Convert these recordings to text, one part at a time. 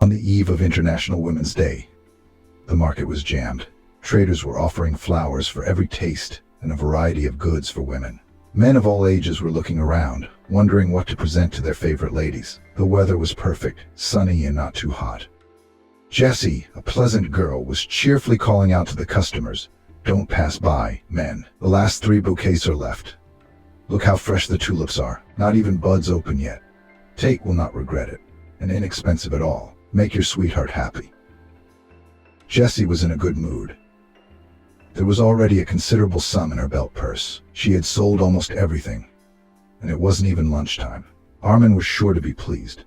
On the eve of International Women's Day, the market was jammed. Traders were offering flowers for every taste and a variety of goods for women. Men of all ages were looking around, wondering what to present to their favorite ladies. The weather was perfect, sunny and not too hot. Jessie, a pleasant girl, was cheerfully calling out to the customers, "Don't pass by, men. The last 3 bouquets are left. Look how fresh the tulips are. Not even buds open yet. Take will not regret it, and inexpensive at all. Make your sweetheart happy." Jessie was in a good mood. There was already a considerable sum in her belt purse. She had sold almost everything, and it wasn't even lunchtime. Armin was sure to be pleased.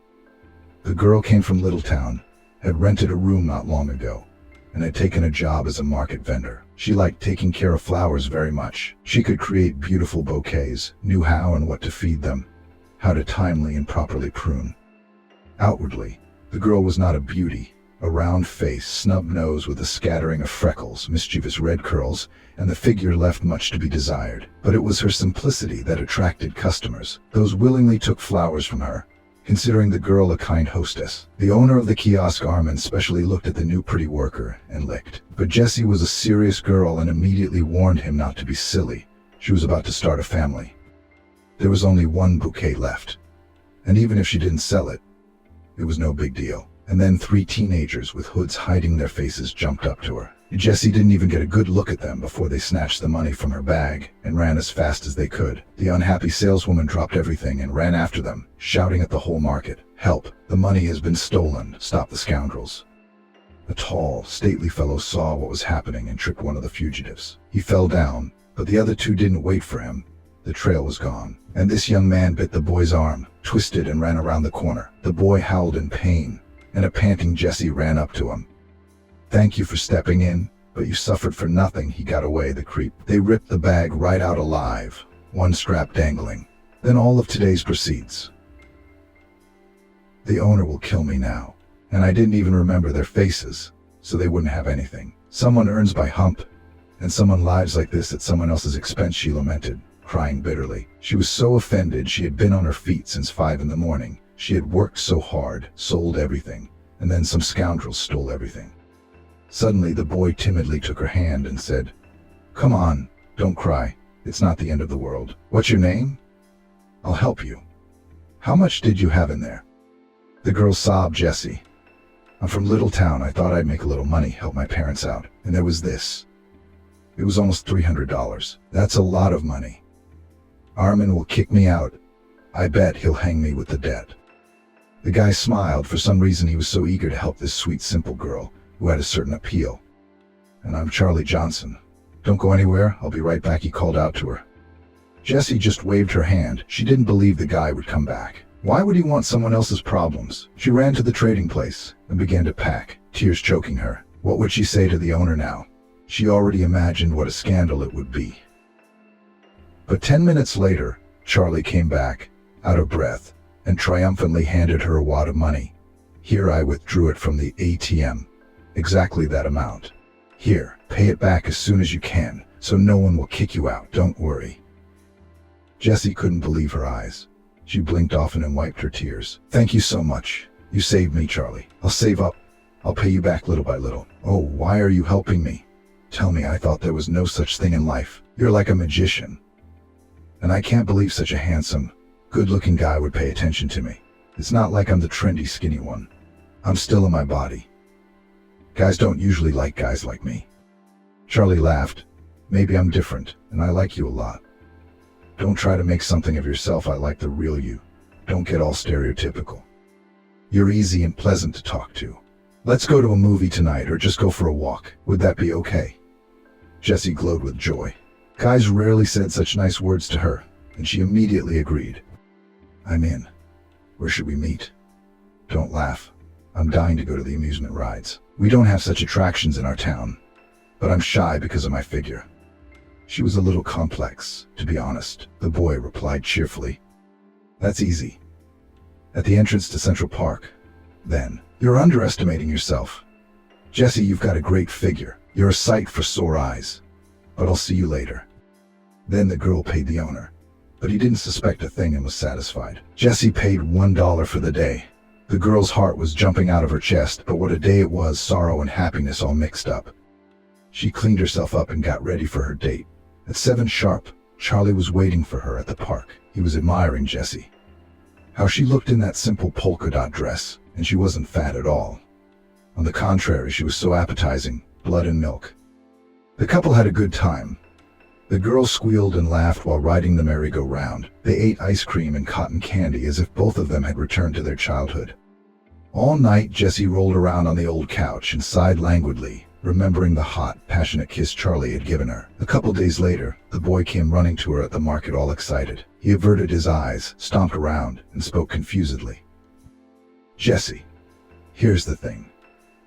The girl came from Littletown, had rented a room not long ago, and had taken a job as a market vendor. She liked taking care of flowers very much. She could create beautiful bouquets, knew how and what to feed them, how to timely and properly prune. Outwardly, the girl was not a beauty. A round face, snub nose with a scattering of freckles, mischievous red curls, and the figure left much to be desired. But it was her simplicity that attracted customers. Those willingly took flowers from her, considering the girl a kind hostess. The owner of the kiosk, Armin, specially looked at the new pretty worker and licked. But Jessie was a serious girl and immediately warned him not to be silly. She was about to start a family. There was only 1 bouquet left, and even if she didn't sell it, it was no big deal. And then 3 teenagers with hoods hiding their faces jumped up to her. Jessie didn't even get a good look at them before they snatched the money from her bag and ran as fast as they could. The unhappy saleswoman dropped everything and ran after them, shouting at the whole market, "Help! The money has been stolen! Stop the scoundrels!" A tall, stately fellow saw what was happening and tripped one of the fugitives. He fell down, but the other 2 didn't wait for him. The trail was gone, and this young man bit the boy's arm, twisted and ran around the corner. The boy howled in pain, and a panting Jessie ran up to him. "Thank you for stepping in, but you suffered for nothing," he got away, the creep. They ripped the bag right out alive, 1 strap dangling. Then all of today's proceeds. The owner will kill me now, and I didn't even remember their faces, so they wouldn't have anything. Someone earns by hump, and someone lives like this at someone else's expense, she lamented, crying bitterly. She was so offended she had been on her feet since 5 in the morning. She had worked so hard, sold everything, and then some scoundrels stole everything. Suddenly the boy timidly took her hand and said, "Come on, don't cry. It's not the end of the world. What's your name? I'll help you. How much did you have in there?" The girl sobbed, "Jessie, I'm from Littletown. I thought I'd make a little money, help my parents out. And there was this. It was almost $300. That's a lot of money. Armin will kick me out. I bet he'll hang me with the debt." The guy smiled. For some reason he was so eager to help this sweet, simple girl who had a certain appeal. "And I'm Charlie Johnson. Don't go anywhere, I'll be right back," he called out to her. Jessie just waved her hand. She didn't believe the guy would come back. Why would he want someone else's problems? She ran to the trading place and began to pack, tears choking her. What would she say to the owner now? She already imagined what a scandal it would be. But 10 minutes later, Charlie came back, out of breath, and triumphantly handed her a wad of money. "Here, I withdrew it from the ATM. Exactly that amount. Here, pay it back as soon as you can, so no one will kick you out, don't worry." Jessie couldn't believe her eyes. She blinked often and wiped her tears. "Thank you so much. You saved me, Charlie. I'll save up. I'll pay you back little by little." "Oh, why are you helping me? Tell me, I thought there was no such thing in life. You're like a magician. And I can't believe such a handsome, good-looking guy would pay attention to me. It's not like I'm the trendy, skinny one. I'm still in my body. Guys don't usually like guys like me." Charlie laughed. "Maybe I'm different, and I like you a lot. Don't try to make something of yourself. I like the real you. Don't get all stereotypical. You're easy and pleasant to talk to. Let's go to a movie tonight or just go for a walk. Would that be okay?" Jessie glowed with joy. Guys rarely said such nice words to her, and she immediately agreed. "I'm in. Where should we meet?" "Don't laugh. I'm dying to go to the amusement rides. We don't have such attractions in our town, but I'm shy because of my figure." She was a little complex, to be honest, the boy replied cheerfully. "That's easy. At the entrance to Central Park. Then, you're underestimating yourself. Jessie, you've got a great figure. You're a sight for sore eyes. But I'll see you later." Then the girl paid the owner, but he didn't suspect a thing and was satisfied. Jessie paid $1 for the day, The girl's heart was jumping out of her chest, but what a day it was, sorrow and happiness all mixed up. She cleaned herself up and got ready for her date. At 7 sharp, Charlie was waiting for her at the park. He was admiring Jessie. How she looked in that simple polka dot dress, and she wasn't fat at all. On the contrary, she was so appetizing, blood and milk. The couple had a good time. The girl squealed and laughed while riding the merry-go-round. They ate ice cream and cotton candy as if both of them had returned to their childhood. All night, Jessie rolled around on the old couch and sighed languidly, remembering the hot, passionate kiss Charlie had given her. A couple days later, the boy came running to her at the market all excited. He averted his eyes, stomped around, and spoke confusedly. "Jessie, here's the thing.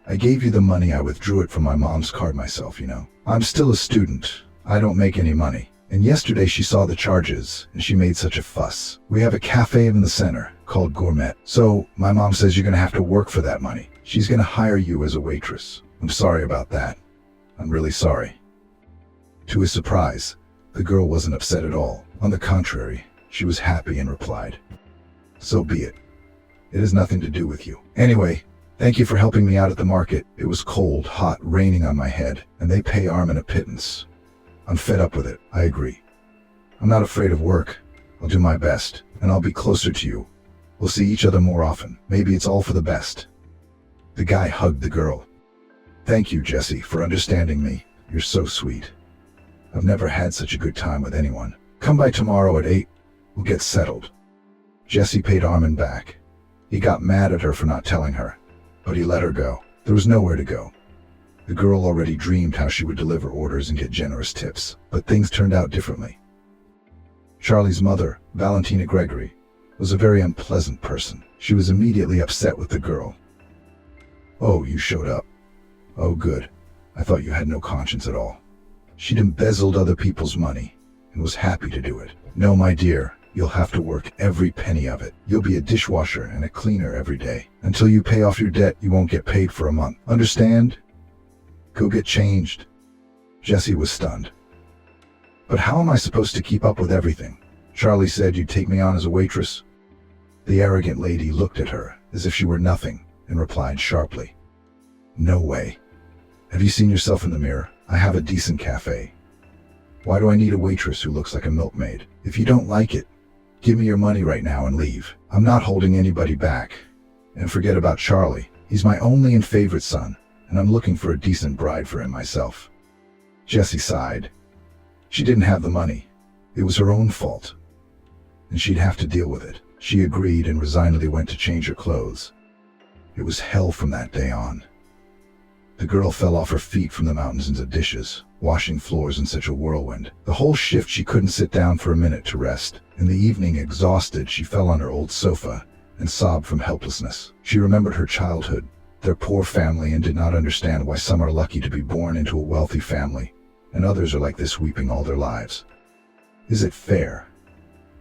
I gave you the money. I withdrew it from my mom's card myself, you know. I'm still a student. I don't make any money. And yesterday she saw the charges, and she made such a fuss. We have a cafe in the center called Gourmet. So my mom says you're going to have to work for that money. She's going to hire you as a waitress. I'm sorry about that. I'm really sorry." To his surprise, the girl wasn't upset at all. On the contrary, she was happy and replied, "So be it. It has nothing to do with you. Anyway, thank you for helping me out at the market. It was cold, hot, raining on my head, and they pay Armin a pittance. I'm fed up with it. I agree. I'm not afraid of work. I'll do my best, and I'll be closer to you. We'll see each other more often. Maybe it's all for the best." The guy hugged the girl. "Thank you, Jessie, for understanding me. You're so sweet. I've never had such a good time with anyone. Come by tomorrow at 8. We'll get settled." Jessie paid Armin back. He got mad at her for not telling her, but he let her go. There was nowhere to go. The girl already dreamed how she would deliver orders and get generous tips, but things turned out differently. Charlie's mother, Valentina Gregory, was a very unpleasant person. She was immediately upset with the girl. "Oh, you showed up. Oh, good. I thought you had no conscience at all." She'd embezzled other people's money and was happy to do it. "No, my dear, you'll have to work every penny of it. You'll be a dishwasher and a cleaner every day. Until you pay off your debt, you won't get paid for a month. Understand? Go get changed." Jessie was stunned. "But how am I supposed to keep up with everything? Charlie said you'd take me on as a waitress." The arrogant lady looked at her as if she were nothing and replied sharply, "No way. Have you seen yourself in the mirror? I have a decent cafe. Why do I need a waitress who looks like a milkmaid? If you don't like it, give me your money right now and leave. I'm not holding anybody back. And forget about Charlie. He's my only and favorite son, and I'm looking for a decent bride for him myself." Jessie sighed. She didn't have the money. It was her own fault, and she'd have to deal with it. She agreed and resignedly went to change her clothes. It was hell from that day on. The girl fell off her feet from the mountains into dishes, washing floors in such a whirlwind. The whole shift she couldn't sit down for a minute to rest. In the evening, exhausted, she fell on her old sofa and sobbed from helplessness. She remembered her childhood, their poor family, and did not understand why some are lucky to be born into a wealthy family, and others are like this weeping all their lives. Is it fair?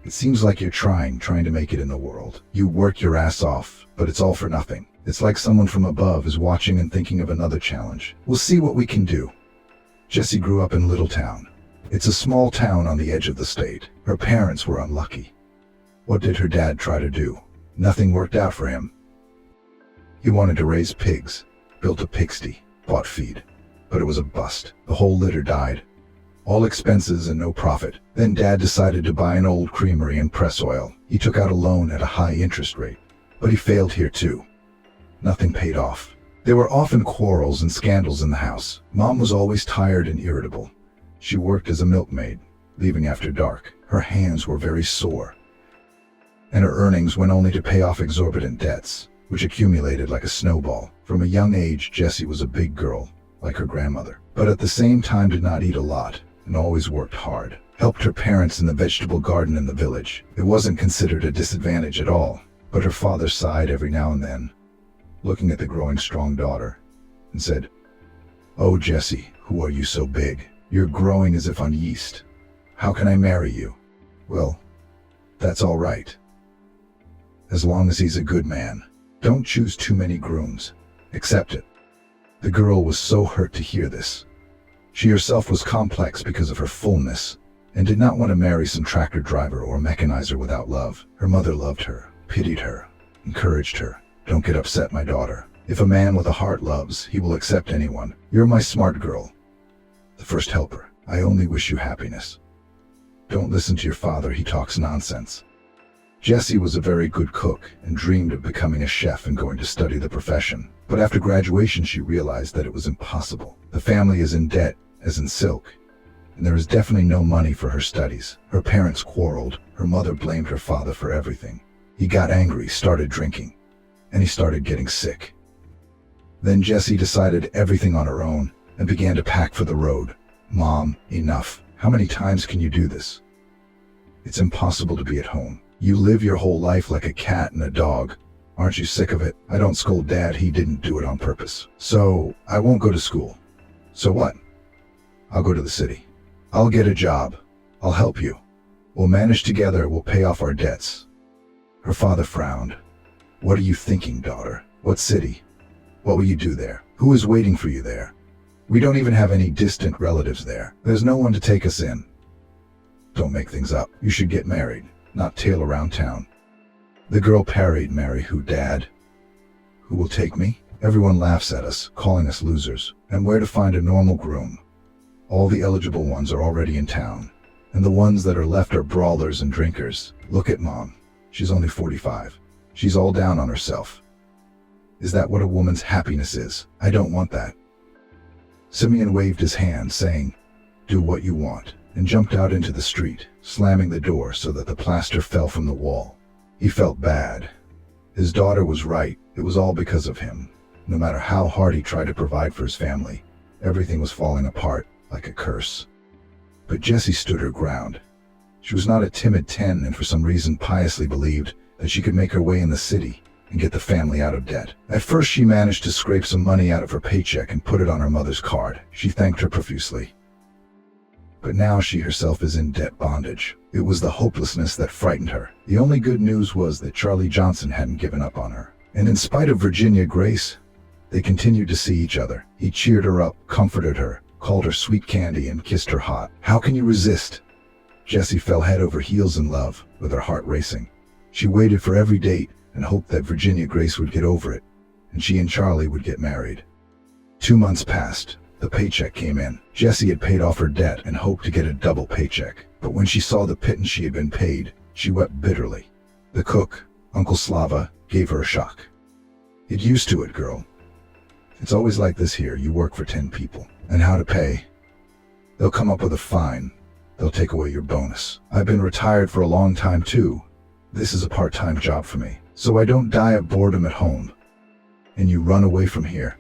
It seems like you're trying to make it in the world. You work your ass off, but it's all for nothing. It's like someone from above is watching and thinking of another challenge. We'll see what we can do. Jessie grew up in Littletown. It's a small town on the edge of the state. Her parents were unlucky. What did her dad try to do? Nothing worked out for him. He wanted to raise pigs, built a pigsty, bought feed, but it was a bust. The whole litter died. All expenses and no profit. Then Dad decided to buy an old creamery and press oil. He took out a loan at a high interest rate, but he failed here too. Nothing paid off. There were often quarrels and scandals in the house. Mom was always tired and irritable. She worked as a milkmaid, leaving after dark. Her hands were very sore, and her earnings went only to pay off exorbitant debts, which accumulated like a snowball. From a young age, Jessie was a big girl, like her grandmother, but at the same time did not eat a lot and always worked hard. Helped her parents in the vegetable garden in the village. It wasn't considered a disadvantage at all, but her father sighed every now and then, looking at the growing strong daughter, and said, "Oh, Jessie, who are you so big? You're growing as if on yeast. How can I marry you?" "Well, that's all right. As long as he's a good man. Don't choose too many grooms. Accept it." The girl was so hurt to hear this. She herself was complex because of her fullness, and did not want to marry some tractor driver or mechanizer without love. Her mother loved her, pitied her, encouraged her, Don't get upset, my daughter. If a man with a heart loves, he will accept anyone. You're my smart girl, the first helper. I only wish you happiness. Don't listen to your father, he talks nonsense. Jessie was a very good cook and dreamed of becoming a chef and going to study the profession. But after graduation, she realized that it was impossible. The family is in debt, as in silk, and there is definitely no money for her studies. Her parents quarreled. Her mother blamed her father for everything. He got angry, started drinking, and he started getting sick. Then Jessie decided everything on her own and began to pack for the road. Mom, enough. How many times can you do this? It's impossible to be at home. You live your whole life like a cat and a dog. Aren't you sick of it? I don't scold Dad, he didn't do it on purpose. So, I won't go to school. So what? I'll go to the city. I'll get a job. I'll help you. We'll manage together, we'll pay off our debts. Her father frowned. What are you thinking, daughter? What city? What will you do there? Who is waiting for you there? We don't even have any distant relatives there. There's no one to take us in. Don't make things up. You should get married, not tail around town. The girl parried, marry who, Dad? Who will take me? Everyone laughs at us, calling us losers. And where to find a normal groom? All the eligible ones are already in town, and the ones that are left are brawlers and drinkers. Look at Mom. She's only 45. She's all down on herself. Is that what a woman's happiness is? I don't want that. Simeon waved his hand, saying, do what you want, and jumped out into the street, slamming the door so that the plaster fell from the wall. He felt bad. His daughter was right. It was all because of him. No matter how hard he tried to provide for his family, everything was falling apart like a curse. But Jessie stood her ground. She was not a timid 10 and for some reason piously believed that she could make her way in the city and get the family out of debt. At first she managed to scrape some money out of her paycheck and put it on her mother's card. She thanked her profusely. But now she herself is in debt bondage. It was the hopelessness that frightened her. The only good news was that Charlie Johnson hadn't given up on her. And in spite of Virginia Grace, they continued to see each other. He cheered her up, comforted her, called her sweet candy, and kissed her hot. How can you resist? Jessie fell head over heels in love, with her heart racing. She waited for every date and hoped that Virginia Grace would get over it, and she and Charlie would get married. 2 months passed. The paycheck came in. Jessie had paid off her debt and hoped to get a double paycheck. But when she saw the pittance she had been paid, she wept bitterly. The cook, Uncle Slava, gave her a shock. Get used to it, girl. It's always like this here. You work for 10 people. And how to pay? They'll come up with a fine. They'll take away your bonus. I've been retired for a long time too. This is a part-time job for me, so I don't die of boredom at home. And you run away from here.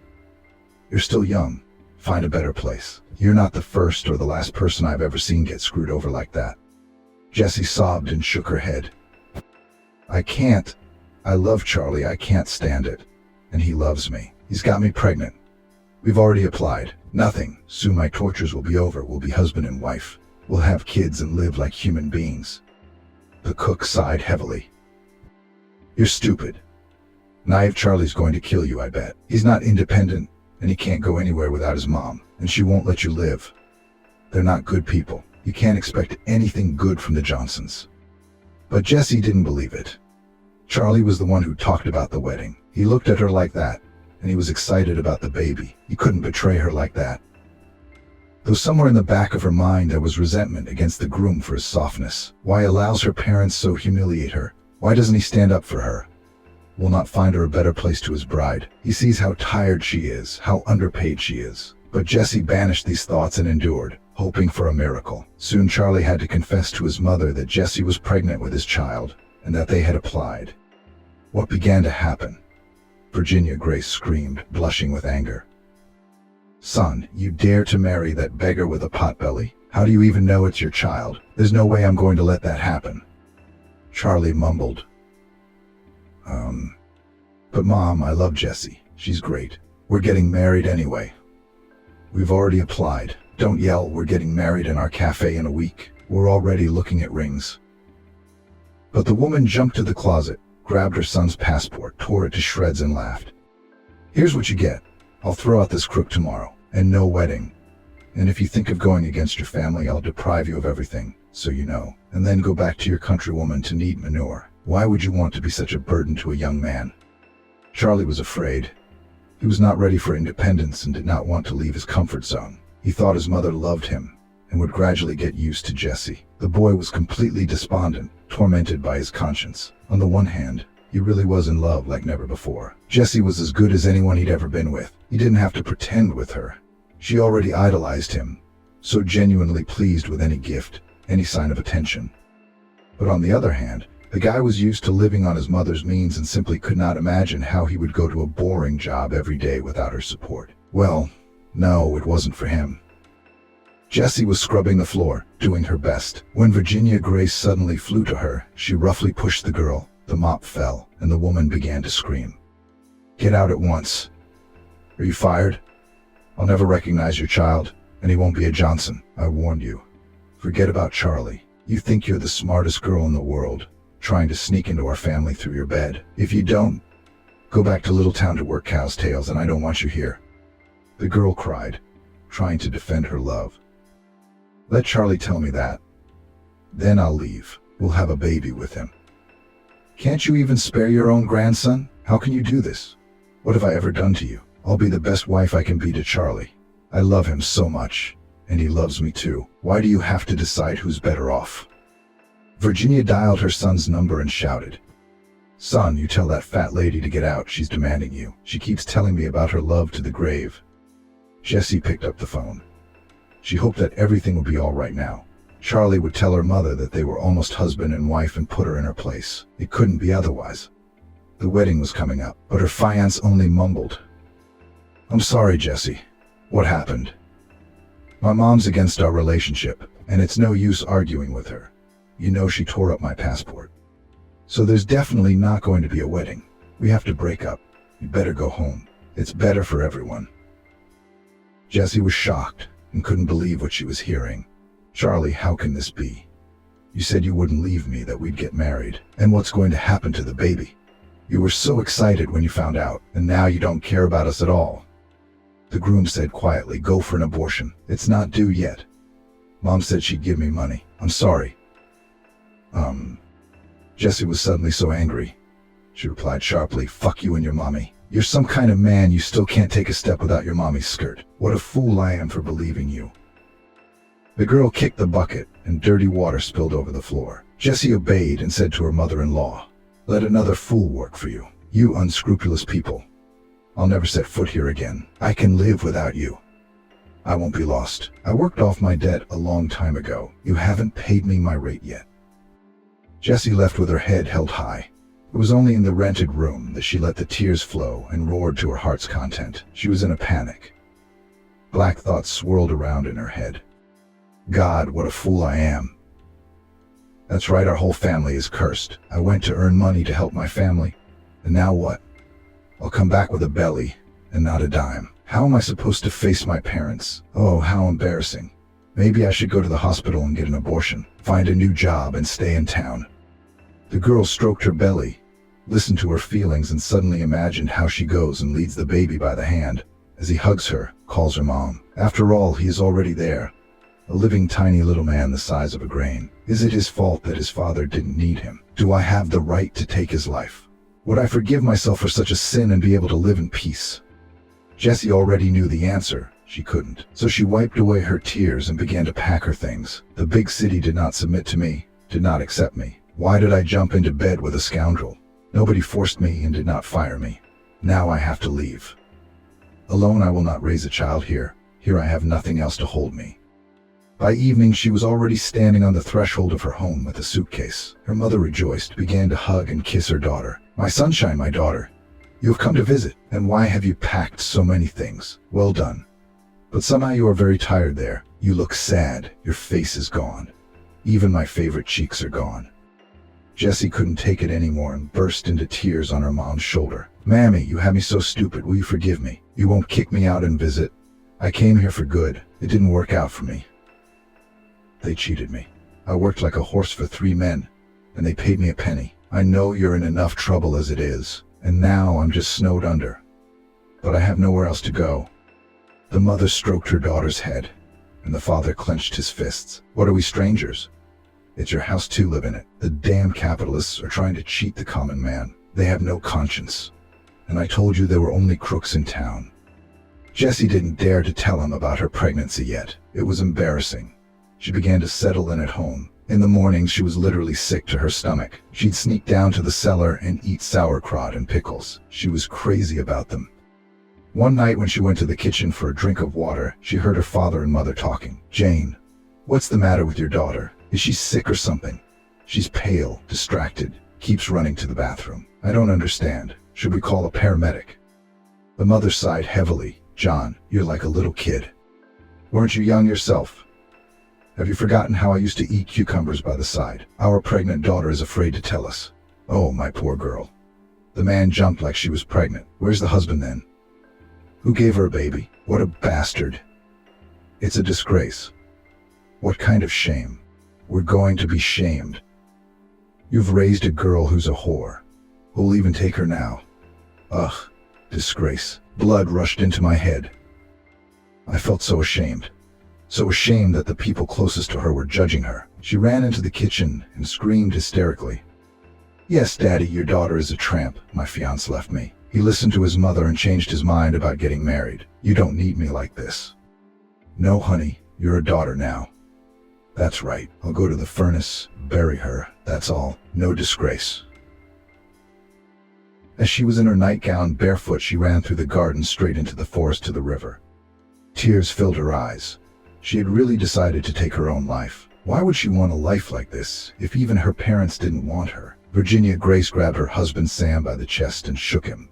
You're still young. Find a better place. You're not the first or the last person I've ever seen get screwed over like that. Jessie sobbed and shook her head. I can't. I love Charlie. I can't stand it. And he loves me. He's got me pregnant. We've already applied. Nothing. Soon my tortures will be over. We'll be husband and wife. We'll have kids and live like human beings. The cook sighed heavily. You're stupid. Naive Charlie's going to kill you, I bet. He's not independent, and he can't go anywhere without his mom, and she won't let you live. They're not good people. You can't expect anything good from the Johnsons. But Jessie didn't believe it. Charlie was the one who talked about the wedding. He looked at her like that, and he was excited about the baby. He couldn't betray her like that. Though somewhere in the back of her mind there was resentment against the groom for his softness. Why allows her parents so humiliate her? Why doesn't he stand up for her? Will not find her a better place to his bride. He sees how tired she is, how underpaid she is. But Jessie banished these thoughts and endured, hoping for a miracle. Soon Charlie had to confess to his mother that Jessie was pregnant with his child, and that they had applied. What began to happen? Virginia Grace screamed, blushing with anger. Son, you dare to marry that beggar with a potbelly? How do you even know it's your child? There's no way I'm going to let that happen. Charlie mumbled. But Mom, I love Jessie. She's great. We're getting married anyway. We've already applied. Don't yell, we're getting married in our cafe in a week. We're already looking at rings. But the woman jumped to the closet, grabbed her son's passport, tore it to shreds and laughed. Here's what you get. I'll throw out this crook tomorrow, and no wedding. And if you think of going against your family, I'll deprive you of everything, so you know, and then go back to your countrywoman to knead manure. Why would you want to be such a burden to a young man? Charlie was afraid. He was not ready for independence and did not want to leave his comfort zone. He thought his mother loved him and would gradually get used to Jesse. The boy was completely despondent, tormented by his conscience. On the one hand, he really was in love like never before. Jesse was as good as anyone he'd ever been with. He didn't have to pretend with her. She already idolized him, so genuinely pleased with any gift, any sign of attention. But on the other hand, the guy was used to living on his mother's means and simply could not imagine how he would go to a boring job every day without her support. Well, no, it wasn't for him. Jessie was scrubbing the floor, doing her best. When Virginia Grace suddenly flew to her, she roughly pushed the girl. The mop fell, and the woman began to scream. "Get out at once. Are you fired? I'll never recognize your child, and he won't be a Johnson. I warned you. Forget about Charlie. You think you're the smartest girl in the world, trying to sneak into our family through your bed. If you don't, go back to Little Town to work cow's tails, and I don't want you here." The girl cried, trying to defend her love. "Let Charlie tell me that. Then I'll leave. We'll have a baby with him." "Can't you even spare your own grandson? How can you do this? What have I ever done to you? I'll be the best wife I can be to Charlie. I love him so much, and he loves me too. Why do you have to decide who's better off?" Virginia dialed her son's number and shouted, "Son, you tell that fat lady to get out. She's demanding you. She keeps telling me about her love to the grave." Jesse picked up the phone. She hoped that everything would be all right now. Charlie would tell her mother that they were almost husband and wife and put her in her place. It couldn't be otherwise. The wedding was coming up, but her fiancé only mumbled, "I'm sorry, Jesse. What happened?" "My mom's against our relationship, and it's no use arguing with her. You know she tore up my passport. So there's definitely not going to be a wedding. We have to break up. You better go home. It's better for everyone." Jesse was shocked and couldn't believe what she was hearing. "Charlie, how can this be? You said you wouldn't leave me, that we'd get married. And what's going to happen to the baby? You were so excited when you found out, and now you don't care about us at all." The groom said quietly, "Go for an abortion. It's not due yet. Mom said she'd give me money. I'm sorry." Jesse was suddenly so angry. She replied sharply, "Fuck you and your mommy. You're some kind of man. You still can't take a step without your mommy's skirt. What a fool I am for believing you." The girl kicked the bucket, and dirty water spilled over the floor. Jessie obeyed and said to her mother-in-law, "Let another fool work for you. You unscrupulous people. I'll never set foot here again. I can live without you. I won't be lost. I worked off my debt a long time ago. You haven't paid me my rate yet." Jessie left with her head held high. It was only in the rented room that she let the tears flow and roared to her heart's content. She was in a panic. Black thoughts swirled around in her head. God, what a fool I am. That's right, our whole family is cursed. I went to earn money to help my family, and now what? I'll come back with a belly and not a dime. How am I supposed to face my parents? Oh, how embarrassing. Maybe I should go to the hospital and get an abortion, find a new job, and stay in town. The girl stroked her belly, listened to her feelings, and suddenly imagined how she goes and leads the baby by the hand as he hugs her, calls her mom. After all, he is already there, a living tiny little man the size of a grain. Is it his fault that his father didn't need him? Do I have the right to take his life? Would I forgive myself for such a sin and be able to live in peace? Jessie already knew the answer. She couldn't. So she wiped away her tears and began to pack her things. The big city did not submit to me, did not accept me. Why did I jump into bed with a scoundrel? Nobody forced me and did not fire me. Now I have to leave. Alone I will not raise a child here. Here I have nothing else to hold me. By evening she was already standing on the threshold of her home with a suitcase. Her mother rejoiced, began to hug and kiss her daughter. "My sunshine, my daughter. You have come to visit. And why have you packed so many things? Well done. But somehow you are very tired there. You look sad. Your face is gone. Even my favorite cheeks are gone." Jessie couldn't take it anymore and burst into tears on her mom's shoulder. "Mammy, you had me so stupid. Will you forgive me? You won't kick me out and visit? I came here for good. It didn't work out for me. They cheated me. I worked like a horse for 3 men, and they paid me a penny. I know you're in enough trouble as it is, and now I'm just snowed under. But I have nowhere else to go." The mother stroked her daughter's head, and the father clenched his fists. "What are we, strangers? It's your house too, live in it. The damn capitalists are trying to cheat the common man. They have no conscience, And I told you there were only crooks in town. Jessie didn't dare to tell him about her pregnancy yet. It was embarrassing. She began to settle in at home. In the mornings, she was literally sick to her stomach. She'd sneak down to the cellar and eat sauerkraut and pickles. She was crazy about them. One night when she went to the kitchen for a drink of water, she heard her father and mother talking. "Jane, what's the matter with your daughter? Is she sick or something? She's pale, distracted, keeps running to the bathroom. I don't understand. Should we call a paramedic?" The mother sighed heavily. "John, you're like a little kid. Weren't you young yourself? Have you forgotten how I used to eat cucumbers by the side? Our pregnant daughter is afraid to tell us." "Oh, my poor girl." The man jumped like she was pregnant. "Where's the husband then? Who gave her a baby? What a bastard. It's a disgrace. What kind of shame? We're going to be shamed. You've raised a girl who's a whore. Who'll even take her now? Ugh, disgrace." Blood rushed into my head. I felt so ashamed. So ashamed that the people closest to her were judging her. She ran into the kitchen and screamed hysterically. "Yes, Daddy, your daughter is a tramp. My fiancé left me. He listened to his mother and changed his mind about getting married. You don't need me like this." "No, honey, you're a daughter now." "That's right. I'll go to the furnace, bury her. That's all. No disgrace." As she was in her nightgown, barefoot, she ran through the garden straight into the forest to the river. Tears filled her eyes. She had really decided to take her own life. Why would she want a life like this, if even her parents didn't want her? Virginia Grace grabbed her husband Sam by the chest and shook him.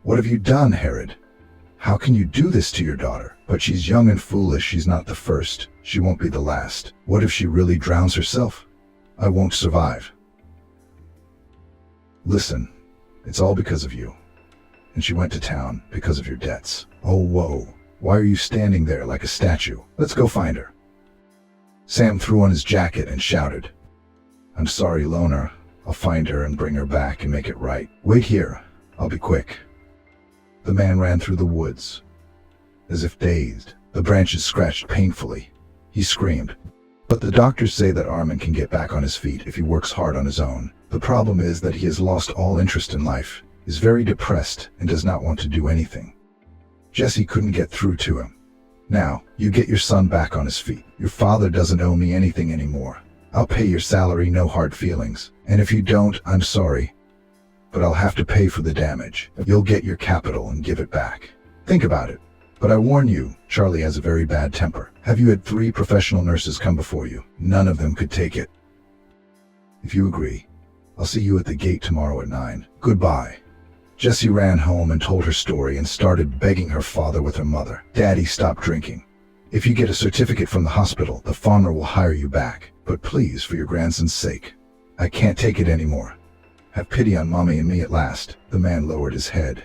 "What have you done, Herod? How can you do this to your daughter? But she's young and foolish. She's not the first. She won't be the last. What if she really drowns herself? I won't survive. Listen, it's all because of you. And she went to town because of your debts. Oh, whoa. Why are you standing there like a statue? Let's go find her." Sam threw on his jacket and shouted, "I'm sorry, Loner. I'll find her and bring her back and make it right. Wait here. I'll be quick." The man ran through the woods. As if dazed, the branches scratched painfully. He screamed. "But the doctors say that Armin can get back on his feet if he works hard on his own. The problem is that he has lost all interest in life, is very depressed, and does not want to do anything." Jessie couldn't get through to him. "Now, you get your son back on his feet. Your father doesn't owe me anything anymore. I'll pay your salary, no hard feelings. And if you don't, I'm sorry. But I'll have to pay for the damage. You'll get your capital and give it back. Think about it. But I warn you, Charlie has a very bad temper. Have you had 3 professional nurses come before you? None of them could take it. If you agree, I'll see you at the gate tomorrow at 9. Goodbye." Jessie ran home and told her story and started begging her father with her mother. "Daddy, stop drinking. If you get a certificate from the hospital, the farmer will hire you back. But please, for your grandson's sake, I can't take it anymore. Have pity on Mommy and me at last." The man lowered his head.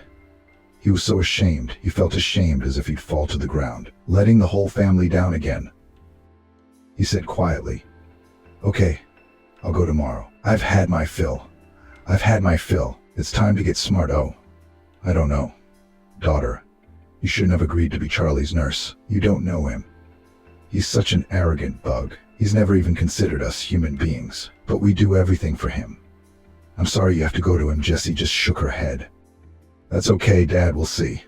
He was so ashamed, he felt ashamed as if he'd fall to the ground, letting the whole family down again. He said quietly, "Okay, I'll go tomorrow. I've had my fill. I've had my fill. It's time to get smart. Oh, I don't know. Daughter, you shouldn't have agreed to be Charlie's nurse. You don't know him. He's such an arrogant bug. He's never even considered us human beings, but we do everything for him. I'm sorry you have to go to him." Jessie just shook her head. "That's okay, Dad, we'll see.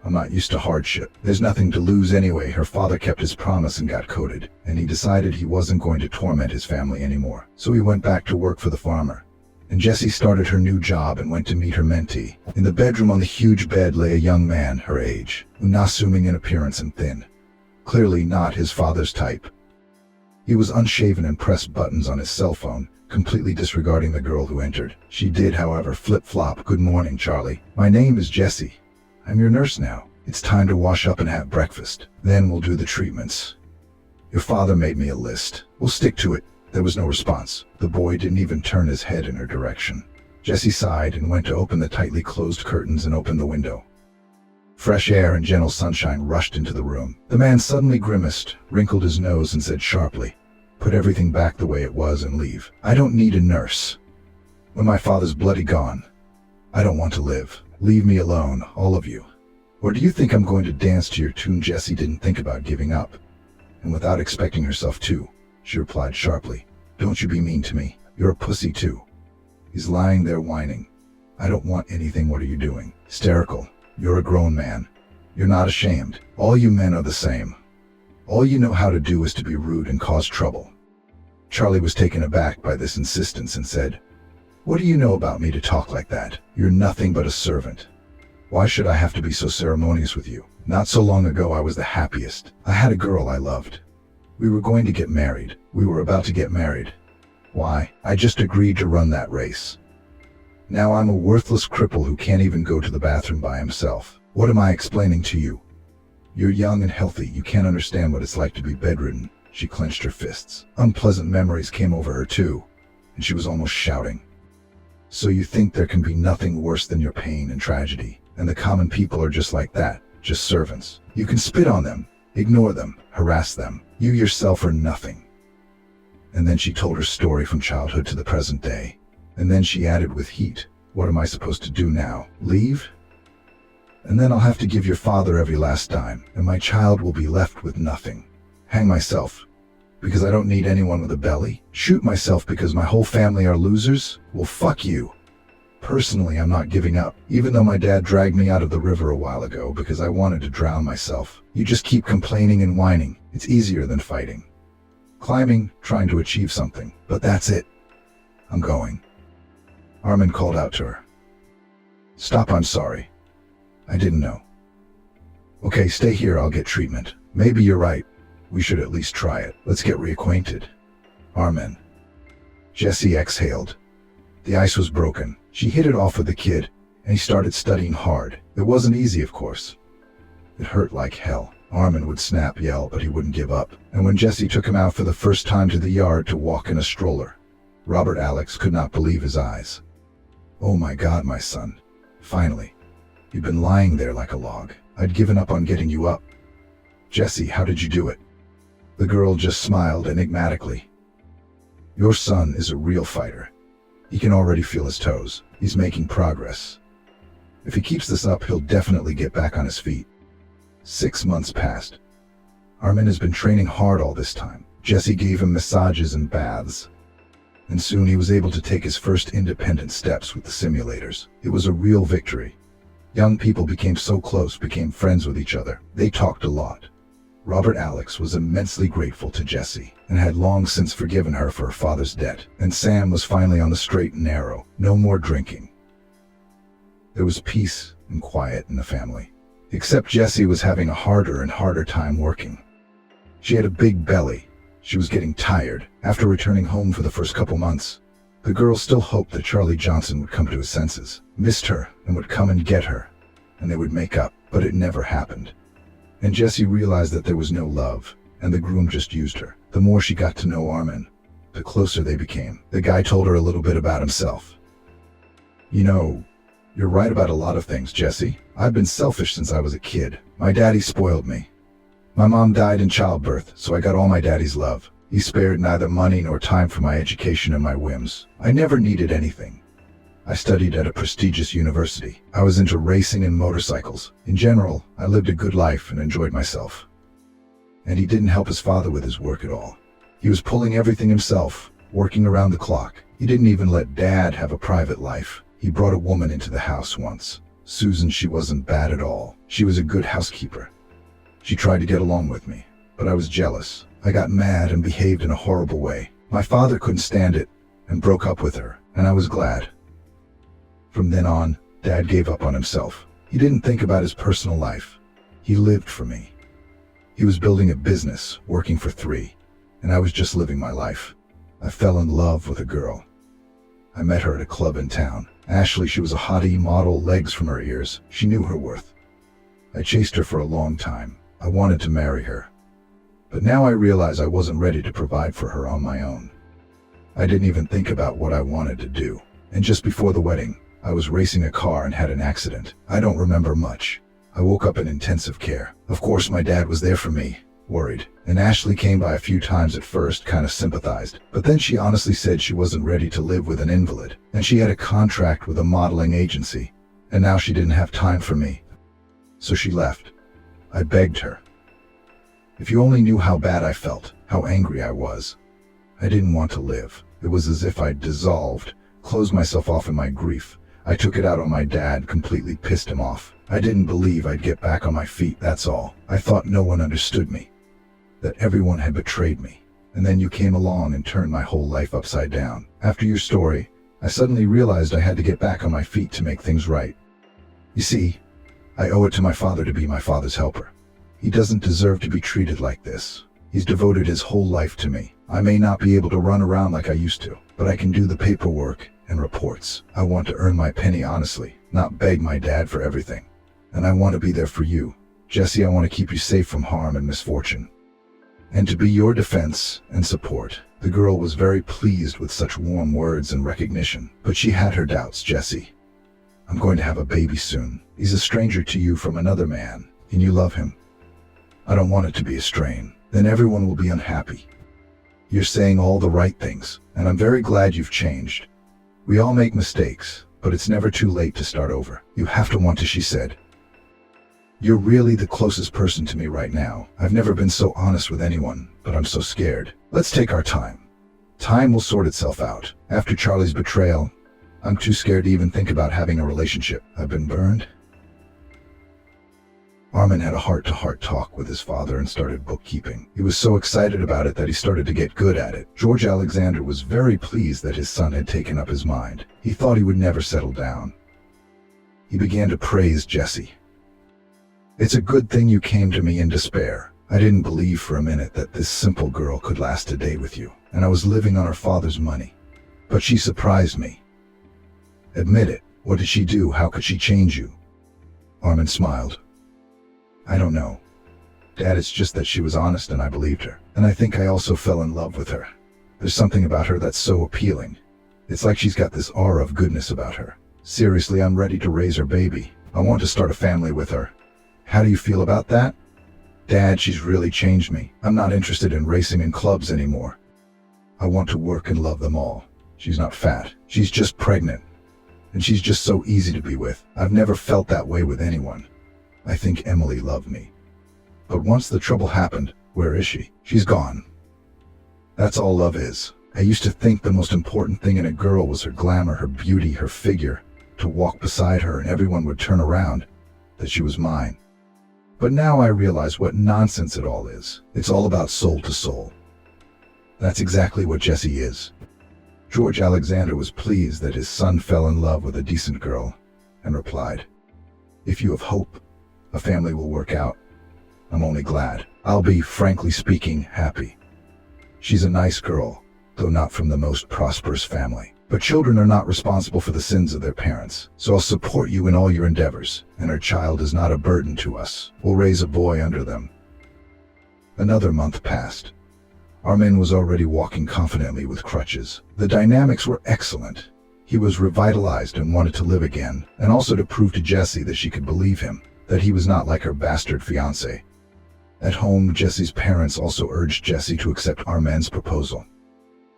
I'm not used to hardship. There's nothing to lose anyway." Her father kept his promise and got coded, and he decided he wasn't going to torment his family anymore. So he went back to work for the farmer. And Jessie started her new job and went to meet her mentee. In the bedroom on the huge bed lay a young man her age, unassuming in appearance and thin. Clearly not his father's type. He was unshaven and pressed buttons on his cell phone, completely disregarding the girl who entered. She did, however, flip-flop. "Good morning, Charlie. My name is Jessie. I'm your nurse now. It's time to wash up and have breakfast. Then we'll do the treatments. Your father made me a list. We'll stick to it." There was no response. The boy didn't even turn his head in her direction. Jessie sighed and went to open the tightly closed curtains and opened the window. Fresh air and gentle sunshine rushed into the room. The man suddenly grimaced, wrinkled his nose, and said sharply, "Put everything back the way it was and leave. I don't need a nurse. When my father's bloody gone, I don't want to live. Leave me alone, all of you. Or do you think I'm going to dance to your tune?" Jessie didn't think about giving up. And without expecting herself to, she replied sharply, "Don't you be mean to me. You're a pussy too." He's lying there whining. I don't want anything. What are you doing? Hysterical. You're a grown man. You're not ashamed. All you men are the same. All you know how to do is to be rude and cause trouble. Charlie was taken aback by this insistence and said, "What do you know about me to talk like that? You're nothing but a servant. Why should I have to be so ceremonious with you? Not so long ago I was the happiest. I had a girl I loved. We were going to get married. We were about to get married. Why? I just agreed to run that race. Now I'm a worthless cripple who can't even go to the bathroom by himself. What am I explaining to you? You're young and healthy. You can't understand what it's like to be bedridden." She clenched her fists. Unpleasant memories came over her too, and she was almost shouting. "So you think there can be nothing worse than your pain and tragedy, and the common people are just like that, just servants. You can spit on them, ignore them, harass them. You yourself are nothing." And then she told her story from childhood to the present day. And then she added with heat, "What am I supposed to do now? Leave? And then I'll have to give your father every last dime, and my child will be left with nothing. Hang myself, because I don't need anyone with a belly? Shoot myself because my whole family are losers? Well, fuck you. Personally, I'm not giving up, even though my dad dragged me out of the river a while ago because I wanted to drown myself. You just keep complaining and whining. It's easier than fighting. Climbing, trying to achieve something. But that's it. I'm going." Armin called out to her. "Stop, I'm sorry. I didn't know." "Okay, stay here, I'll get treatment. Maybe you're right. We should at least try it. Let's get reacquainted." Armin. Jessie exhaled. The ice was broken. She hit it off with the kid, and he started studying hard. It wasn't easy, of course. It hurt like hell. Armin would snap, yell, but he wouldn't give up. And when Jessie took him out for the first time to the yard to walk in a stroller, Robert Alex could not believe his eyes. "Oh my God, my son. Finally. You've been lying there like a log. I'd given up on getting you up." "Jessie, how did you do it?" The girl just smiled enigmatically. "Your son is a real fighter. He can already feel his toes. He's making progress. If he keeps this up, he'll definitely get back on his feet." 6 months passed. Armin has been training hard all this time. Jessie gave him massages and baths. And soon he was able to take his first independent steps with the simulators. It was a real victory. Young people became so close, became friends with each other. They talked a lot. Robert Alex was immensely grateful to Jessie and had long since forgiven her for her father's debt. And Sam was finally on the straight and narrow. No more drinking. There was peace and quiet in the family. Except Jessie was having a harder and harder time working. She had a big belly. She was getting tired. After returning home for the first couple months, the girl still hoped that Charlie Johnson would come to his senses, missed her, and would come and get her, and they would make up, but it never happened. And Jessie realized that there was no love, and the groom just used her. The more she got to know Armin, the closer they became. The guy told her a little bit about himself. "You know, you're right about a lot of things, Jessie. I've been selfish since I was a kid. My daddy spoiled me. My mom died in childbirth, so I got all my daddy's love. He spared neither money nor time for my education and my whims. I never needed anything. I studied at a prestigious university. I was into racing and motorcycles. In general, I lived a good life and enjoyed myself." And he didn't help his father with his work at all. He was pulling everything himself, working around the clock. He didn't even let Dad have a private life. He brought a woman into the house once. Susan, she wasn't bad at all. She was a good housekeeper. She tried to get along with me, but I was jealous. I got mad and behaved in a horrible way. My father couldn't stand it and broke up with her, and I was glad. From then on, Dad gave up on himself. He didn't think about his personal life. He lived for me. He was building a business, working for 3, and I was just living my life. I fell in love with a girl. I met her at a club in town. Ashley, she was a hottie model, legs from her ears. She knew her worth. I chased her for a long time. I wanted to marry her. But now I realize I wasn't ready to provide for her on my own. I didn't even think about what I wanted to do. And just before the wedding, I was racing a car and had an accident. I don't remember much. I woke up in intensive care. Of course, my dad was there for me, worried. And Ashley came by a few times at first, kind of sympathized. But then she honestly said she wasn't ready to live with an invalid. And she had a contract with a modeling agency. And now she didn't have time for me. So she left. I begged her. If you only knew how bad I felt, how angry I was. I didn't want to live. It was as if I'd dissolved, closed myself off in my grief. I took it out on my dad, completely pissed him off. I didn't believe I'd get back on my feet, that's all. I thought no one understood me, that everyone had betrayed me. And then you came along and turned my whole life upside down. After your story, I suddenly realized I had to get back on my feet to make things right. You see, I owe it to my father to be my father's helper. He doesn't deserve to be treated like this. He's devoted his whole life to me. I may not be able to run around like I used to, but I can do the paperwork and reports. I want to earn my penny honestly, not beg my dad for everything. And I want to be there for you. Jesse, I want to keep you safe from harm and misfortune. And to be your defense and support. The girl was very pleased with such warm words and recognition, but she had her doubts. Jesse, I'm going to have a baby soon. He's a stranger to you from another man, and you love him. I don't want it to be a strain. Then everyone will be unhappy. You're saying all the right things, and I'm very glad you've changed. We all make mistakes, but it's never too late to start over. You have to want to, she said. You're really the closest person to me right now. I've never been so honest with anyone, but I'm so scared. Let's take our time. Time will sort itself out. After Charlie's betrayal, I'm too scared to even think about having a relationship. I've been burned. Armin had a heart-to-heart talk with his father and started bookkeeping. He was so excited about it that he started to get good at it. George Alexander was very pleased that his son had taken up his mind. He thought he would never settle down. He began to praise Jesse. It's a good thing you came to me in despair. I didn't believe for a minute that this simple girl could last a day with you, and I was living on her father's money. But she surprised me. Admit it. What did she do? How could she change you? Armin smiled. I don't know. Dad, it's just that she was honest and I believed her. And I think I also fell in love with her. There's something about her that's so appealing. It's like she's got this aura of goodness about her. Seriously, I'm ready to raise her baby. I want to start a family with her. How do you feel about that? Dad, she's really changed me. I'm not interested in racing in clubs anymore. I want to work and love them all. She's not fat. She's just pregnant. And she's just so easy to be with. I've never felt that way with anyone. I think Emily loved me. But once the trouble happened, where is she? She's gone. That's all love is. I used to think the most important thing in a girl was her glamour, her beauty, her figure, to walk beside her and everyone would turn around, that she was mine. But now I realize what nonsense it all is. It's all about soul to soul. That's exactly what Jesse is. George Alexander was pleased that his son fell in love with a decent girl and replied, If you have hope, a family will work out. I'm only glad. I'll be, frankly speaking, happy. She's a nice girl, though not from the most prosperous family. But children are not responsible for the sins of their parents, so I'll support you in all your endeavors, and her child is not a burden to us. We'll raise a boy under them. Another month passed. Armin was already walking confidently with crutches. The dynamics were excellent. He was revitalized and wanted to live again, and also to prove to Jessie that she could believe him, that he was not like her bastard fiancé. At home, Jesse's parents also urged Jessie to accept Armin's proposal.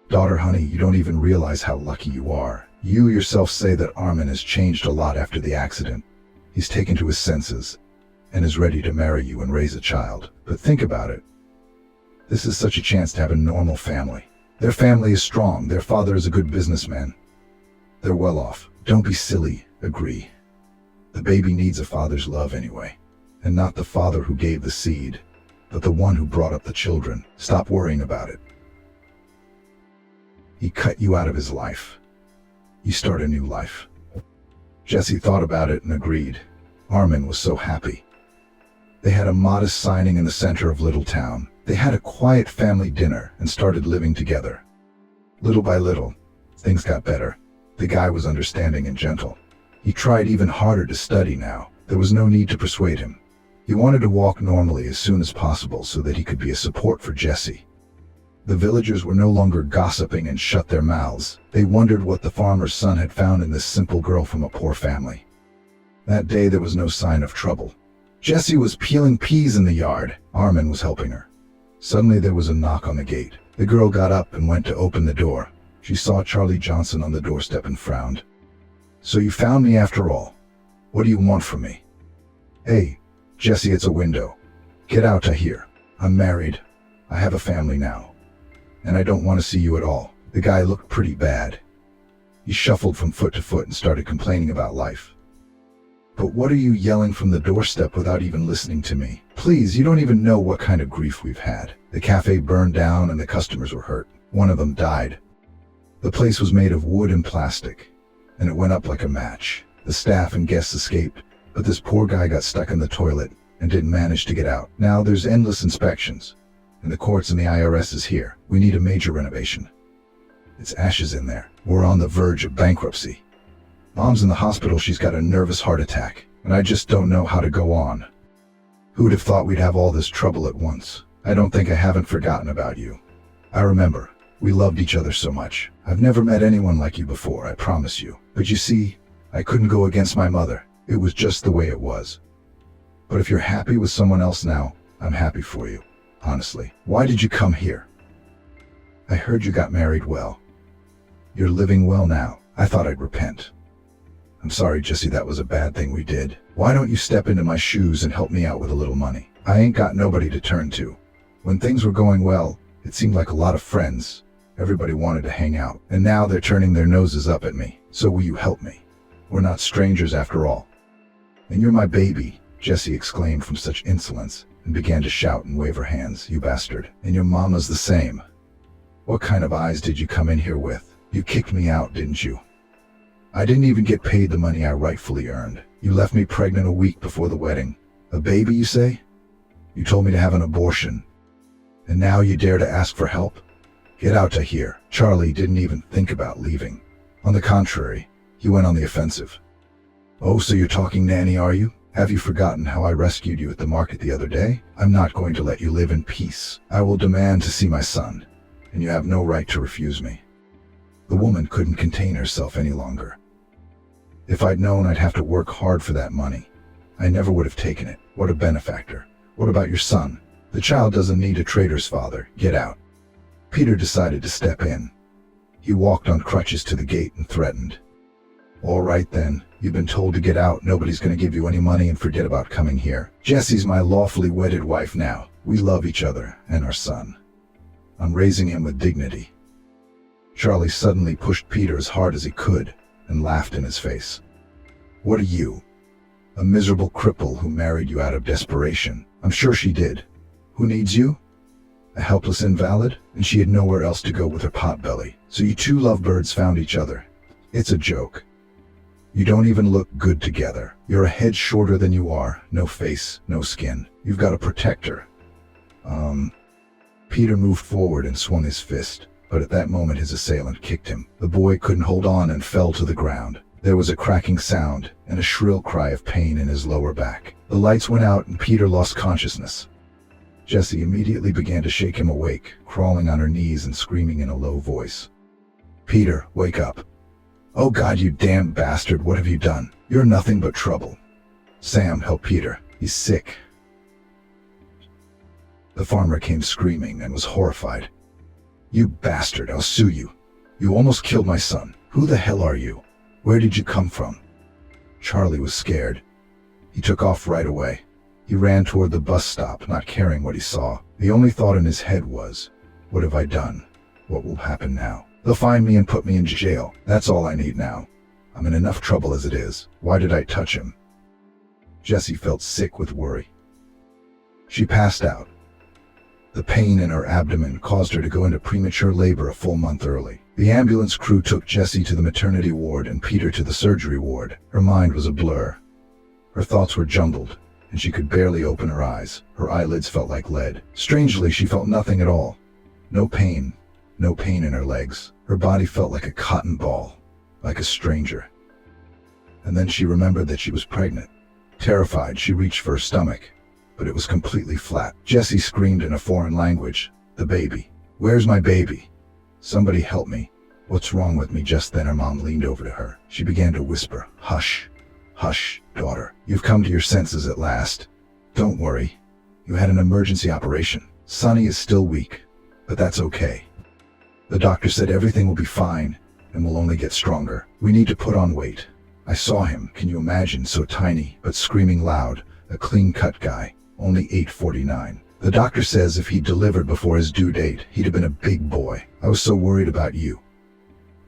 Daughter, honey, you don't even realize how lucky you are. You yourself say that Armin has changed a lot after the accident. He's taken to his senses and is ready to marry you and raise a child. But think about it. This is such a chance to have a normal family. Their family is strong. Their father is a good businessman. They're well off. Don't be silly. Agree. The baby needs a father's love anyway. And not the father who gave the seed, but the one who brought up the children. Stop worrying about it. He cut you out of his life. You start a new life. Jessie thought about it and agreed. Armin was so happy. They had a modest signing in the center of Little Town. They had a quiet family dinner and started living together. Little by little, things got better. The guy was understanding and gentle. He tried even harder to study now. There was no need to persuade him. He wanted to walk normally as soon as possible so that he could be a support for Jessie. The villagers were no longer gossiping and shut their mouths. They wondered what the farmer's son had found in this simple girl from a poor family. That day there was no sign of trouble. Jessie was peeling peas in the yard. Armin was helping her. Suddenly there was a knock on the gate. The girl got up and went to open the door. She saw Charlie Johnson on the doorstep and frowned. So you found me after all. What do you want from me? Hey, Jessie, it's a window. Get out of here. I'm married. I have a family now. And I don't want to see you at all. The guy looked pretty bad. He shuffled from foot to foot and started complaining about life. But what are you yelling from the doorstep without even listening to me? Please, you don't even know what kind of grief we've had. The cafe burned down and the customers were hurt. One of them died. The place was made of wood and plastic, and it went up like a match. The staff and guests escaped, but this poor guy got stuck in the toilet and didn't manage to get out. Now there's endless inspections, and the courts and the IRS is here. We need a major renovation. It's ashes in there. We're on the verge of bankruptcy. Mom's in the hospital. She's got a nervous heart attack, and I just don't know how to go on. Who'd have thought we'd have all this trouble at once? I don't think I haven't forgotten about you. I remember. We loved each other so much. I've never met anyone like you before, I promise you. But you see, I couldn't go against my mother. It was just the way it was. But if you're happy with someone else now, I'm happy for you. Honestly. Why did you come here? I heard you got married well. You're living well now. I thought I'd repent. I'm sorry, Jesse, that was a bad thing we did. Why don't you step into my shoes and help me out with a little money? I ain't got nobody to turn to. When things were going well, it seemed like a lot of friends. Everybody wanted to hang out, and now they're turning their noses up at me. So will you help me? We're not strangers after all. And you're my baby, Jessie exclaimed from such insolence, and began to shout and wave her hands. You bastard. And your mama's the same. What kind of eyes did you come in here with? You kicked me out, didn't you? I didn't even get paid the money I rightfully earned. You left me pregnant a week before the wedding. A baby, you say? You told me to have an abortion. And now you dare to ask for help? Get out of here. Charlie didn't even think about leaving. On the contrary, he went on the offensive. Oh, so you're talking nanny, are you? Have you forgotten how I rescued you at the market the other day? I'm not going to let you live in peace. I will demand to see my son, and you have no right to refuse me. The woman couldn't contain herself any longer. If I'd known I'd have to work hard for that money, I never would have taken it. What a benefactor. What about your son? The child doesn't need a traitor's father. Get out. Peter decided to step in. He walked on crutches to the gate and threatened. All right then, you've been told to get out. Nobody's going to give you any money, and forget about coming here. Jessie's my lawfully wedded wife now. We love each other and our son. I'm raising him with dignity. Charlie suddenly pushed Peter as hard as he could and laughed in his face. What are you? A miserable cripple who married you out of desperation. I'm sure she did. Who needs you? A helpless invalid? And she had nowhere else to go with her potbelly. So you two lovebirds found each other. It's a joke. You don't even look good together. You're a head shorter than you are. No face, no skin. You've got to protect her. Peter moved forward and swung his fist, but at that moment his assailant kicked him. The boy couldn't hold on and fell to the ground. There was a cracking sound and a shrill cry of pain in his lower back. The lights went out and Peter lost consciousness. Jessie immediately began to shake him awake, crawling on her knees and screaming in a low voice. Peter, wake up. Oh God, you damn bastard, what have you done? You're nothing but trouble. Sam, help Peter. He's sick. The farmer came screaming and was horrified. You bastard, I'll sue you. You almost killed my son. Who the hell are you? Where did you come from? Charlie was scared. He took off right away. He ran toward the bus stop, not caring what he saw. The only thought in his head was, what have I done? What will happen now? They'll find me and put me in jail. That's all I need now. I'm in enough trouble as it is. Why did I touch him? Jessie felt sick with worry. She passed out. The pain in her abdomen caused her to go into premature labor a full month early. The ambulance crew took Jessie to the maternity ward and Peter to the surgery ward. Her mind was a blur. Her thoughts were jumbled, and she could barely open her eyes. Her eyelids felt like lead. Strangely, she felt nothing at all. No pain in her legs. Her body felt like a cotton ball, like a stranger. And then she remembered that she was pregnant. Terrified, she reached for her stomach, but it was completely flat. Jessie screamed in a foreign language. The baby. Where's my baby? Somebody help me. What's wrong with me? Just then her mom leaned over to her. She began to whisper, Hush, hush, daughter. You've come to your senses at last. Don't worry. You had an emergency operation. Sonny is still weak, but that's okay. The doctor said everything will be fine and will only get stronger. We need to put on weight. I saw him, can you imagine, so tiny, but screaming loud, a clean-cut guy, only 8'49". The doctor says if he'd delivered before his due date, he'd have been a big boy. I was so worried about you.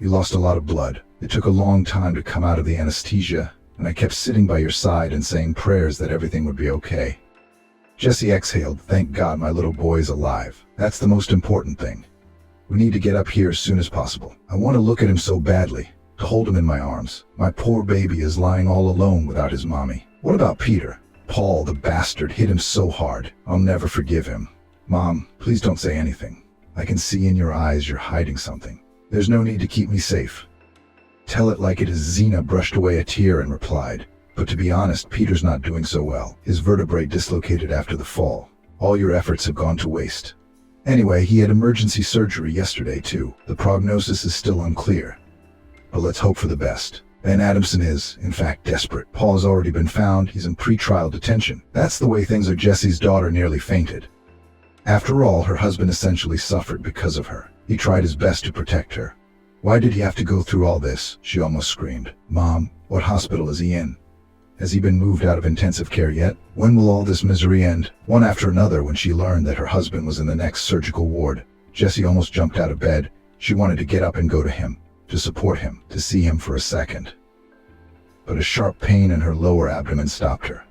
You lost a lot of blood. It took a long time to come out of the anesthesia, and I kept sitting by your side and saying prayers that everything would be okay. Jesse exhaled. Thank God my little boy is alive. That's the most important thing. We need to get up here as soon as possible. I want to look at him so badly, to hold him in my arms. My poor baby is lying all alone without his mommy. What about Peter? Paul, the bastard, hit him so hard. I'll never forgive him. Mom, please don't say anything. I can see in your eyes you're hiding something. There's no need to keep me safe. Tell it like it is. Zena brushed away a tear and replied, but to be honest, Peter's not doing so well. His vertebrae dislocated after the fall. All your efforts have gone to waste. Anyway, he had emergency surgery yesterday too. The prognosis is still unclear, but let's hope for the best. Ben Adamson is, in fact, desperate. Paul has already been found. He's in pre-trial detention. That's the way things are. Jesse's daughter nearly fainted. After all, her husband essentially suffered because of her. He tried his best to protect her. Why did he have to go through all this? She almost screamed. Mom, what hospital is he in? Has he been moved out of intensive care yet? When will all this misery end? One after another, when she learned that her husband was in the next surgical ward, Jessie almost jumped out of bed. She wanted to get up and go to him, to support him, to see him for a second. But a sharp pain in her lower abdomen stopped her.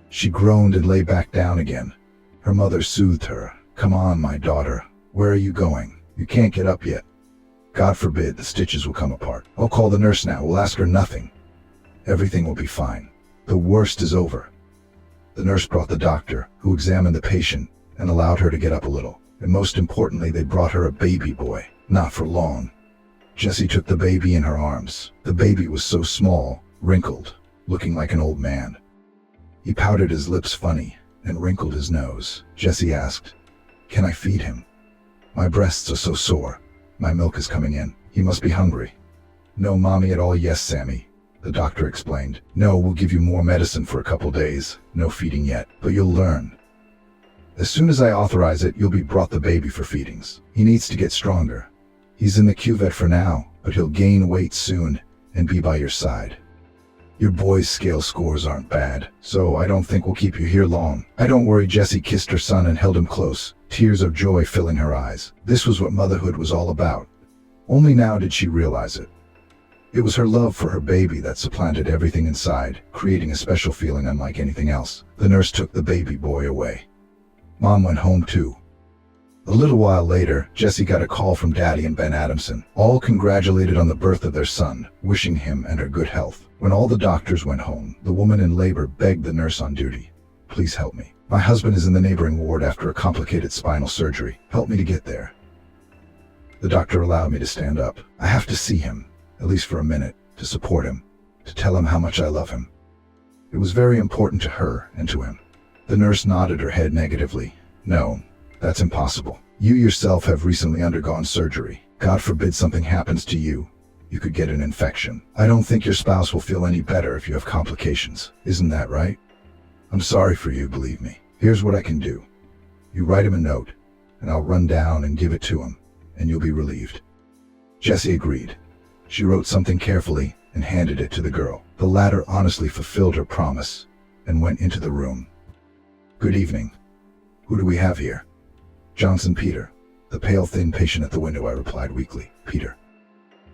She groaned and lay back down again. Her mother soothed her. Come on, my daughter. Where are you going? You can't get up yet. God forbid the stitches will come apart. I'll call the nurse now. We'll ask her nothing. Everything will be fine. The worst is over. The nurse brought the doctor, who examined the patient and allowed her to get up a little. And most importantly, they brought her a baby boy. Not for long. Jessie took the baby in her arms. The baby was so small, wrinkled, looking like an old man. He pouted his lips funny and wrinkled his nose. Jessie asked, "Can I feed him? My breasts are so sore. My milk is coming in. He must be hungry." "No, Mommy at all." "Yes, Sammy," the doctor explained. "No, we'll give you more medicine for a couple days. No feeding yet, but you'll learn. As soon as I authorize it, you'll be brought the baby for feedings. He needs to get stronger. He's in the cuvette for now, but he'll gain weight soon and be by your side. Your boy's scale scores aren't bad, so I don't think we'll keep you here long." "I don't worry." Jessie kissed her son and held him close, tears of joy filling her eyes. This was what motherhood was all about. Only now did she realize it. It was her love for her baby that supplanted everything inside, creating a special feeling unlike anything else. The nurse took the baby boy away. Mom went home too. A little while later, Jessie got a call from Daddy and Ben Adamson. All congratulated on the birth of their son, wishing him and her good health. When all the doctors went home, the woman in labor begged the nurse on duty, "Please help me. My husband is in the neighboring ward after a complicated spinal surgery. Help me to get there." The doctor allowed me to stand up. "I have to see him, at least for a minute, to support him, to tell him how much I love him." It was very important to her and to him. The nurse nodded her head negatively. "No, that's impossible. You yourself have recently undergone surgery. God forbid something happens to you. You could get an infection. I don't think your spouse will feel any better if you have complications. Isn't that right? I'm sorry for you, believe me. Here's what I can do. You write him a note, and I'll run down and give it to him, and you'll be relieved." Jessie agreed. She wrote something carefully and handed it to the girl. The latter honestly fulfilled her promise and went into the room. "Good evening. Who do we have here?" "Johnson Peter, the pale thin patient at the window," I replied weakly. "Peter.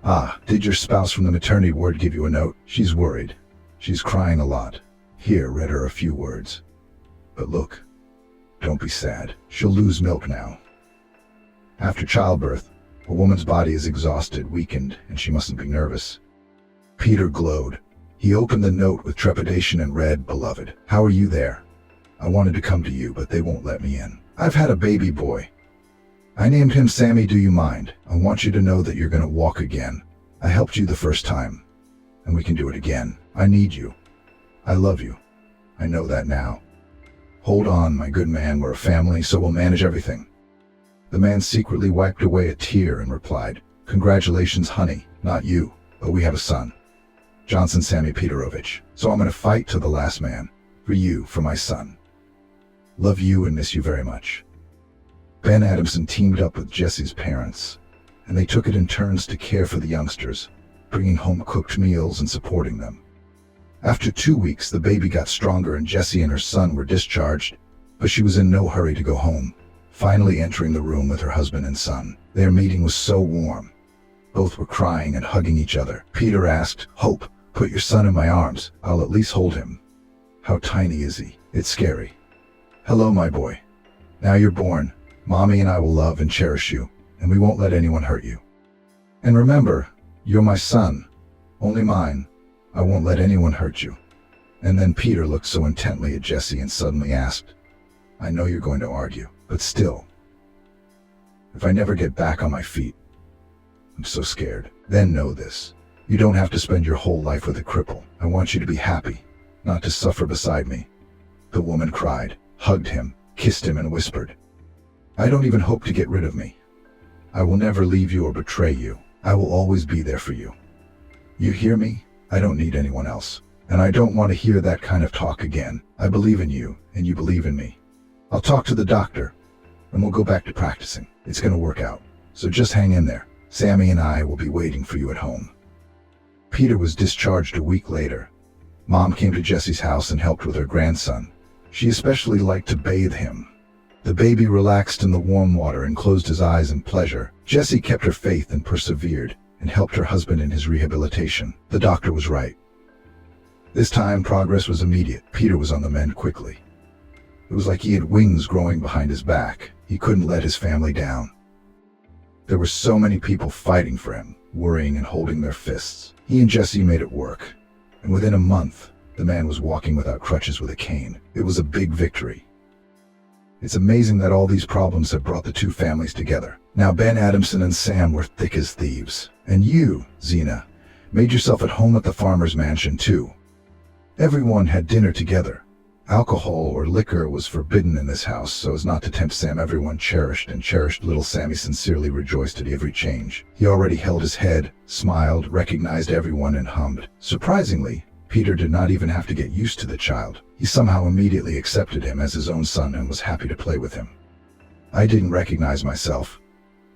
Ah, did your spouse from the maternity ward give you a note? She's worried. She's crying a lot." Here read her a few words. "But look, don't be sad. She'll lose milk now. After childbirth, a woman's body is exhausted, weakened, and she mustn't be nervous." Peter glowed. He opened the note with trepidation and read, "Beloved, how are you there? I wanted to come to you, but they won't let me in. I've had a baby boy. I named him Sammy. Do you mind? I want you to know that you're going to walk again. I helped you the first time, and we can do it again. I need you. I love you. I know that now. Hold on, my good man. We're a family, so we'll manage everything." The man secretly wiped away a tear and replied, "Congratulations, honey. Not you, but we have a son. Johnson Sammy Peterovich. So I'm going to fight to the last man. For you, for my son. Love you and miss you very much." Ben Adamson teamed up with Jessie's parents, and they took it in turns to care for the youngsters, bringing home cooked meals and supporting them. After 2 weeks, the baby got stronger and Jessie and her son were discharged, but she was in no hurry to go home, finally entering the room with her husband and son. Their meeting was so warm. Both were crying and hugging each other. Peter asked, "Hope, put your son in my arms. I'll at least hold him." "How tiny is he? It's scary." "Hello, my boy. Now you're born. Mommy and I will love and cherish you, and we won't let anyone hurt you. And remember, you're my son, only mine. I won't let anyone hurt you." And then Peter looked so intently at Jesse and suddenly asked, "I know you're going to argue, but still, if I never get back on my feet, I'm so scared." "Then know this. You don't have to spend your whole life with a cripple. I want you to be happy, not to suffer beside me." The woman cried, hugged him, kissed him, and whispered, "I don't even hope to get rid of me. I will never leave you or betray you. I will always be there for you. You hear me? I don't need anyone else. And I don't want to hear that kind of talk again. I believe in you, and you believe in me. I'll talk to the doctor, and we'll go back to practicing. It's going to work out. So just hang in there. Sammy and I will be waiting for you at home." Peter was discharged a week later. Mom came to Jesse's house and helped with her grandson. She especially liked to bathe him. The baby relaxed in the warm water and closed his eyes in pleasure. Jessie kept her faith and persevered, and helped her husband in his rehabilitation. The doctor was right. This time, progress was immediate. Peter was on the mend quickly. It was like he had wings growing behind his back. He couldn't let his family down. There were so many people fighting for him, worrying and holding their fists. He and Jesse made it work, and within a month, the man was walking without crutches with a cane. It was a big victory. It's amazing that all these problems have brought the two families together. Now Ben Adamson and Sam were thick as thieves. And you, Zena, made yourself at home at the farmer's mansion too. Everyone had dinner together. Alcohol or liquor was forbidden in this house so as not to tempt Sam. Everyone cherished little Sammy, sincerely rejoiced at every change. He already held his head, smiled, recognized everyone, and hummed. Surprisingly, Peter did not even have to get used to the child. He somehow immediately accepted him as his own son and was happy to play with him. I didn't recognize myself.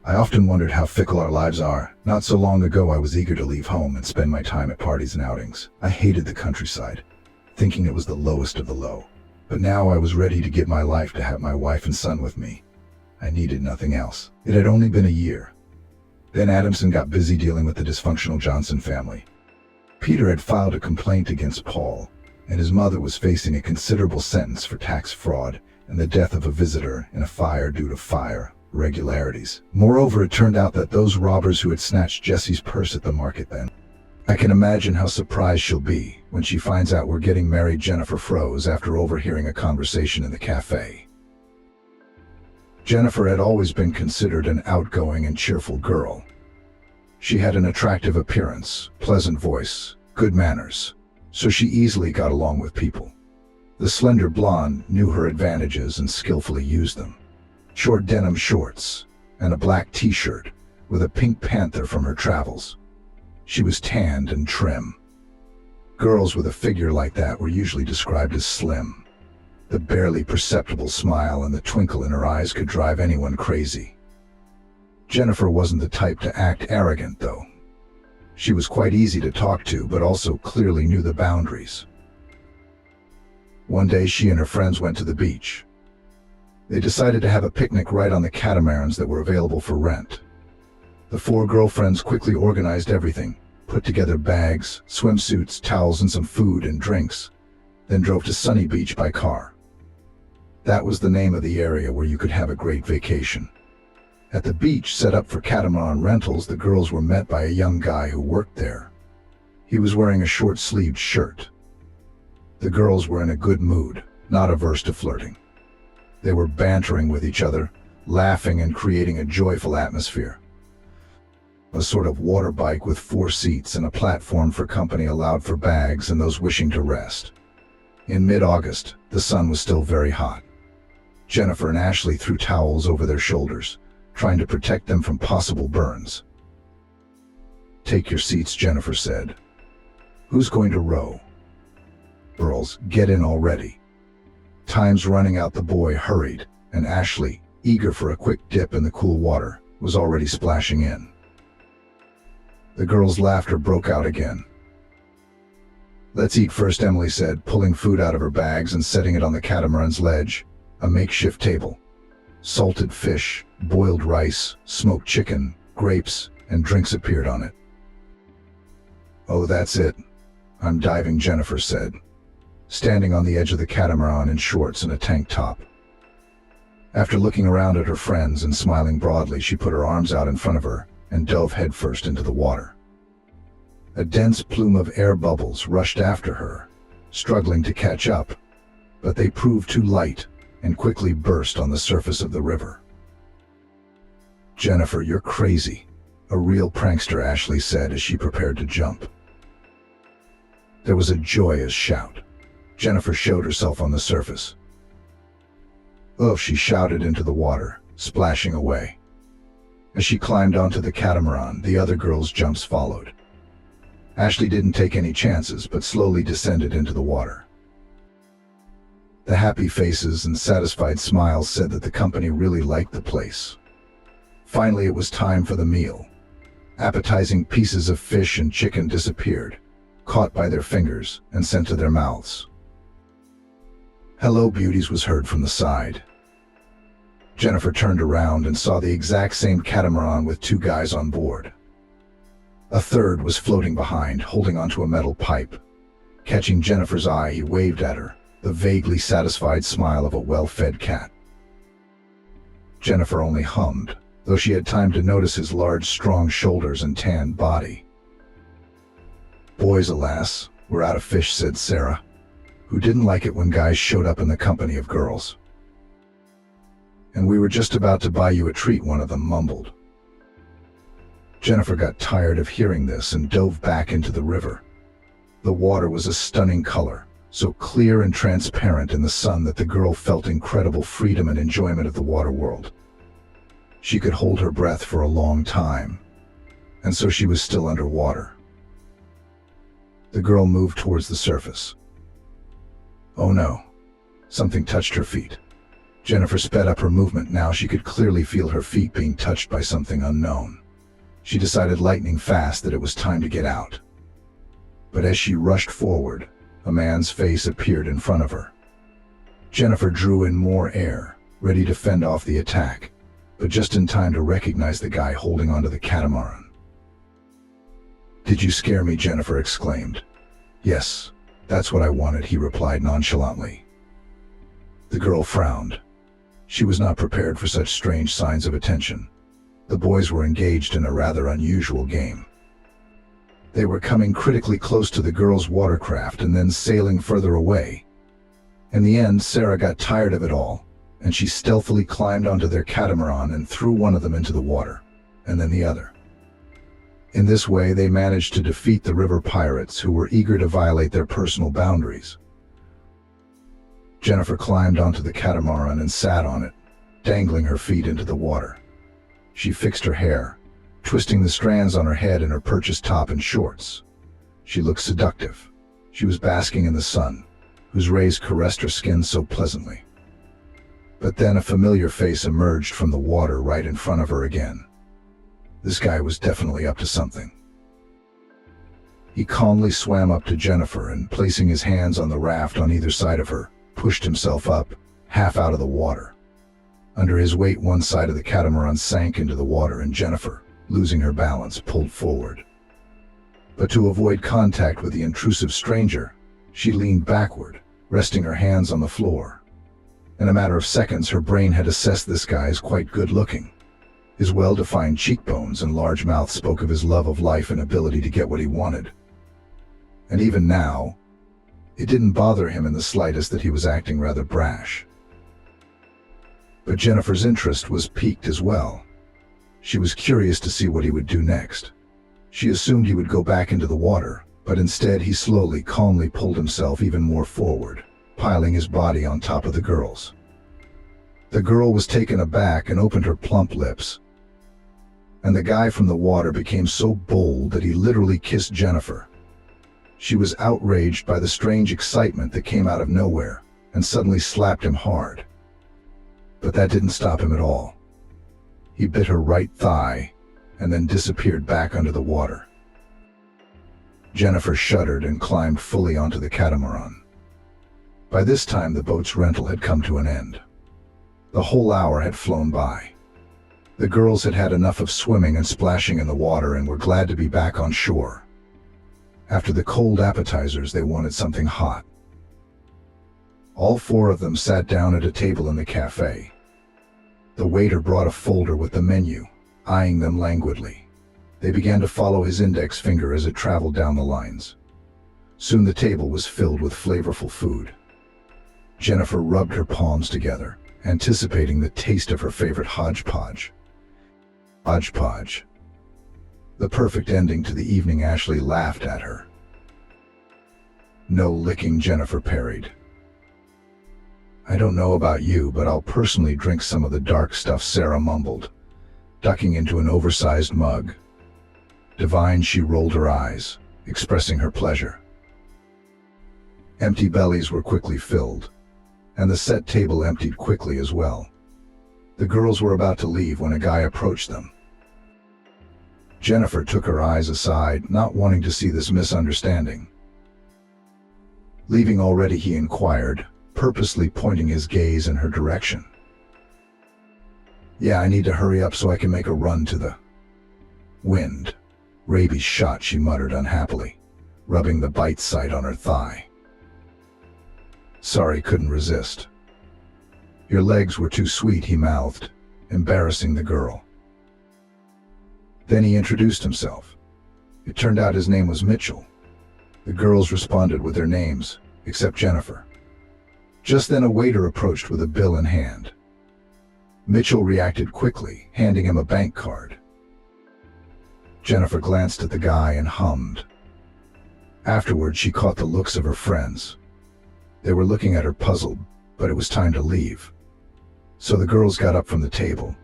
I often wondered how fickle our lives are. Not so long ago I was eager to leave home and spend my time at parties and outings. I hated the countryside, thinking it was the lowest of the low. But now I was ready to give my life to have my wife and son with me. I needed nothing else. It had only been a year. Then Adamson got busy dealing with the dysfunctional Johnson family. Peter had filed a complaint against Paul, and his mother was facing a considerable sentence for tax fraud and the death of a visitor in a fire due to fire irregularities. Moreover, it turned out that those robbers who had snatched Jesse's purse at the market then. I can imagine how surprised she'll be when she finds out we're getting married. Jennifer froze after overhearing a conversation in the cafe. Jennifer had always been considered an outgoing and cheerful girl. She had an attractive appearance, pleasant voice, good manners, so she easily got along with people. The slender blonde knew her advantages and skillfully used them. Short denim shorts and a black t-shirt with a pink panther from her travels. She was tanned and trim. Girls with a figure like that were usually described as slim. The barely perceptible smile and the twinkle in her eyes could drive anyone crazy. Jennifer wasn't the type to act arrogant, though. She was quite easy to talk to, but also clearly knew the boundaries. One day she and her friends went to the beach. They decided to have a picnic right on the catamarans that were available for rent. The four girlfriends quickly organized everything, put together bags, swimsuits, towels, and some food and drinks, then drove to Sunny Beach by car. That was the name of the area where you could have a great vacation. At the beach set up for catamaran rentals, the girls were met by a young guy who worked there. He was wearing a short-sleeved shirt. The girls were in a good mood, not averse to flirting. They were bantering with each other, laughing and creating a joyful atmosphere. A sort of water bike with 4 seats and a platform for company allowed for bags and those wishing to rest. In mid-August, the sun was still very hot. Jennifer and Ashley threw towels over their shoulders, trying to protect them from possible burns. "Take your seats," Jennifer said. "Who's going to row?" "Girls, get in already." Time's running out. The boy hurried, and Ashley, eager for a quick dip in the cool water, was already splashing in. The girls' laughter broke out again. "Let's eat first," Emily said, pulling food out of her bags and setting it on the catamaran's ledge, a makeshift table. Salted fish, boiled rice, smoked chicken, grapes, and drinks appeared on it. "Oh, that's it. I'm diving," Jennifer said, standing on the edge of the catamaran in shorts and a tank top. After looking around at her friends and smiling broadly, she put her arms out in front of her and dove headfirst into the water. A dense plume of air bubbles rushed after her, struggling to catch up, but they proved too light and quickly burst on the surface of the river. "Jennifer, you're crazy," a real prankster, Ashley said as she prepared to jump. There was a joyous shout. Jennifer showed herself on the surface. "Oh," she shouted into the water, splashing away. As she climbed onto the catamaran, the other girls' jumps followed. Ashley didn't take any chances, but slowly descended into the water. The happy faces and satisfied smiles said that the company really liked the place. Finally, it was time for the meal. Appetizing pieces of fish and chicken disappeared, caught by their fingers and sent to their mouths. "Hello, beauties," was heard from the side. Jennifer turned around and saw the exact same catamaran with two guys on board. A third was floating behind, holding onto a metal pipe. Catching Jennifer's eye, he waved at her, the vaguely satisfied smile of a well-fed cat. Jennifer only hummed, though she had time to notice his large, strong shoulders and tanned body. "Boys, alas, we're out of fish," said Sarah, who didn't like it when guys showed up in the company of girls. "And we were just about to buy you a treat," one of them mumbled. Jennifer got tired of hearing this and dove back into the river. The water was a stunning color, so clear and transparent in the sun that the girl felt incredible freedom and enjoyment of the water world. She could hold her breath for a long time, and so she was still underwater. The girl moved towards the surface. Oh no, something touched her feet. Jennifer sped up her movement. Now she could clearly feel her feet being touched by something unknown. She decided lightning fast that it was time to get out. But as she rushed forward, a man's face appeared in front of her. Jennifer drew in more air, ready to fend off the attack, but just in time to recognize the guy holding onto the catamaran. "Did you scare me?" Jennifer exclaimed. "Yes, that's what I wanted," he replied nonchalantly. The girl frowned. She was not prepared for such strange signs of attention. The boys were engaged in a rather unusual game. They were coming critically close to the girl's watercraft and then sailing further away. In the end, Sarah got tired of it all, and she stealthily climbed onto their catamaran and threw one of them into the water, and then the other. In this way, they managed to defeat the river pirates, who were eager to violate their personal boundaries. Jennifer climbed onto the catamaran and sat on it, dangling her feet into the water. She fixed her hair, twisting the strands on her head in her purchased top and shorts. She looked seductive. She was basking in the sun, whose rays caressed her skin so pleasantly. But then a familiar face emerged from the water right in front of her again. This guy was definitely up to something. He calmly swam up to Jennifer and, placing his hands on the raft on either side of her, pushed himself up, half out of the water. Under his weight, one side of the catamaran sank into the water, and Jennifer, losing her balance, pulled forward. But to avoid contact with the intrusive stranger, she leaned backward, resting her hands on the floor. In a matter of seconds, her brain had assessed this guy as quite good-looking. His well-defined cheekbones and large mouth spoke of his love of life and ability to get what he wanted. And even now, it didn't bother him in the slightest that he was acting rather brash. But Jennifer's interest was piqued as well. She was curious to see what he would do next. She assumed he would go back into the water, but instead he slowly, calmly pulled himself even more forward, piling his body on top of the girl's. The girl was taken aback and opened her plump lips. And the guy from the water became so bold that he literally kissed Jennifer. She was outraged by the strange excitement that came out of nowhere and suddenly slapped him hard. But that didn't stop him at all. He bit her right thigh and then disappeared back under the water. Jennifer shuddered and climbed fully onto the catamaran. By this time, the boat's rental had come to an end. The whole hour had flown by. The girls had had enough of swimming and splashing in the water and were glad to be back on shore. After the cold appetizers, they wanted something hot. All four of them sat down at a table in the cafe. The waiter brought a folder with the menu, eyeing them languidly. They began to follow his index finger as it traveled down the lines. Soon the table was filled with flavorful food. Jennifer rubbed her palms together, anticipating the taste of her favorite hodgepodge. Hodgepodge. The perfect ending to the evening. Ashley laughed at her. No licking, Jennifer parried. I don't know about you, but I'll personally drink some of the dark stuff, Sarah mumbled, ducking into an oversized mug. Divine, she rolled her eyes, expressing her pleasure. Empty bellies were quickly filled, and the set table emptied quickly as well. The girls were about to leave when a guy approached them. Jennifer took her eyes aside, not wanting to see this misunderstanding. Leaving already, he inquired, purposely pointing his gaze in her direction. Yeah, I need to hurry up so I can make a run to the wind. Rabies shot, she muttered unhappily, rubbing the bite site on her thigh. Sorry, couldn't resist. Your legs were too sweet, he mouthed, embarrassing the girl. Then he introduced himself. It turned out his name was Mitchell. The girls responded with their names, except Jennifer. Just then a waiter approached with a bill in hand. Mitchell reacted quickly, handing him a bank card. Jennifer glanced at the guy and hummed. Afterward, she caught the looks of her friends. They were looking at her puzzled, but it was time to leave. So the girls got up from the table.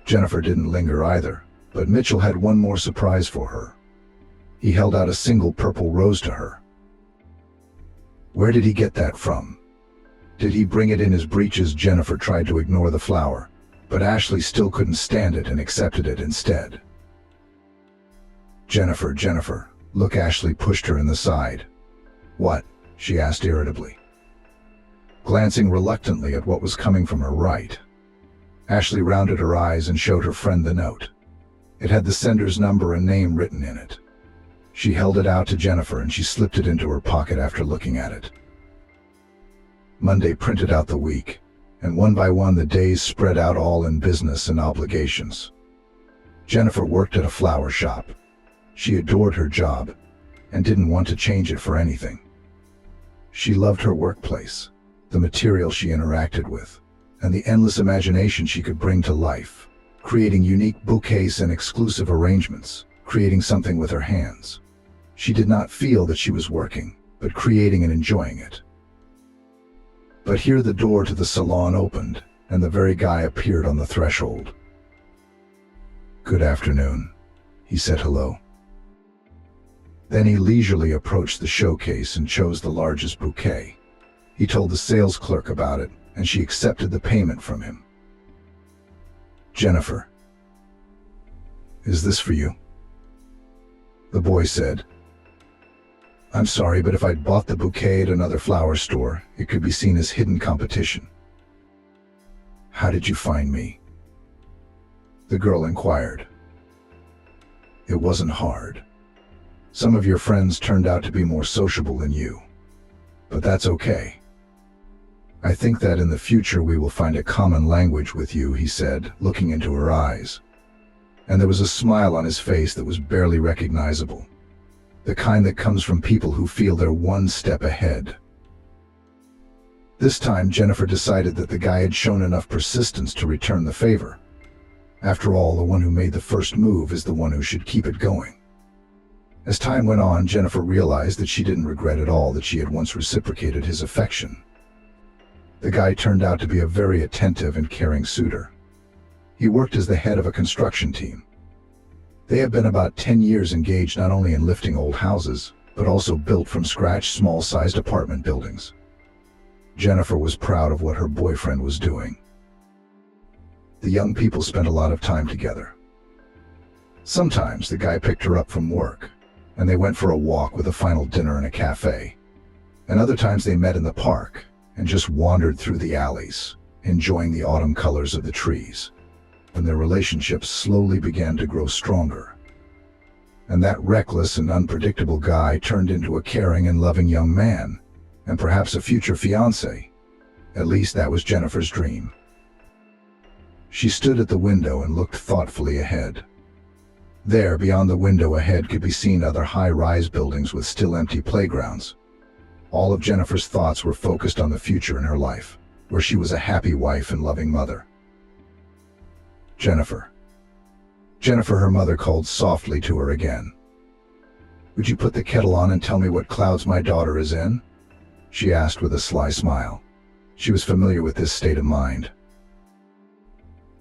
Jennifer didn't linger either, but Mitchell had one more surprise for her. He held out a single purple rose to her. Where did he get that from? Did he bring it in his breeches? Jennifer tried to ignore the flower, but Ashley still couldn't stand it and accepted it instead. Jennifer, look, Ashley pushed her in the side. What? She asked irritably, glancing reluctantly at what was coming from her right. Ashley rounded her eyes and showed her friend the note. It had the sender's number and name written in it. She held it out to Jennifer and she slipped it into her pocket after looking at it. Monday printed out the week, and one by one the days spread out, all in business and obligations. Jennifer worked at a flower shop. She adored her job and didn't want to change it for anything. She loved her workplace, the material she interacted with, and the endless imagination she could bring to life, creating unique bouquets and exclusive arrangements, creating something with her hands. She did not feel that she was working, but creating and enjoying it. But here the door to the salon opened, and the very guy appeared on the threshold. Good afternoon, he said hello. Then he leisurely approached the showcase and chose the largest bouquet. He told the sales clerk about it, and she accepted the payment from him. Jennifer, is this for you? The boy said. I'm sorry, but if I'd bought the bouquet at another flower store, it could be seen as hidden competition. How did you find me? The girl inquired. It wasn't hard. Some of your friends turned out to be more sociable than you, but that's okay. I think that in the future we will find a common language with you, he said, looking into her eyes. And there was a smile on his face that was barely recognizable, the kind that comes from people who feel they're one step ahead. This time, Jennifer decided that the guy had shown enough persistence to return the favor. After all, the one who made the first move is the one who should keep it going. As time went on, Jennifer realized that she didn't regret at all that she had once reciprocated his affection. The guy turned out to be a very attentive and caring suitor. He worked as the head of a construction team. They had been about 10 years engaged, not only in lifting old houses, but also built from scratch small-sized apartment buildings. Jennifer was proud of what her boyfriend was doing. The young people spent a lot of time together. Sometimes the guy picked her up from work, and they went for a walk with a final dinner in a cafe. And other times they met in the park and just wandered through the alleys, enjoying the autumn colors of the trees. and their relationship slowly began to grow stronger. And that reckless and unpredictable guy turned into a caring and loving young man, and perhaps a future fiancé. At least that was Jennifer's dream. She stood at the window and looked thoughtfully ahead. There, beyond the window ahead, could be seen other high-rise buildings with still empty playgrounds. All of Jennifer's thoughts were focused on the future in her life, where she was a happy wife and loving mother. Jennifer. Jennifer, her mother called softly to her again. "Would you put the kettle on and tell me what clouds my daughter is in?" she asked with a sly smile. She was familiar with this state of mind.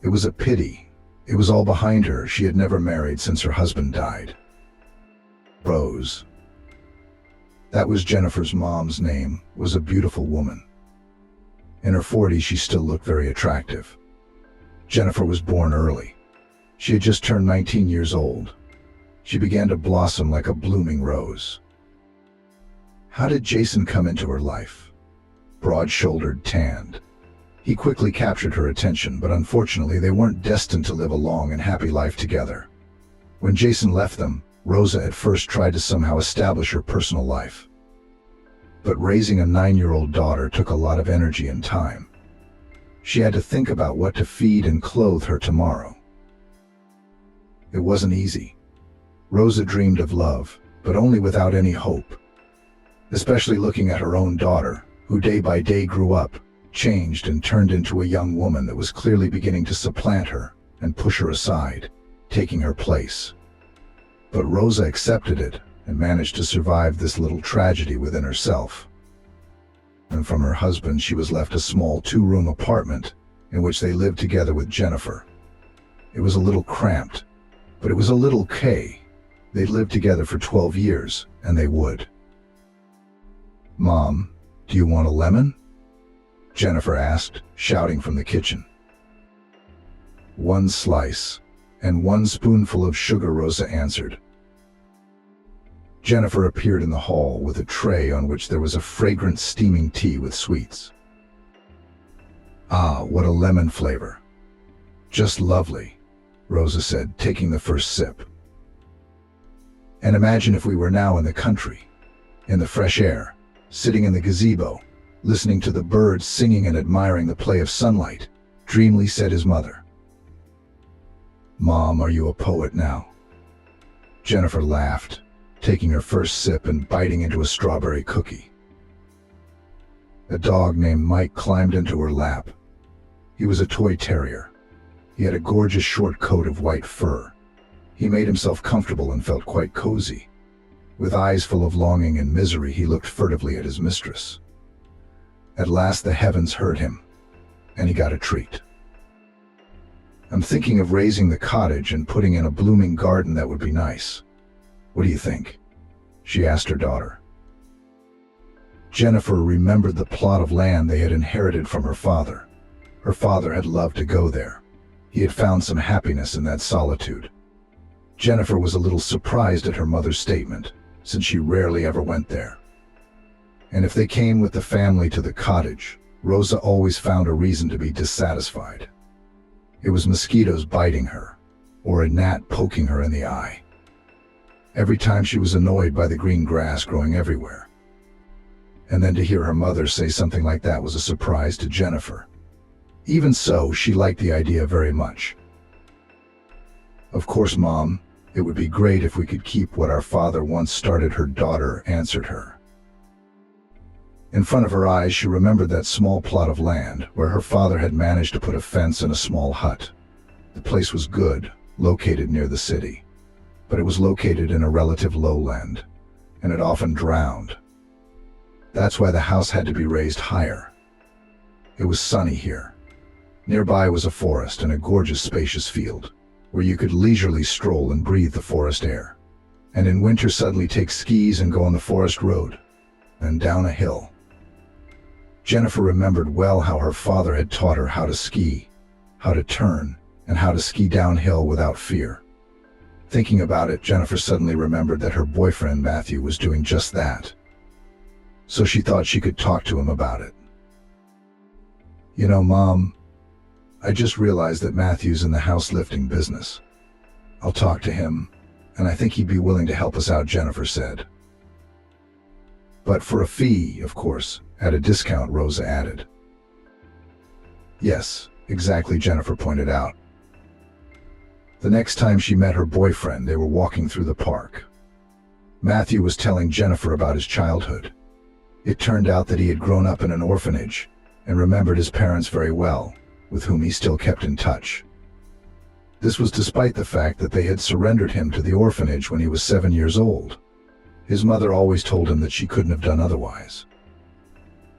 It was a pity. It was all behind her. She had never married since her husband died. Rose. That was Jennifer's mom's name, was a beautiful woman. In her 40s, she still looked very attractive. Jennifer was born early. She had just turned 19 years old. She began to blossom like a blooming rose. How did Jason come into her life? Broad-shouldered, tanned. He quickly captured her attention, but unfortunately they weren't destined to live a long and happy life together. When Jason left them, Rosa at first tried to somehow establish her personal life. But raising a 9-year-old daughter took a lot of energy and time. She had to think about what to feed and clothe her tomorrow. It wasn't easy. Rosa dreamed of love, but only without any hope. Especially looking at her own daughter, who day by day grew up, changed, and turned into a young woman that was clearly beginning to supplant her and push her aside, taking her place. But Rosa accepted it and managed to survive this little tragedy within herself. And from her husband, she was left a small 2-room apartment in which they lived together with Jennifer. It was a little cramped, but it was a little okay. They'd lived together for 12 years, and they would. "Mom, do you want a lemon?" Jennifer asked, shouting from the kitchen. "One slice, and 1 spoonful of sugar," Rosa answered. Jennifer appeared in the hall with a tray on which there was a fragrant steaming tea with sweets. "Ah, what a lemon flavor. Just lovely," Rosa said, taking the first sip. "And imagine if we were now in the country, in the fresh air, sitting in the gazebo, listening to the birds singing and admiring the play of sunlight," dreamily said his mother. "Mom, are you a poet now?" Jennifer laughed, taking her first sip and biting into a strawberry cookie. A dog named Mike climbed into her lap. He was a toy terrier. He had a gorgeous short coat of white fur. He made himself comfortable and felt quite cozy. With eyes full of longing and misery, he looked furtively at his mistress. At last the heavens heard him, and he got a treat. "I'm thinking of raising the cottage and putting in a blooming garden that would be nice. What do you think?" she asked her daughter. Jennifer remembered the plot of land they had inherited from her father. Her father had loved to go there. He had found some happiness in that solitude. Jennifer was a little surprised at her mother's statement, since she rarely ever went there. And if they came with the family to the cottage, Rosa always found a reason to be dissatisfied. It was mosquitoes biting her, or a gnat poking her in the eye. Every time she was annoyed by the green grass growing everywhere. And then to hear her mother say something like that was a surprise to Jennifer. Even so, she liked the idea very much. "Of course, Mom, it would be great if we could keep what our father once started," her daughter answered her. In front of her eyes, she remembered that small plot of land where her father had managed to put a fence and a small hut. The place was good, located near the city, but it was located in a relative lowland, and it often drowned. That's why the house had to be raised higher. It was sunny here. Nearby was a forest and a gorgeous spacious field, where you could leisurely stroll and breathe the forest air, and in winter suddenly take skis and go on the forest road, and down a hill. Jennifer remembered well how her father had taught her how to ski, how to turn, and how to ski downhill without fear. Thinking about it, Jennifer suddenly remembered that her boyfriend Matthew was doing just that. So she thought she could talk to him about it. "You know, Mom, I just realized that Matthew's in the house lifting business. I'll talk to him, and I think he'd be willing to help us out," Jennifer said. "But for a fee, of course, at a discount," Rosa added. "Yes, exactly," Jennifer pointed out. The next time she met her boyfriend, they were walking through the park. Matthew was telling Jennifer about his childhood. It turned out that he had grown up in an orphanage and remembered his parents very well, with whom he still kept in touch. This was despite the fact that they had surrendered him to the orphanage when he was 7 years old. His mother always told him that she couldn't have done otherwise.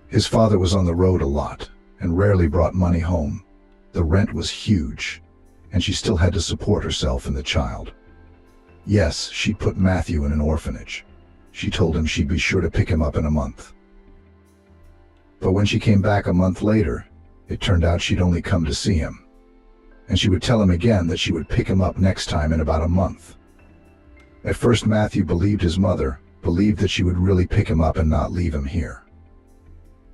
His father was on the road a lot and rarely brought money home. The rent was huge, and she still had to support herself and the child. Yes, she'd put Matthew in an orphanage. She told him she'd be sure to pick him up in a month. But when she came back a month later, it turned out she'd only come to see him. And she would tell him again that she would pick him up next time in about a month. At first, Matthew believed his mother, believed that she would really pick him up and not leave him here.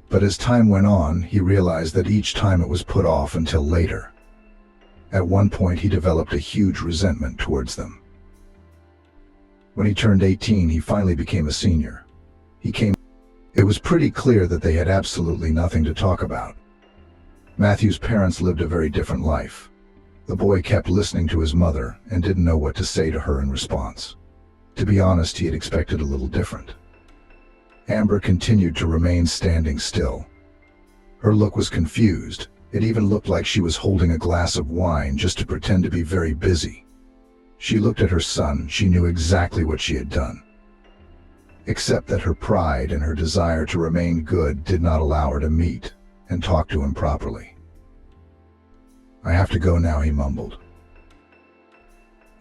But as time went on, he realized that each time it was put off until later. At one point, he developed a huge resentment towards them. When he turned 18, he finally became a senior. It was pretty clear that they had absolutely nothing to talk about. Matthew's parents lived a very different life. The boy kept listening to his mother and didn't know what to say to her in response. To be honest, he had expected a little different. Amber continued to remain standing still. Her look was confused. It even looked like she was holding a glass of wine just to pretend to be very busy. She looked at her son. She knew exactly what she had done. Except that her pride and her desire to remain good did not allow her to meet and talk to him properly. "I have to go now," he mumbled.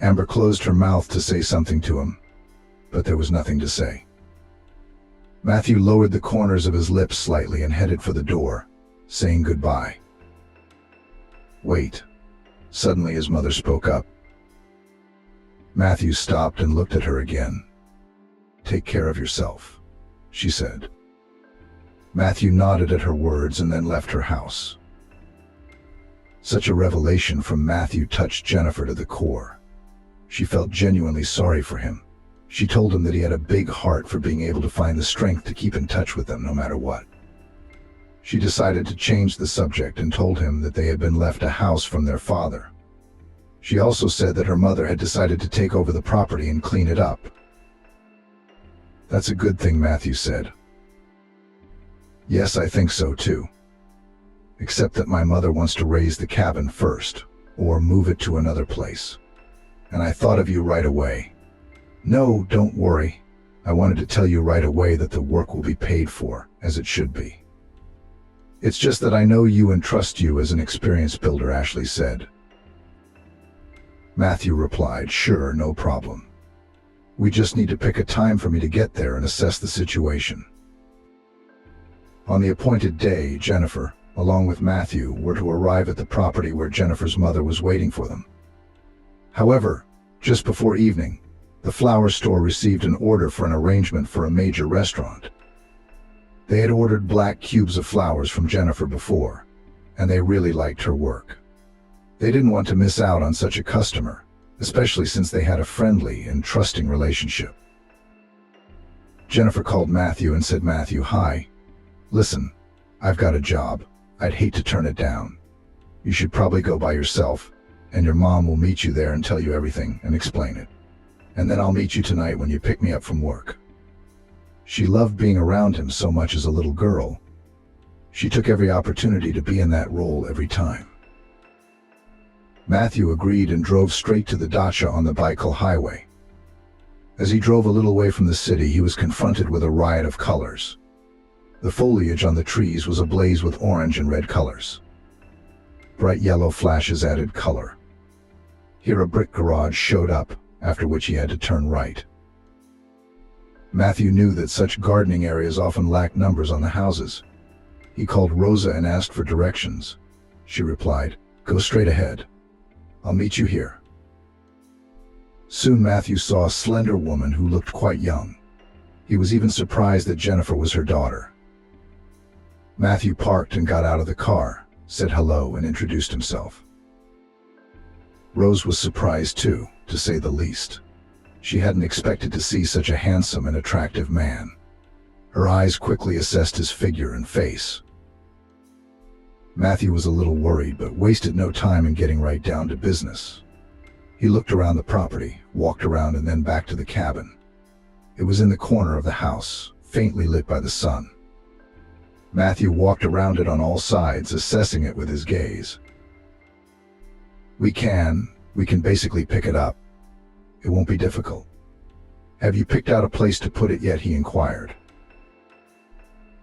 Amber closed her mouth to say something to him, but there was nothing to say. Matthew lowered the corners of his lips slightly and headed for the door, saying goodbye. "Wait." Suddenly his mother spoke up. Matthew stopped and looked at her again. "Take care of yourself," she said. Matthew nodded at her words and then left her house. Such a revelation from Matthew touched Jennifer to the core. She felt genuinely sorry for him. She told him that he had a big heart for being able to find the strength to keep in touch with them no matter what. She decided to change the subject and told him that they had been left a house from their father. She also said that her mother had decided to take over the property and clean it up. "That's a good thing," Matthew said. "Yes, I think so too. Except that my mother wants to raise the cabin first, or move it to another place. And I thought of you right away." "No, don't worry. I wanted to tell you right away that the work will be paid for, as it should be. It's just that I know you and trust you as an experienced builder," Ashley said. Matthew replied, "Sure, no problem. We just need to pick a time for me to get there and assess the situation." On the appointed day, Jennifer, along with Matthew, were to arrive at the property where Jennifer's mother was waiting for them. However, just before evening, the flower store received an order for an arrangement for a major restaurant. They had ordered black cubes of flowers from Jennifer before, and they really liked her work. They didn't want to miss out on such a customer, especially since they had a friendly and trusting relationship. Jennifer called Matthew and said, "Matthew, hi. Listen, I've got a job. I'd hate to turn it down. You should probably go by yourself, and your mom will meet you there and tell you everything and explain it. And then I'll meet you tonight when you pick me up from work." She loved being around him so much as a little girl. She took every opportunity to be in that role every time. Matthew agreed and drove straight to the dacha on the Baikal Highway. As he drove a little way from the city, he was confronted with a riot of colors. The foliage on the trees was ablaze with orange and red colors. Bright yellow flashes added color. Here a brick garage showed up, after which he had to turn right. Matthew knew that such gardening areas often lacked numbers on the houses. He called Rosa and asked for directions. She replied, "Go straight ahead. I'll meet you here." Soon Matthew saw a slender woman who looked quite young. He was even surprised that Jennifer was her daughter. Matthew parked and got out of the car. said hello, and introduced himself. Rose was surprised too, to say the least. She hadn't expected to see such a handsome and attractive man. Her eyes quickly assessed his figure and face. Matthew was a little worried, but wasted no time in getting right down to business. He looked around the property, walked around, and then back to the cabin. It was in the corner of the house, faintly lit by the sun. Matthew walked around it on all sides, assessing it with his gaze. We can basically pick it up. It won't be difficult. Have you picked out a place to put it yet? He inquired.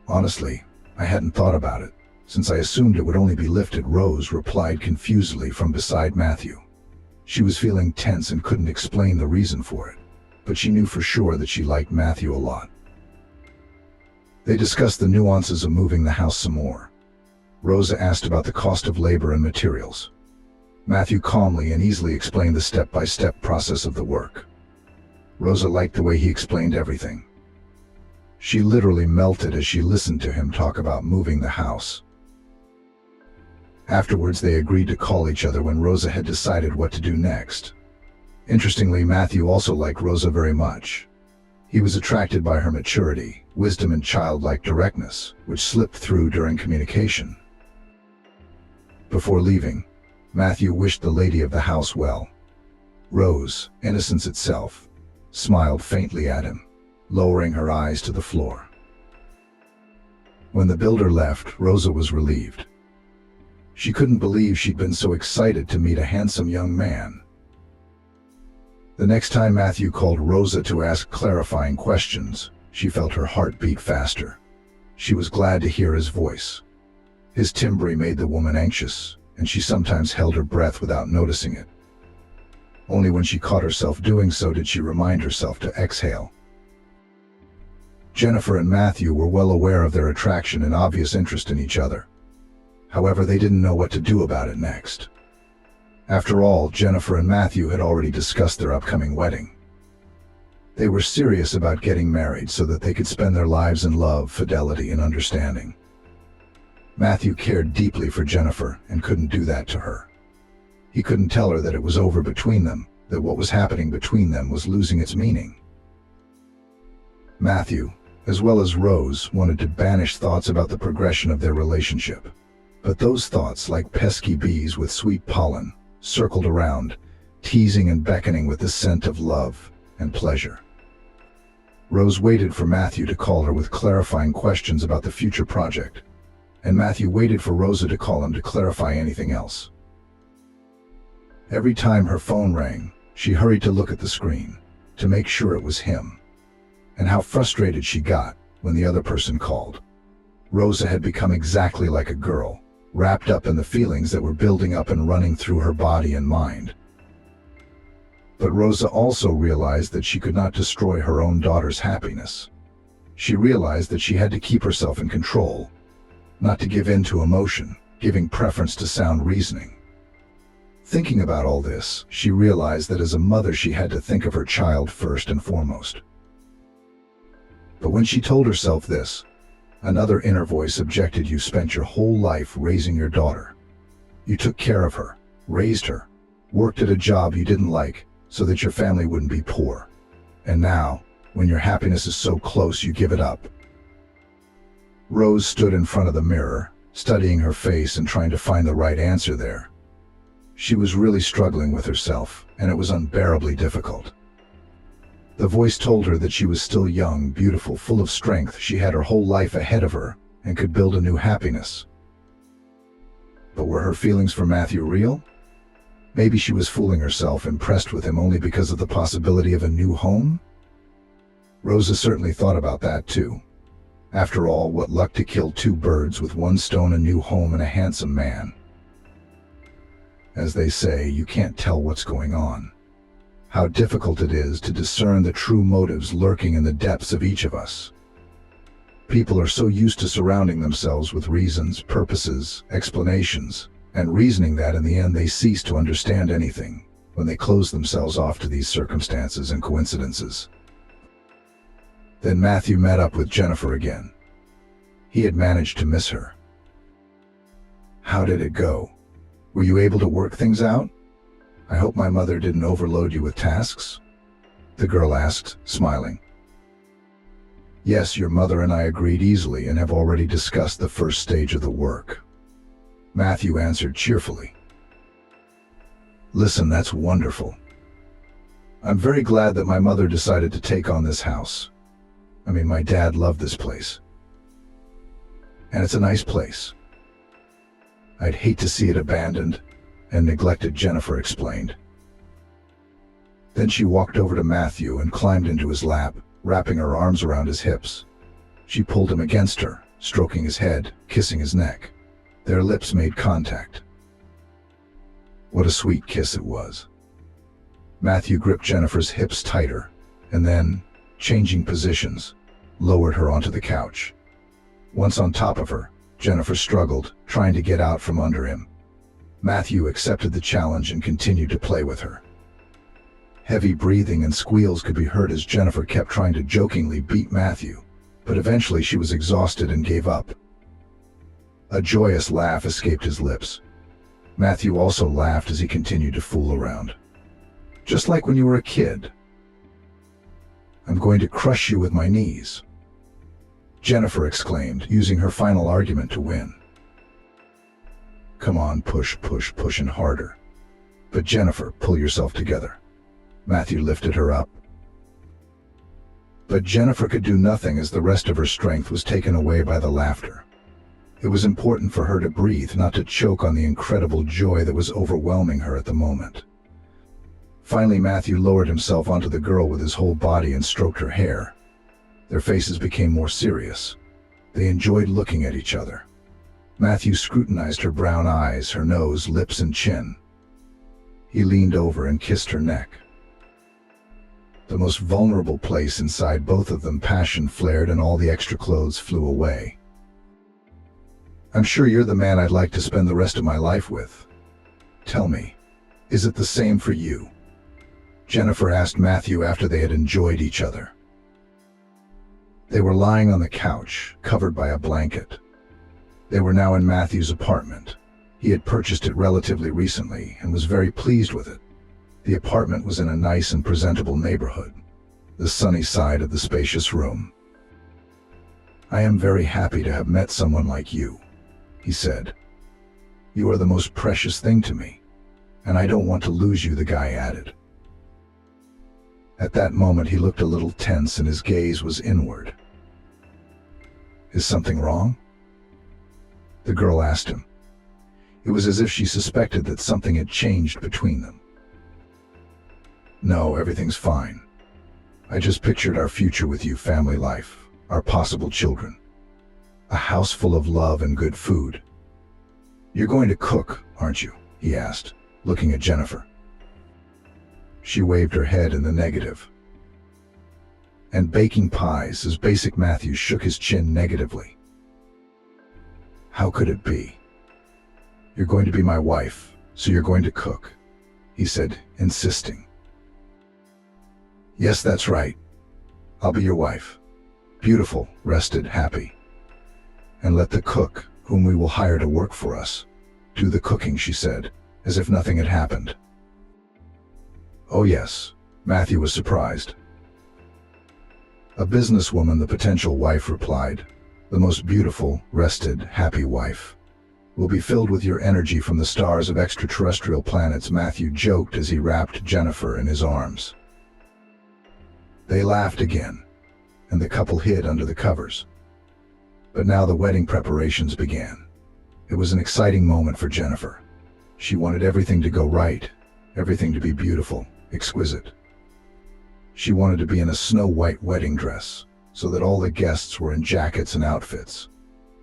Honestly, I hadn't thought about it, since I assumed it would only be lifted, Rose replied confusedly from beside Matthew. She was feeling tense and couldn't explain the reason for it, but she knew for sure that she liked Matthew a lot. They discussed the nuances of moving the house some more. Rosa asked about the cost of labor and materials. Matthew calmly and easily explained the step-by-step process of the work. Rosa liked the way he explained everything. She literally melted as she listened to him talk about moving the house. Afterwards, they agreed to call each other when Rosa had decided what to do next. Interestingly, Matthew also liked Rosa very much. He was attracted by her maturity, wisdom, and childlike directness, which slipped through during communication. Before leaving, Matthew wished the lady of the house well. Rose, innocence itself, smiled faintly at him, lowering her eyes to the floor. When the builder left, Rosa was relieved. She couldn't believe she'd been so excited to meet a handsome young man. The next time Matthew called Rosa to ask clarifying questions, she felt her heart beat faster. She was glad to hear his voice. His timbre made the woman anxious, and she sometimes held her breath without noticing it. Only when she caught herself doing so did she remind herself to exhale. Jennifer and Matthew were well aware of their attraction and obvious interest in each other. However, they didn't know what to do about it next. After all, Jennifer and Matthew had already discussed their upcoming wedding. They were serious about getting married so that they could spend their lives in love, fidelity, and understanding. Matthew cared deeply for Jennifer and couldn't do that to her. He couldn't tell her that it was over between them, that what was happening between them was losing its meaning. Matthew, as well as Rose, wanted to banish thoughts about the progression of their relationship. But those thoughts, like pesky bees with sweet pollen, circled around, teasing and beckoning with the scent of love and pleasure. Rose waited for Matthew to call her with clarifying questions about the future project, and Matthew waited for Rosa to call him to clarify anything else. Every time her phone rang, she hurried to look at the screen, to make sure it was him. And how frustrated she got when the other person called. Rosa had become exactly like a girl, wrapped up in the feelings that were building up and running through her body and mind. But Rosa also realized that she could not destroy her own daughter's happiness. She realized that she had to keep herself in control, not to give in to emotion, giving preference to sound reasoning. Thinking about all this, she realized that as a mother she had to think of her child first and foremost. But when she told herself this, another inner voice objected. You spent your whole life raising your daughter. You took care of her, raised her, worked at a job you didn't like so that your family wouldn't be poor. And now, when your happiness is so close, you give it up. Rose stood in front of the mirror, studying her face and trying to find the right answer there. She was really struggling with herself, and it was unbearably difficult. The voice told her that she was still young, beautiful, full of strength. She had her whole life ahead of her and could build a new happiness. But were her feelings for Matthew real? Maybe she was fooling herself, impressed with him only because of the possibility of a new home? Rosa certainly thought about that too. After all, what luck to kill two birds with one stone: a new home and a handsome man. As they say, you can't tell what's going on. How difficult it is to discern the true motives lurking in the depths of each of us. People are so used to surrounding themselves with reasons, purposes, explanations, and reasoning that in the end they cease to understand anything when they close themselves off to these circumstances and coincidences. Then Matthew met up with Jennifer again. He had managed to miss her. How did it go? Were you able to work things out? I hope my mother didn't overload you with tasks? The girl asked, smiling. Yes, your mother and I agreed easily and have already discussed the first stage of the work. Matthew answered cheerfully. Listen, that's wonderful. I'm very glad that my mother decided to take on this house. My dad loved this place. And it's a nice place. I'd hate to see it abandoned and neglected, Jennifer explained. Then she walked over to Matthew and climbed into his lap, wrapping her arms around his hips. She pulled him against her, stroking his head, kissing his neck. Their lips made contact. What a sweet kiss it was. Matthew gripped Jennifer's hips tighter, and then, changing positions, lowered her onto the couch. Once on top of her, Jennifer struggled, trying to get out from under him. Matthew accepted the challenge and continued to play with her. Heavy breathing and squeals could be heard as Jennifer kept trying to jokingly beat Matthew, but eventually she was exhausted and gave up. A joyous laugh escaped his lips. Matthew also laughed as he continued to fool around. Just like when you were a kid. I'm going to crush you with my knees, Jennifer exclaimed, using her final argument to win. Come on, push, and harder. But Jennifer, pull yourself together. Matthew lifted her up. But Jennifer could do nothing as the rest of her strength was taken away by the laughter. It was important for her to breathe, not to choke on the incredible joy that was overwhelming her at the moment. Finally, Matthew lowered himself onto the girl with his whole body and stroked her hair. Their faces became more serious. They enjoyed looking at each other. Matthew scrutinized her brown eyes, her nose, lips, and chin. He leaned over and kissed her neck. The most vulnerable place inside both of them, passion flared and all the extra clothes flew away. I'm sure you're the man I'd like to spend the rest of my life with. Tell me, is it the same for you? Jennifer asked Matthew after they had enjoyed each other. They were lying on the couch, covered by a blanket. They were now in Matthew's apartment. He had purchased it relatively recently and was very pleased with it. The apartment was in a nice and presentable neighborhood, the sunny side of the spacious room. I am very happy to have met someone like you, he said. You are the most precious thing to me, and I don't want to lose you, the guy added. At that moment he looked a little tense and his gaze was inward. Is something wrong? The girl asked him. It was as if she suspected that something had changed between them. No, everything's fine. I just pictured our future with you, family life, our possible children. A house full of love and good food. You're going to cook, aren't you? He asked, looking at Jennifer. She waved her head in the negative. And baking pies, as basic. Matthew shook his chin negatively. How could it be? You're going to be my wife, so you're going to cook, he said, insisting. Yes, that's right. I'll be your wife. Beautiful, rested, happy. And let the cook, whom we will hire to work for us, do the cooking, she said, as if nothing had happened. Oh yes, Matthew was surprised. A businesswoman, the potential wife replied, the most beautiful, rested, happy wife. Will be filled with your energy from the stars of extraterrestrial planets, Matthew joked as he wrapped Jennifer in his arms. They laughed again, and the couple hid under the covers. But now the wedding preparations began. It was an exciting moment for Jennifer. She wanted everything to go right, everything to be beautiful, exquisite. She wanted to be in a snow-white wedding dress, so that all the guests were in jackets and outfits.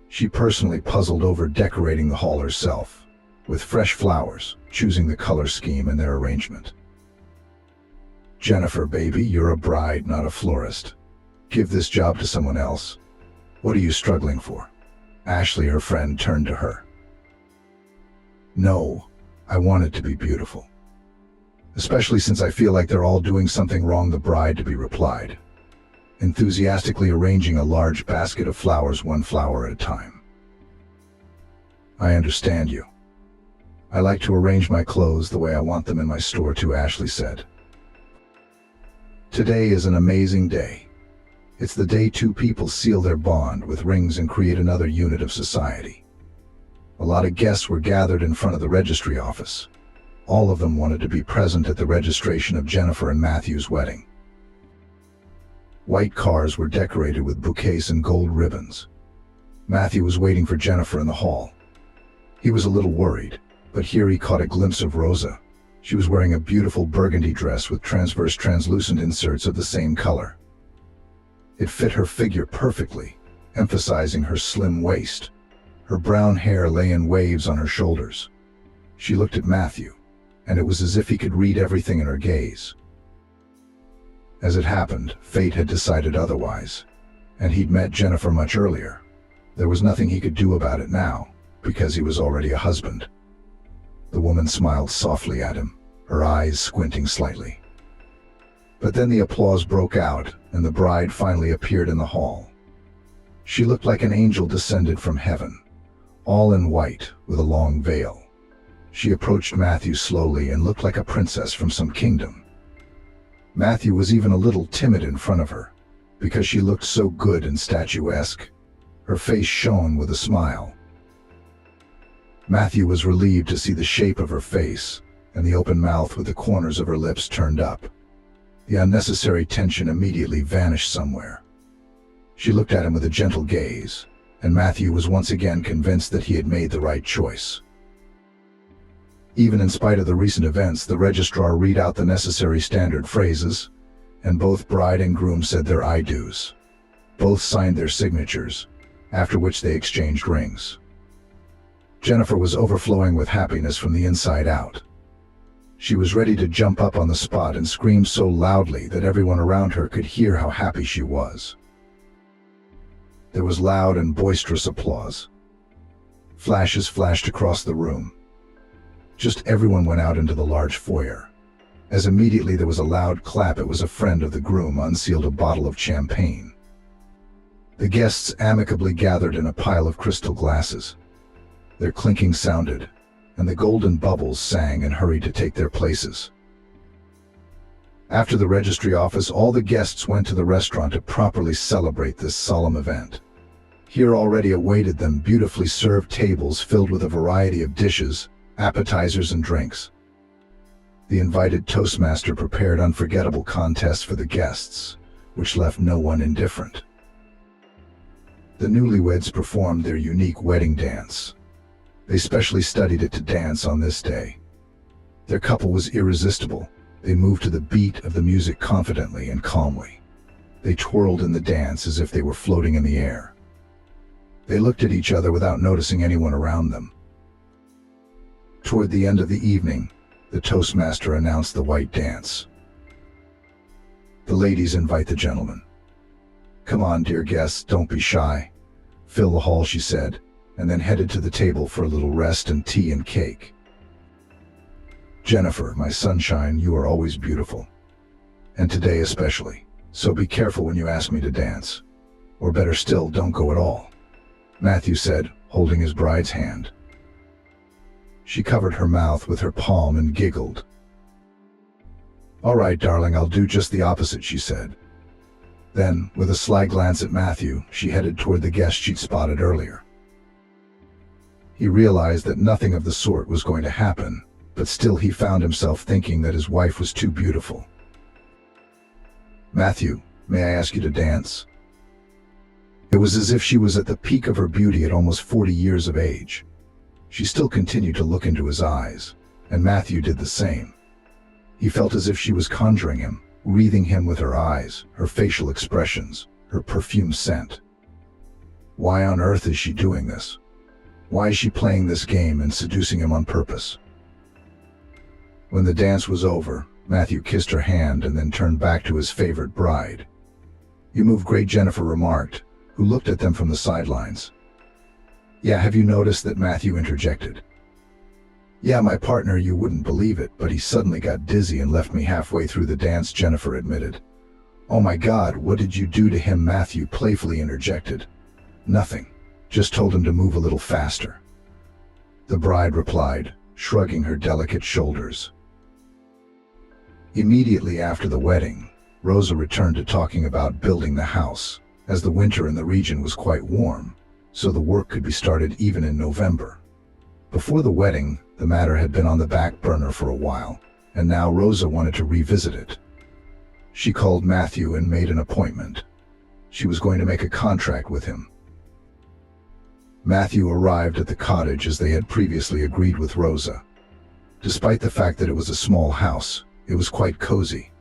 She personally puzzled over decorating the hall herself, with fresh flowers, choosing the color scheme and their arrangement. Jennifer, baby, you're a bride, not a florist. Give this job to someone else. What are you struggling for? Ashley, her friend, turned to her. No, I want it to be beautiful. Especially since I feel like they're all doing something wrong, the bride-to-be replied, enthusiastically arranging a large basket of flowers, one flower at a time. I understand you. I like to arrange my clothes the way I want them in my store too, Ashley said. Today is an amazing day. It's the day two people seal their bond with rings and create another unit of society. A lot of guests were gathered in front of the registry office. All of them wanted to be present at the registration of Jennifer and Matthew's wedding. White cars were decorated with bouquets and gold ribbons. Matthew was waiting for Jennifer in the hall. He was a little worried, but here he caught a glimpse of Rosa. She was wearing a beautiful burgundy dress with transverse translucent inserts of the same color. It fit her figure perfectly, emphasizing her slim waist. Her brown hair lay in waves on her shoulders. She looked at Matthew, and it was as if he could read everything in her gaze. As it happened, fate had decided otherwise, and he'd met Jennifer much earlier. There was nothing he could do about it now, because he was already a husband. The woman smiled softly at him, her eyes squinting slightly. But then the applause broke out, and the bride finally appeared in the hall. She looked like an angel descended from heaven, all in white with a long veil. She approached Matthew slowly and looked like a princess from some kingdom. Matthew was even a little timid in front of her, because she looked so good and statuesque. Her face shone with a smile. Matthew was relieved to see the shape of her face and the open mouth with the corners of her lips turned up. The unnecessary tension immediately vanished somewhere. She looked at him with a gentle gaze, and Matthew was once again convinced that he had made the right choice. Even in spite of the recent events, the registrar read out the necessary standard phrases, and both bride and groom said their I do's. Both signed their signatures, after which they exchanged rings. Jennifer was overflowing with happiness from the inside out. She was ready to jump up on the spot and scream so loudly that everyone around her could hear how happy she was. There was loud and boisterous applause. Flashes flashed across the room. Just everyone went out into the large foyer. As immediately there was a loud clap, it was a friend of the groom unsealed a bottle of champagne. The guests amicably gathered in a pile of crystal glasses. Their clinking sounded, and the golden bubbles sang and hurried to take their places. After the registry office, all the guests went to the restaurant to properly celebrate this solemn event. Here already awaited them beautifully served tables filled with a variety of dishes, appetizers and drinks. The invited toastmaster prepared unforgettable contests for the guests, which left no one indifferent. The newlyweds performed their unique wedding dance. They specially studied it to dance on this day. Their couple was irresistible. They moved to the beat of the music confidently and calmly. They twirled in the dance as if they were floating in the air. They looked at each other without noticing anyone around them. Toward the end of the evening, the toastmaster announced the white dance. The ladies invite the gentlemen. Come on, dear guests, don't be shy. Fill the hall, she said, and then headed to the table for a little rest and tea and cake. Jennifer, my sunshine, you are always beautiful. And today especially, so be careful when you ask me to dance. Or better still, don't go at all, Matthew said, holding his bride's hand. She covered her mouth with her palm and giggled. All right, darling, I'll do just the opposite, she said. Then, with a sly glance at Matthew, she headed toward the guest she'd spotted earlier. He realized that nothing of the sort was going to happen, but still he found himself thinking that his wife was too beautiful. Matthew, may I ask you to dance? It was as if she was at the peak of her beauty at almost 40 years of age. She still continued to look into his eyes, and Matthew did the same. He felt as if she was conjuring him, wreathing him with her eyes, her facial expressions, her perfume scent. Why on earth is she doing this? Why is she playing this game and seducing him on purpose? When the dance was over, Matthew kissed her hand and then turned back to his favorite bride. You move great, Jennifer remarked, who looked at them from the sidelines. Yeah, have you noticed that? Matthew interjected. Yeah, my partner, you wouldn't believe it, but he suddenly got dizzy and left me halfway through the dance, Jennifer admitted. Oh my God, what did you do to him? Matthew playfully interjected. Nothing. Just told him to move a little faster. the bride replied, shrugging her delicate shoulders. Immediately after the wedding, Rosa returned to talking about building the house, as the winter in the region was quite warm, so the work could be started even in November. Before the wedding, the matter had been on the back burner for a while, and now Rosa wanted to revisit it. She called Matthew and made an appointment. She was going to make a contract with him. Matthew arrived at the cottage as they had previously agreed with Rosa. Despite the fact that it was a small house, it was quite cozy.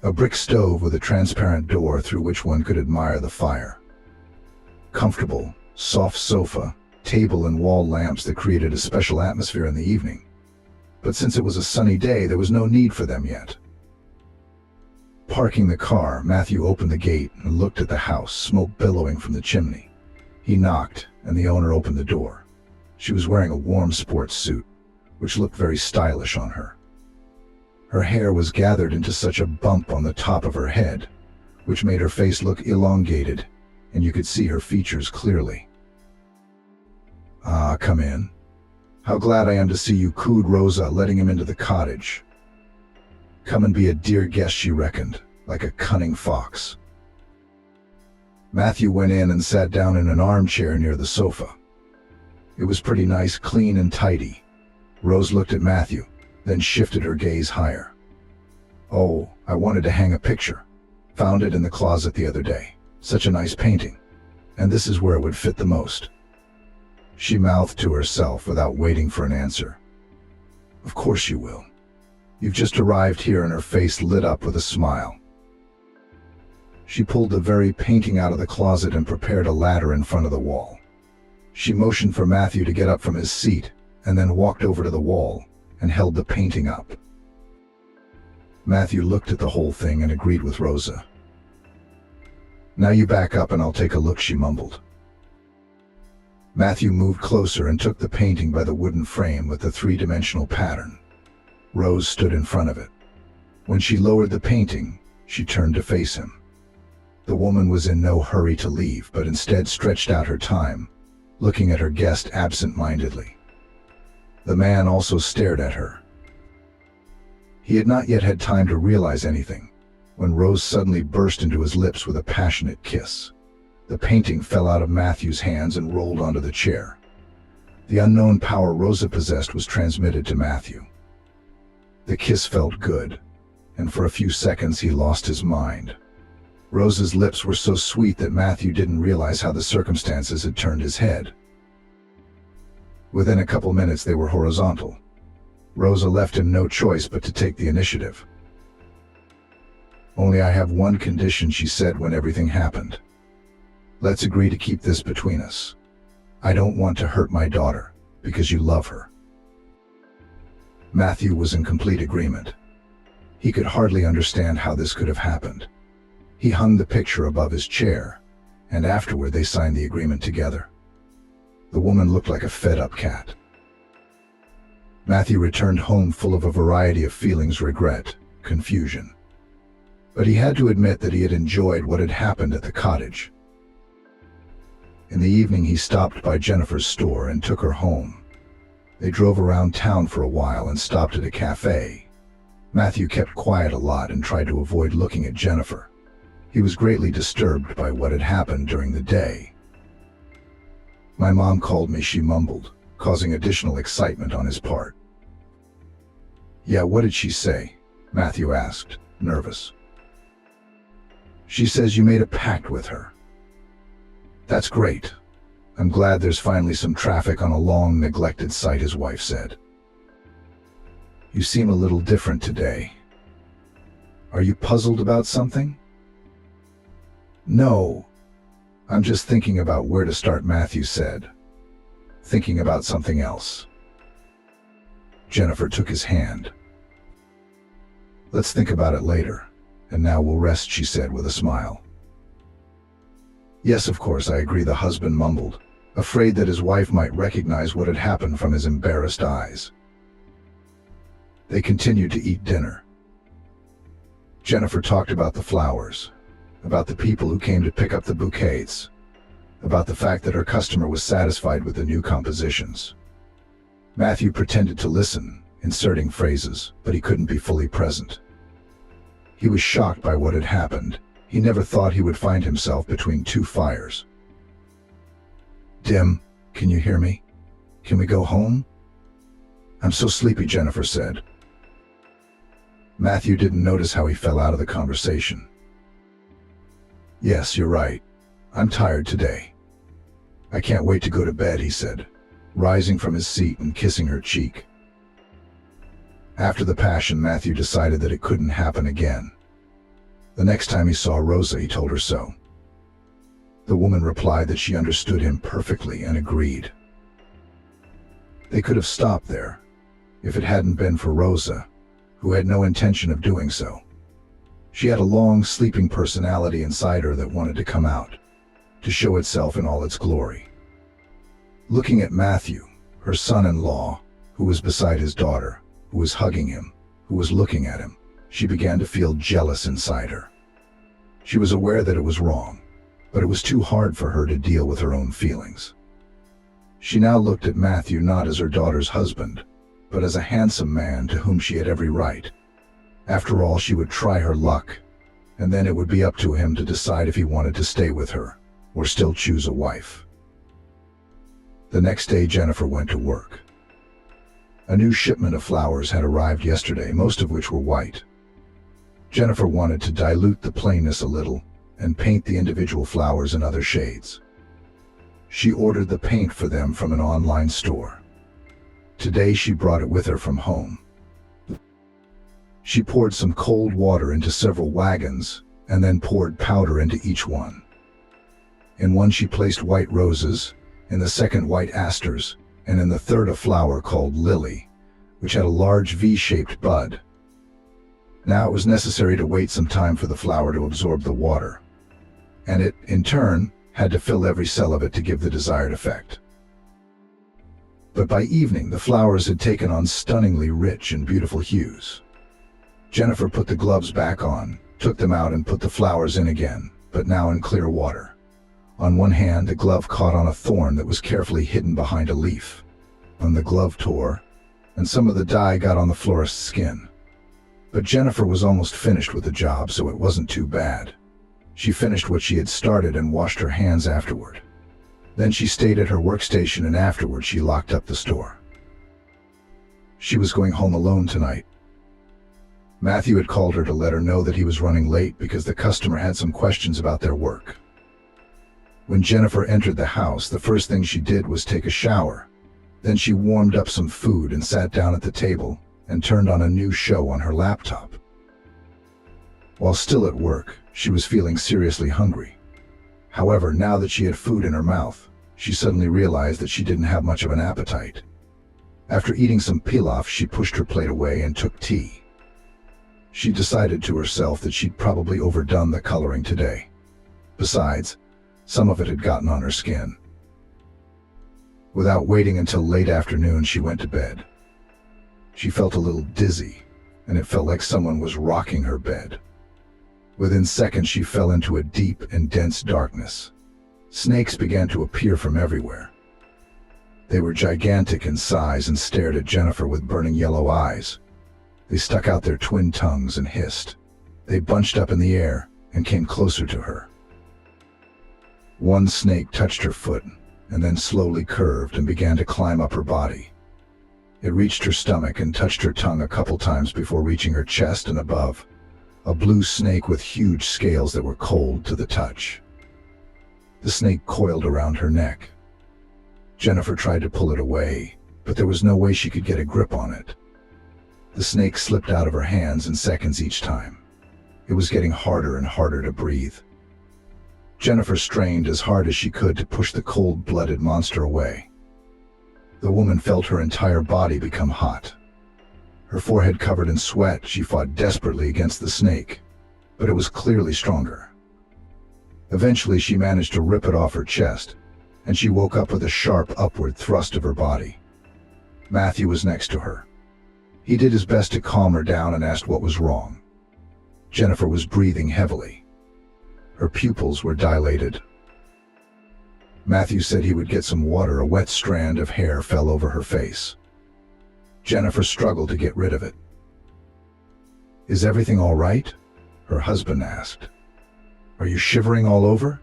A brick stove with a transparent door through which one could admire the fire. Comfortable, soft sofa, table and wall lamps that created a special atmosphere in the evening. But since it was a sunny day, there was no need for them yet. Parking the car, Matthew opened the gate and looked at the house, smoke billowing from the chimney. He knocked, and the owner opened the door. She was wearing a warm sports suit, which looked very stylish on her. Her hair was gathered into such a bump on the top of her head, which made her face look elongated, and you could see her features clearly. "Ah, come in. How glad I am to see you," cooed Rosa, letting him into the cottage. "Come and be a dear guest," she reckoned, like a cunning fox. Matthew went in and sat down in an armchair near the sofa. It was pretty nice, clean and tidy. Rose looked at Matthew, then shifted her gaze higher. "Oh, I wanted to hang a picture. Found it in the closet the other day. Such a nice painting. And this is where it would fit the most." She mouthed to herself without waiting for an answer. "Of course you will. You've just arrived here," and her face lit up with a smile. She pulled the very painting out of the closet and prepared a ladder in front of the wall. She motioned for Matthew to get up from his seat and then walked over to the wall and held the painting up. Matthew looked at the whole thing and agreed with Rosa. "Now you back up and I'll take a look," she mumbled. Matthew moved closer and took the painting by the wooden frame with the three-dimensional pattern. Rose stood in front of it. When she lowered the painting, she turned to face him. The woman was in no hurry to leave, but instead stretched out her time, looking at her guest absent-mindedly. The man also stared at her. He had not yet had time to realize anything, when Rose suddenly burst into his lips with a passionate kiss. The painting fell out of Matthew's hands and rolled onto the chair. The unknown power Rosa possessed was transmitted to Matthew. The kiss felt good, and for a few seconds he lost his mind. Rosa's lips were so sweet that Matthew didn't realize how the circumstances had turned his head. Within a couple minutes they were horizontal. Rosa left him no choice but to take the initiative. "Only I have one condition," she said when everything happened. "Let's agree to keep this between us. I don't want to hurt my daughter, because you love her." Matthew was in complete agreement. He could hardly understand how this could have happened. He hung the picture above his chair, and afterward they signed the agreement together. The woman looked like a fed-up cat. Matthew returned home full of a variety of feelings: regret, confusion. But he had to admit that he had enjoyed what had happened at the cottage. In the evening he stopped by Jennifer's store and took her home. They drove around town for a while and stopped at a cafe. Matthew kept quiet a lot and tried to avoid looking at Jennifer. He was greatly disturbed by what had happened during the day. "My mom called me," she mumbled, causing additional excitement on his part. "Yeah, what did she say?" Matthew asked, nervous. "She says you made a pact with her." "That's great. I'm glad there's finally some traffic on a long neglected site," his wife said. "You seem a little different today. Are you puzzled about something?" "No, I'm just thinking about where to start," Matthew said. "Thinking about something else." Jennifer took his hand. "Let's think about it later, and now we'll rest," she said with a smile. "Yes, of course, I agree," the husband mumbled, afraid that his wife might recognize what had happened from his embarrassed eyes. They continued to eat dinner. Jennifer talked about the flowers, about the people who came to pick up the bouquets, about the fact that her customer was satisfied with the new compositions. Matthew pretended to listen, inserting phrases, but he couldn't be fully present. He was shocked by what had happened. He never thought he would find himself between two fires. "Dim, can you hear me? Can we go home?" "I'm so sleepy," Jennifer said. Matthew didn't notice how he fell out of the conversation. "Yes, you're right. I'm tired today. I can't wait to go to bed," he said, rising from his seat and kissing her cheek. After the passion, Matthew decided that it couldn't happen again. The next time he saw Rosa, he told her so. The woman replied that she understood him perfectly and agreed. They could have stopped there, if it hadn't been for Rosa, who had no intention of doing so. She had a long, sleeping personality inside her that wanted to come out, to show itself in all its glory. Looking at Matthew, her son-in-law, who was beside his daughter, who was hugging him, who was looking at him, she began to feel jealous inside her. She was aware that it was wrong, but it was too hard for her to deal with her own feelings. She now looked at Matthew not as her daughter's husband, but as a handsome man to whom she had every right. After all, she would try her luck, and then it would be up to him to decide if he wanted to stay with her, or still choose a wife. The next day, Jennifer went to work. A new shipment of flowers had arrived yesterday, most of which were white. Jennifer wanted to dilute the plainness a little and paint the individual flowers in other shades. She ordered the paint for them from an online store. Today she brought it with her from home. She poured some cold water into several wagons and then poured powder into each one. In one she placed white roses, in the second white asters, and in the third a flower called lily, which had a large V-shaped bud. Now it was necessary to wait some time for the flower to absorb the water, and it, in turn, had to fill every cell of it to give the desired effect. But by evening, the flowers had taken on stunningly rich and beautiful hues. Jennifer put the gloves back on, took them out and put the flowers in again, but now in clear water. On one hand, the glove caught on a thorn that was carefully hidden behind a leaf. The glove tore, and some of the dye got on the florist's skin. But Jennifer was almost finished with the job, so it wasn't too bad. She finished what she had started and washed her hands afterward. Then she stayed at her workstation, and afterward she locked up the store. She was going home alone tonight. Matthew had called her to let her know that he was running late because the customer had some questions about their work. When Jennifer entered the house, the first thing she did was take a shower. Then she warmed up some food and sat down at the table and turned on a new show on her laptop. While still at work, she was feeling seriously hungry. However, now that she had food in her mouth, she suddenly realized that she didn't have much of an appetite. After eating some pilaf, she pushed her plate away and took tea. She decided to herself that she'd probably overdone the coloring today. Besides, some of it had gotten on her skin. Without waiting until late afternoon, she went to bed. She felt a little dizzy, and it felt like someone was rocking her bed. Within seconds, she fell into a deep and dense darkness. Snakes began to appear from everywhere. They were gigantic in size and stared at Jennifer with burning yellow eyes. They stuck out their twin tongues and hissed. They bunched up in the air and came closer to her. One snake touched her foot and then slowly curved and began to climb up her body. It reached her stomach and touched her tongue a couple times before reaching her chest and above. A blue snake with huge scales that were cold to the touch. The snake coiled around her neck. Jennifer tried to pull it away, but there was no way she could get a grip on it. The snake slipped out of her hands in seconds each time. It was getting harder and harder to breathe. Jennifer strained as hard as she could to push the cold-blooded monster away. The woman felt her entire body become hot. Her forehead covered in sweat, she fought desperately against the snake, but it was clearly stronger. Eventually, she managed to rip it off her chest, and she woke up with a sharp upward thrust of her body. Matthew was next to her. He did his best to calm her down and asked what was wrong. Jennifer was breathing heavily. Her pupils were dilated. Matthew said he would get some water. A wet strand of hair fell over her face. Jennifer struggled to get rid of it. "Is everything all right?" her husband asked. "Are you shivering all over?"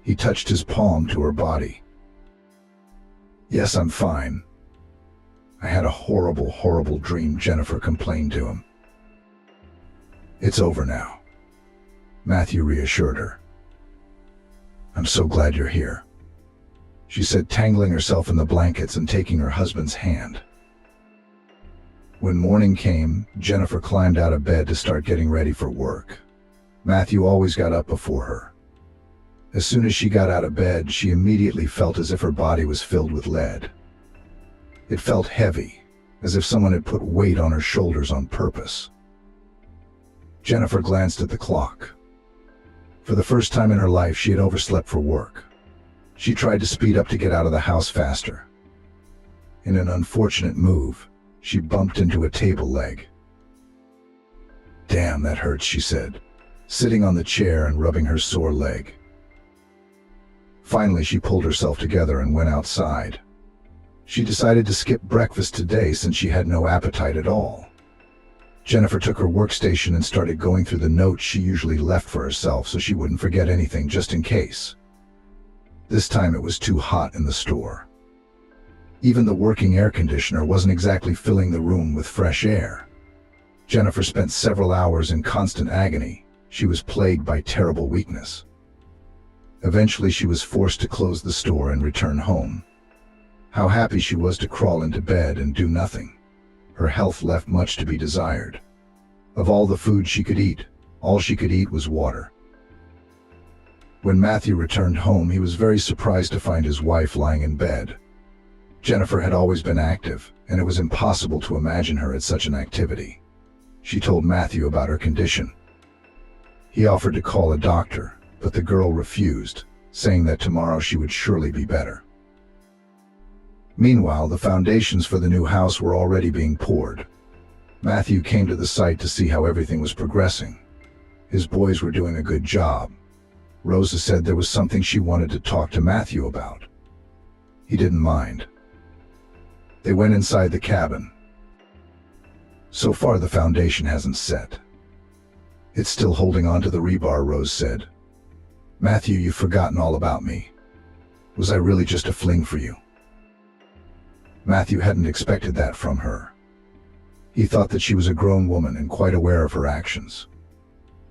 He touched his palm to her body. "Yes, I'm fine. I had a horrible, horrible dream," Jennifer complained to him. "It's over now," Matthew reassured her. "I'm so glad you're here," she said, tangling herself in the blankets and taking her husband's hand. When morning came, Jennifer climbed out of bed to start getting ready for work. Matthew always got up before her. As soon as she got out of bed, she immediately felt as if her body was filled with lead. It felt heavy, as if someone had put weight on her shoulders on purpose. Jennifer glanced at the clock. For the first time in her life, she had overslept for work. She tried to speed up to get out of the house faster. In an unfortunate move, she bumped into a table leg. "Damn, that hurts," she said, sitting on the chair and rubbing her sore leg. Finally, she pulled herself together and went outside. She decided to skip breakfast today since she had no appetite at all. Jennifer took her workstation and started going through the notes she usually left for herself so she wouldn't forget anything, just in case. This time it was too hot in the store. Even the working air conditioner wasn't exactly filling the room with fresh air. Jennifer spent several hours in constant agony. She was plagued by terrible weakness. Eventually she was forced to close the store and return home. How happy she was to crawl into bed and do nothing. Her health left much to be desired. Of all the food she could eat, all she could eat was water. When Matthew returned home, he was very surprised to find his wife lying in bed. Jennifer had always been active, and it was impossible to imagine her at such an activity. She told Matthew about her condition. He offered to call a doctor, but the girl refused, saying that tomorrow she would surely be better. Meanwhile, the foundations for the new house were already being poured. Matthew came to the site to see how everything was progressing. His boys were doing a good job. Rosa said there was something she wanted to talk to Matthew about. He didn't mind. They went inside the cabin. "So far the foundation hasn't set. It's still holding on to the rebar," Rose said. "Matthew, you've forgotten all about me. Was I really just a fling for you?" Matthew hadn't expected that from her. He thought that she was a grown woman and quite aware of her actions.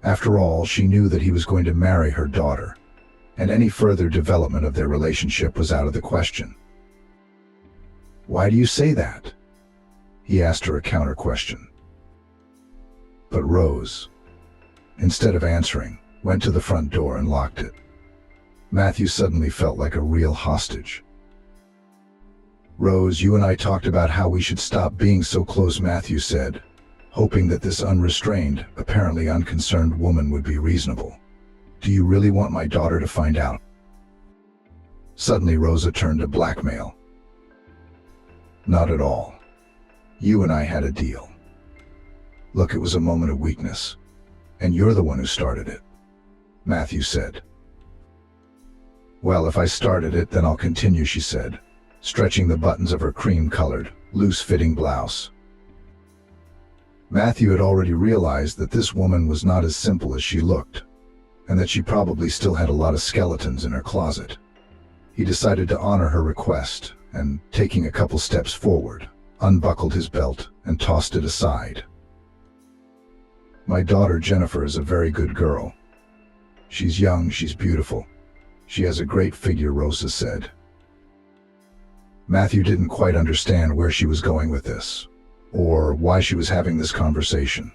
After all, she knew that he was going to marry her daughter, and any further development of their relationship was out of the question. "Why do you say that?" he asked her a counter question. But Rose, instead of answering, went to the front door and locked it. Matthew suddenly felt like a real hostage. "Rose, you and I talked about how we should stop being so close," Matthew said, hoping that this unrestrained, apparently unconcerned woman would be reasonable. "Do you really want my daughter to find out?" Suddenly Rosa turned to blackmail. "Not at all. You and I had a deal. Look, it was a moment of weakness, and you're the one who started it," Matthew said. "Well, if I started it, then I'll continue," she said, stretching the buttons of her cream-colored, loose-fitting blouse. Matthew had already realized that this woman was not as simple as she looked, and that she probably still had a lot of skeletons in her closet. He decided to honor her request, and, taking a couple steps forward, unbuckled his belt and tossed it aside. "My daughter Jennifer is a very good girl. She's young, she's beautiful. She has a great figure," Rosa said. Matthew didn't quite understand where she was going with this, or why she was having this conversation.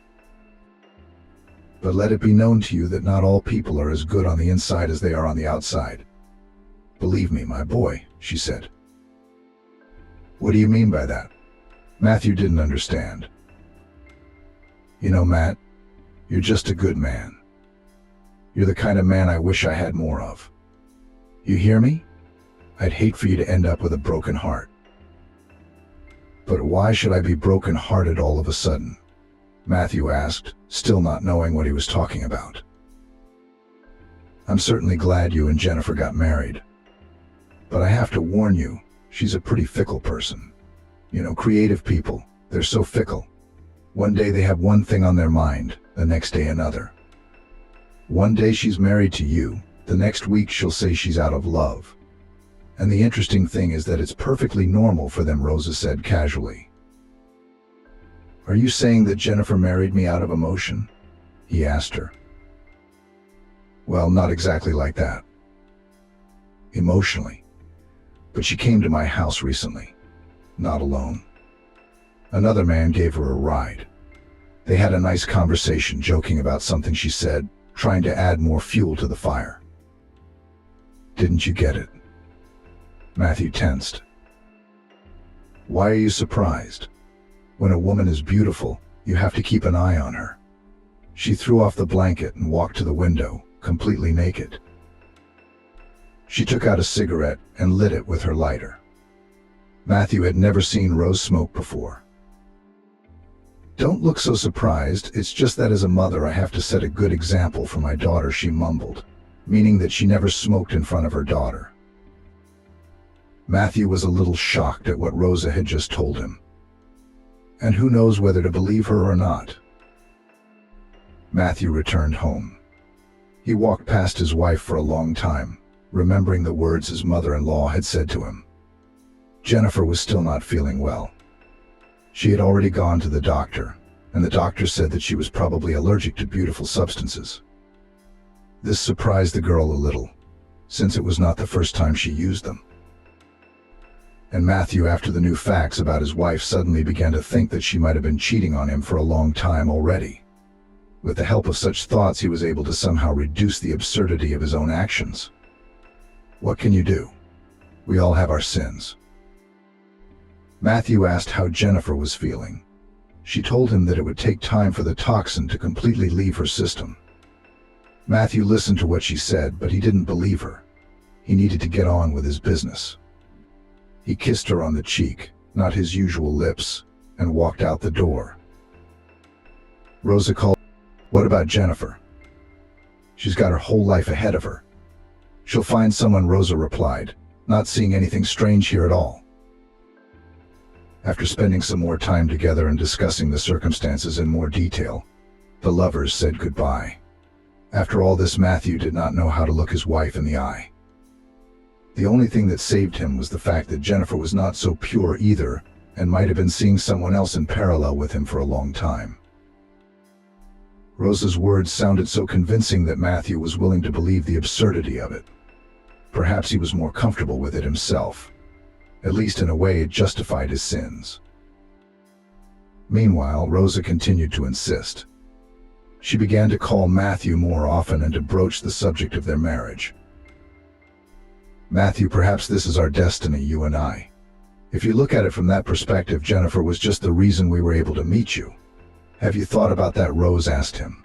"But let it be known to you that not all people are as good on the inside as they are on the outside. Believe me, my boy," she said. "What do you mean by that?" Matthew didn't understand. "You know, Matt, you're just a good man. You're the kind of man I wish I had more of. You hear me? I'd hate for you to end up with a broken heart." "But why should I be broken-hearted all of a sudden?" Matthew asked, still not knowing what he was talking about. "I'm certainly glad you and Jennifer got married. But I have to warn you, she's a pretty fickle person. Creative people, they're so fickle. One day they have one thing on their mind, the next day another. One day she's married to you, the next week she'll say she's out of love. And the interesting thing is that it's perfectly normal for them, Rosa said casually. Are you saying that Jennifer married me out of emotion? He asked her. Well, not exactly like that. Emotionally. But she came to my house recently. Not alone. Another man gave her a ride. They had a nice conversation, joking about something she said, trying to add more fuel to the fire. Didn't you get it? Matthew tensed. Why are you surprised? When a woman is beautiful, you have to keep an eye on her. She threw off the blanket and walked to the window, completely naked. She took out a cigarette and lit it with her lighter. Matthew had never seen Rose smoke before. Don't look so surprised, it's just that as a mother I have to set a good example for my daughter, she mumbled, meaning that she never smoked in front of her daughter. Matthew was a little shocked at what Rosa had just told him. And who knows whether to believe her or not. Matthew returned home. He walked past his wife for a long time, remembering the words his mother-in-law had said to him. Jennifer was still not feeling well. She had already gone to the doctor, and the doctor said that she was probably allergic to beautiful substances. This surprised the girl a little, since it was not the first time she used them. And Matthew, after the new facts about his wife, suddenly began to think that she might have been cheating on him for a long time already. With the help of such thoughts, he was able to somehow reduce the absurdity of his own actions. What can you do? We all have our sins. Matthew asked how Jennifer was feeling. She told him that it would take time for the toxin to completely leave her system. Matthew listened to what she said, but he didn't believe her. He needed to get on with his business. He kissed her on the cheek, not his usual lips, and walked out the door. Rosa called, "What about Jennifer? She's got her whole life ahead of her." "She'll find someone," Rosa replied, not seeing anything strange here at all. After spending some more time together and discussing the circumstances in more detail, the lovers said goodbye. After all this, Matthew did not know how to look his wife in the eye. The only thing that saved him was the fact that Jennifer was not so pure either, and might have been seeing someone else in parallel with him for a long time. Rosa's words sounded so convincing that Matthew was willing to believe the absurdity of it. Perhaps he was more comfortable with it himself. At least in a way it justified his sins. Meanwhile, Rosa continued to insist. She began to call Matthew more often and to broach the subject of their marriage. "Matthew, perhaps this is our destiny, you and I. If you look at it from that perspective, Jennifer was just the reason we were able to meet you. Have you thought about that?" Rose asked him.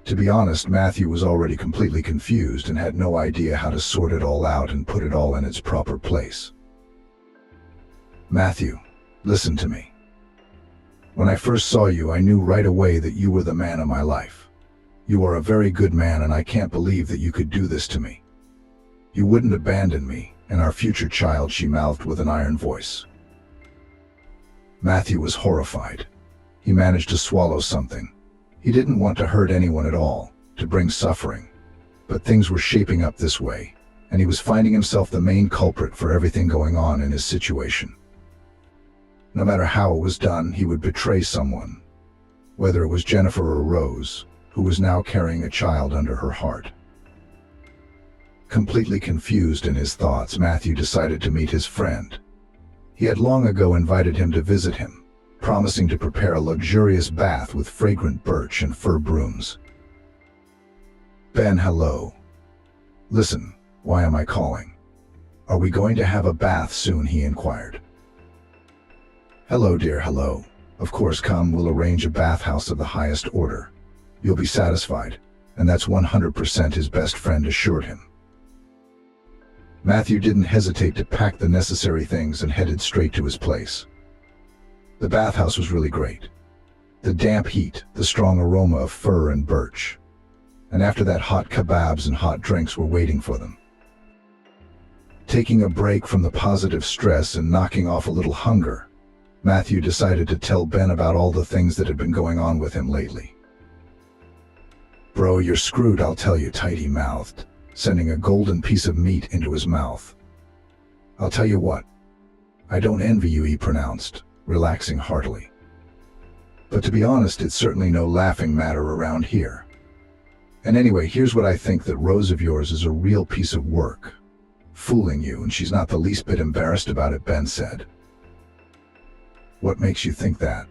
To be honest, Matthew was already completely confused and had no idea how to sort it all out and put it all in its proper place. "Matthew, listen to me. When I first saw you, I knew right away that you were the man of my life. You are a very good man, and I can't believe that you could do this to me. You wouldn't abandon me and our future child," she mouthed with an iron voice. Matthew was horrified. He managed to swallow something. He didn't want to hurt anyone at all, to bring suffering. But things were shaping up this way, and he was finding himself the main culprit for everything going on in his situation. No matter how it was done, he would betray someone, whether it was Jennifer or Rose, who was now carrying a child under her heart. Completely confused in his thoughts, Matthew decided to meet his friend. He had long ago invited him to visit him, promising to prepare a luxurious bath with fragrant birch and fir brooms. "Ben, hello. Listen, why am I calling? Are we going to have a bath soon?" he inquired. "Hello, dear, hello. Of course, come, we'll arrange a bathhouse of the highest order. You'll be satisfied," and that's 100%, his best friend assured him. Matthew didn't hesitate to pack the necessary things and headed straight to his place. The bathhouse was really great. The damp heat, the strong aroma of fir and birch. And after that, hot kebabs and hot drinks were waiting for them. Taking a break from the positive stress and knocking off a little hunger, Matthew decided to tell Ben about all the things that had been going on with him lately. "Bro, you're screwed, I'll tell you," Tight he mouthed, sending a golden piece of meat into his mouth. "I'll tell you what, I don't envy you," he pronounced, relaxing heartily. "But to be honest, it's certainly no laughing matter around here. And anyway, here's what I think: that Rose of yours is a real piece of work. Fooling you, and she's not the least bit embarrassed about it," Ben said. "What makes you think that?"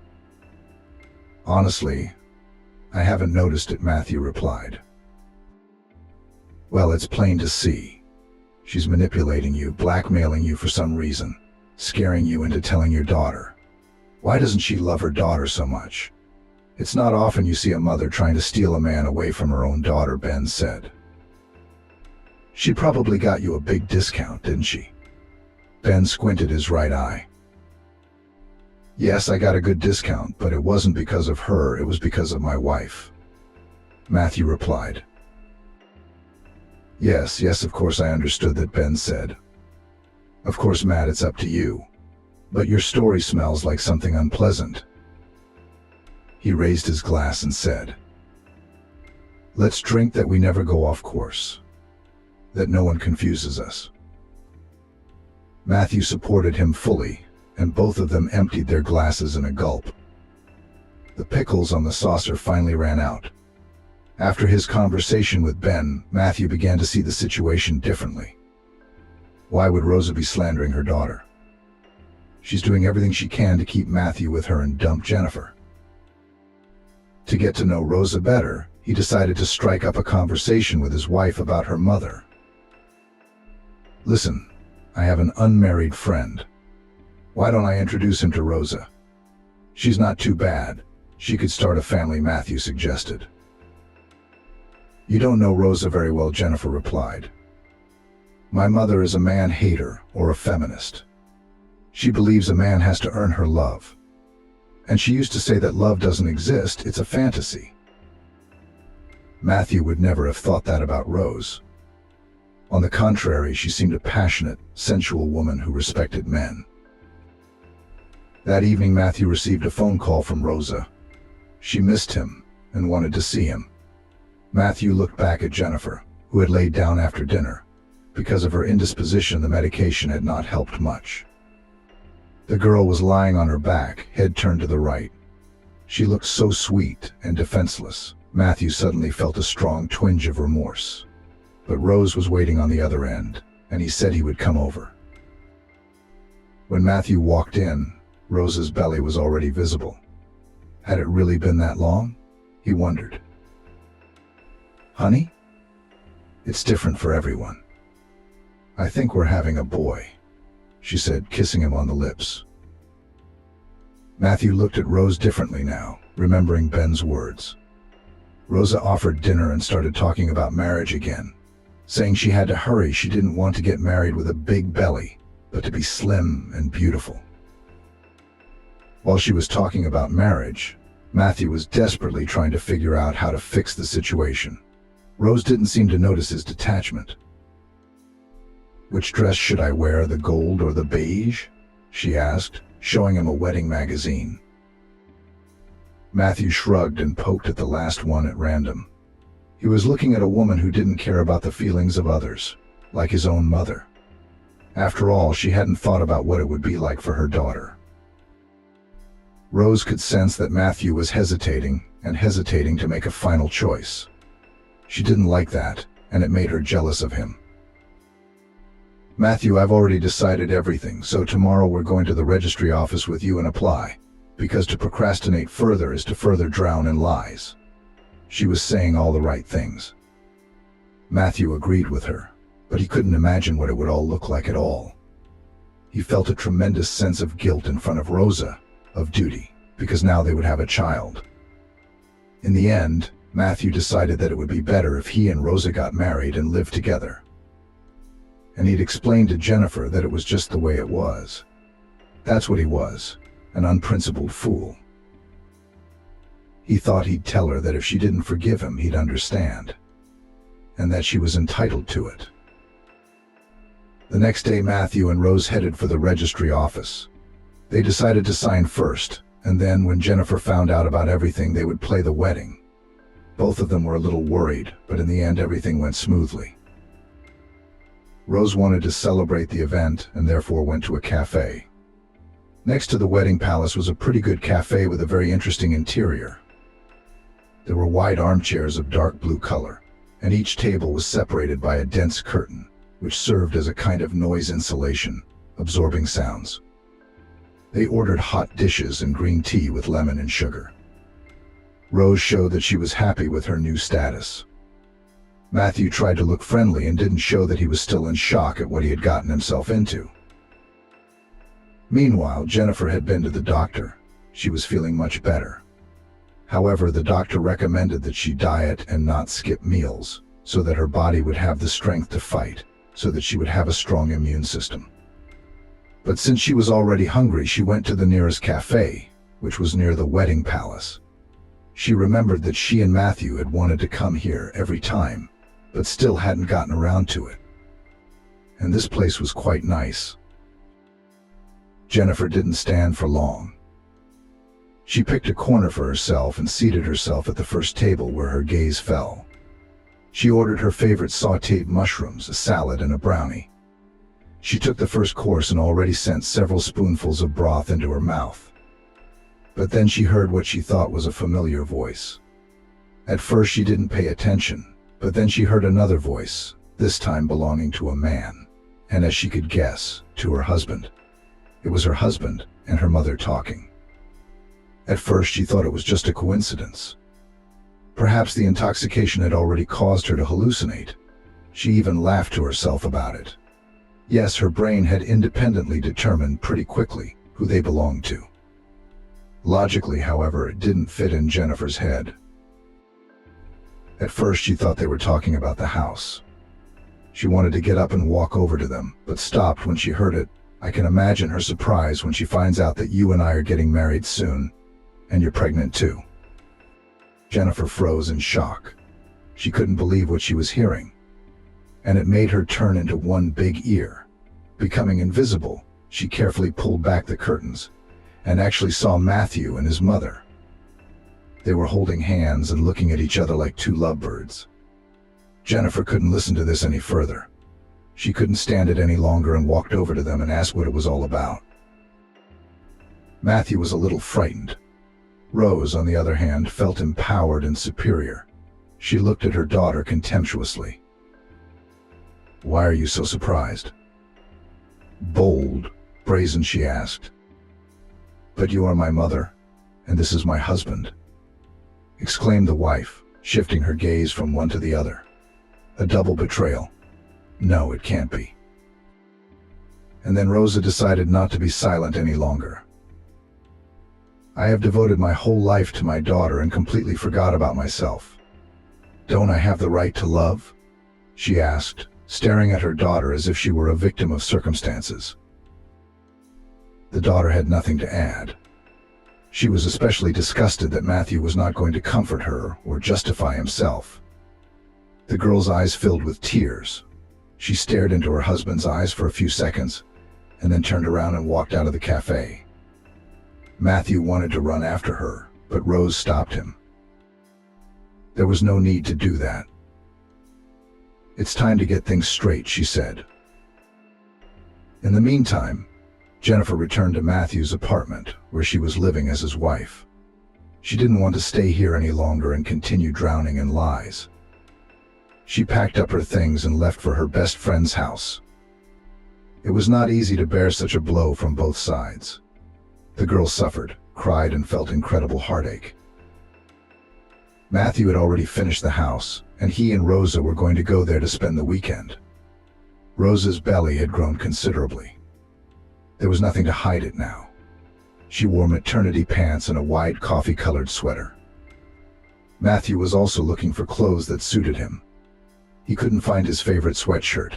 "Honestly, I haven't noticed it," Matthew replied. "Well, it's plain to see. She's manipulating you, blackmailing you for some reason, scaring you into telling your daughter. Why doesn't she love her daughter so much? It's not often you see a mother trying to steal a man away from her own daughter," Ben said. "She probably got you a big discount, didn't she?" Ben squinted his right eye. "Yes, I got a good discount, but it wasn't because of her, it was because of my wife," Matthew replied. Yes, of course I understood that," Ben said. "Of course, Matt, it's up to you. But your story smells like something unpleasant." He raised his glass and said, "Let's drink that we never go off course, that no one confuses us." Matthew supported him fully, and both of them emptied their glasses in a gulp. The pickles on the saucer finally ran out. After his conversation with Ben, Matthew began to see the situation differently. Why would Rosa be slandering her daughter? She's doing everything she can to keep Matthew with her and dump Jennifer. To get to know Rosa better, he decided to strike up a conversation with his wife about her mother. "Listen, I have an unmarried friend. Why don't I introduce him to Rosa? She's not too bad. She could start a family," Matthew suggested. "You don't know Rosa very well," Jennifer replied. "My mother is a man-hater or a feminist. She believes a man has to earn her love. And she used to say that love doesn't exist, it's a fantasy." Matthew would never have thought that about Rose. On the contrary, she seemed a passionate, sensual woman who respected men. That evening, Matthew received a phone call from Rosa. She missed him and wanted to see him. Matthew looked back at Jennifer, who had laid down after dinner. Because of her indisposition, the medication had not helped much. The girl was lying on her back, head turned to the right. She looked so sweet and defenseless. Matthew suddenly felt a strong twinge of remorse. But Rose was waiting on the other end, and he said he would come over. When Matthew walked in, Rosa's belly was already visible. Had it really been that long? He wondered. "Honey? It's different for everyone. I think we're having a boy," she said, kissing him on the lips. Matthew looked at Rose differently now, remembering Ben's words. Rosa offered dinner and started talking about marriage again, saying she had to hurry. She didn't want to get married with a big belly, but to be slim and beautiful. While she was talking about marriage, Matthew was desperately trying to figure out how to fix the situation. Rose didn't seem to notice his detachment. "Which dress should I wear, the gold or the beige?" she asked, showing him a wedding magazine. Matthew shrugged and poked at the last one at random. He was looking at a woman who didn't care about the feelings of others, like his own mother. After all, she hadn't thought about what it would be like for her daughter. Rose could sense that Matthew was hesitating to make a final choice. She didn't like that, and it made her jealous of him. "Matthew, I've already decided everything, so tomorrow we're going to the registry office with you and apply, because to procrastinate further is to further drown in lies." She was saying all the right things. Matthew agreed with her, but he couldn't imagine what it would all look like at all. He felt a tremendous sense of guilt in front of Rosa, of duty, because now they would have a child. In the end, Matthew decided that it would be better if he and Rosa got married and lived together. And he'd explained to Jennifer that it was just the way it was. That's what he was, an unprincipled fool. He thought he'd tell her that if she didn't forgive him, he'd understand, and that she was entitled to it. The next day, Matthew and Rose headed for the registry office. They decided to sign first, and then when Jennifer found out about everything, they would play the wedding. Both of them were a little worried, but in the end everything went smoothly. Rose wanted to celebrate the event and therefore went to a cafe. Next to the wedding palace was a pretty good cafe with a very interesting interior. There were wide armchairs of dark blue color, and each table was separated by a dense curtain, which served as a kind of noise insulation, absorbing sounds. They ordered hot dishes and green tea with lemon and sugar. Rose showed that she was happy with her new status. Matthew tried to look friendly and didn't show that he was still in shock at what he had gotten himself into. Meanwhile, Jennifer had been to the doctor. She was feeling much better. However, the doctor recommended that she diet and not skip meals, so that her body would have the strength to fight, so that she would have a strong immune system. But since she was already hungry, she went to the nearest cafe, which was near the wedding palace. She remembered that she and Matthew had wanted to come here every time, but still hadn't gotten around to it. And this place was quite nice. Jennifer didn't stand for long. She picked a corner for herself and seated herself at the first table where her gaze fell. She ordered her favorite sautéed mushrooms, a salad, and a brownie. She took the first course and already sent several spoonfuls of broth into her mouth. But then she heard what she thought was a familiar voice. At first she didn't pay attention, but then she heard another voice, this time belonging to a man, and as she could guess, to her husband. It was her husband and her mother talking. At first she thought it was just a coincidence. Perhaps the intoxication had already caused her to hallucinate. She even laughed to herself about it. Yes, her brain had independently determined pretty quickly who they belonged to. Logically, however, it didn't fit in Jennifer's head. At first she thought they were talking about the house. She wanted to get up and walk over to them, but stopped when she heard it. I can imagine her surprise when she finds out that you and I are getting married soon, and you're pregnant too. Jennifer froze in shock. She couldn't believe what she was hearing, and it made her turn into one big ear. Becoming invisible, she carefully pulled back the curtains and actually saw Matthew and his mother. They were holding hands and looking at each other like two lovebirds. Jennifer couldn't listen to this any further. She couldn't stand it any longer and walked over to them and asked what it was all about. Matthew was a little frightened. Rose, on the other hand, felt empowered and superior. She looked at her daughter contemptuously. "Why are you so surprised?" Bold, brazen, she asked. "But you are my mother, and this is my husband," exclaimed the wife, shifting her gaze from one to the other. "A double betrayal. No, it can't be." And then Rosa decided not to be silent any longer. "I have devoted my whole life to my daughter and completely forgot about myself. Don't I have the right to love?" she asked, staring at her daughter as if she were a victim of circumstances. The daughter had nothing to add. She was especially disgusted that Matthew was not going to comfort her or justify himself. The girl's eyes filled with tears. She stared into her husband's eyes for a few seconds, and then turned around and walked out of the cafe. Matthew wanted to run after her, but Rose stopped him. There was no need to do that. "It's time to get things straight," she said. In the meantime, Jennifer returned to Matthew's apartment, where she was living as his wife. She didn't want to stay here any longer and continue drowning in lies. She packed up her things and left for her best friend's house. It was not easy to bear such a blow from both sides. The girl suffered, cried, and felt incredible heartache. Matthew had already finished the house, and he and Rosa were going to go there to spend the weekend. Rosa's belly had grown considerably. There was nothing to hide it now. She wore maternity pants and a wide coffee-colored sweater. Matthew was also looking for clothes that suited him. He couldn't find his favorite sweatshirt.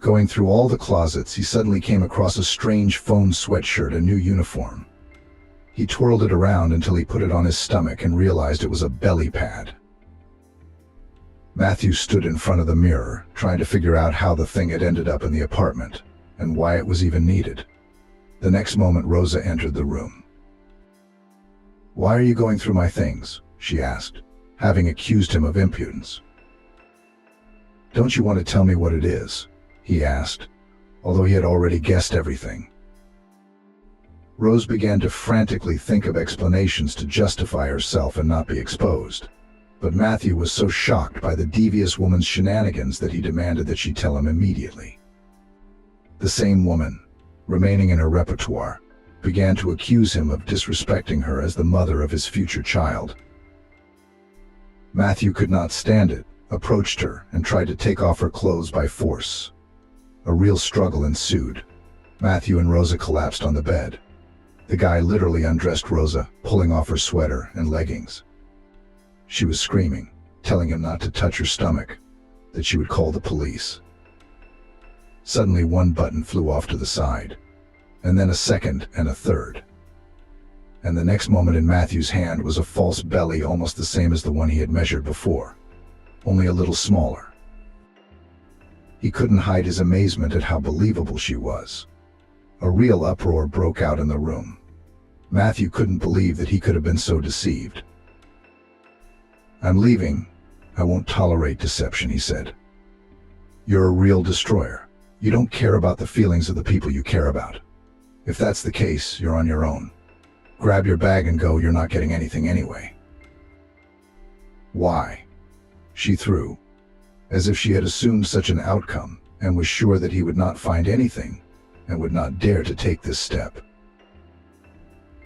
Going through all the closets, he suddenly came across a strange foam sweatshirt, a new uniform. He twirled it around until he put it on his stomach and realized it was a belly pad. Matthew stood in front of the mirror, trying to figure out how the thing had ended up in the apartment, and why it was even needed. The next moment, Rosa entered the room. "Why are you going through my things?" she asked, having accused him of impudence. "Don't you want to tell me what it is?" he asked, although he had already guessed everything. Rose began to frantically think of explanations to justify herself and not be exposed. But Matthew was so shocked by the devious woman's shenanigans that he demanded that she tell him immediately. The same woman, remaining in her repertoire, began to accuse him of disrespecting her as the mother of his future child. Matthew could not stand it, approached her, and tried to take off her clothes by force. A real struggle ensued. Matthew and Rosa collapsed on the bed. The guy literally undressed Rosa, pulling off her sweater and leggings. She was screaming, telling him not to touch her stomach, that she would call the police. Suddenly, one button flew off to the side, and then a second and a third. And the next moment, in Matthew's hand was a false belly almost the same as the one he had measured before, only a little smaller. He couldn't hide his amazement at how believable she was. A real uproar broke out in the room. Matthew couldn't believe that he could have been so deceived. "I'm leaving. I won't tolerate deception," he said. "You're a real destroyer. You don't care about the feelings of the people you care about. If that's the case, you're on your own. Grab your bag and go. You're not getting anything anyway." "Why?" she threw, as if she had assumed such an outcome and was sure that he would not find anything and would not dare to take this step.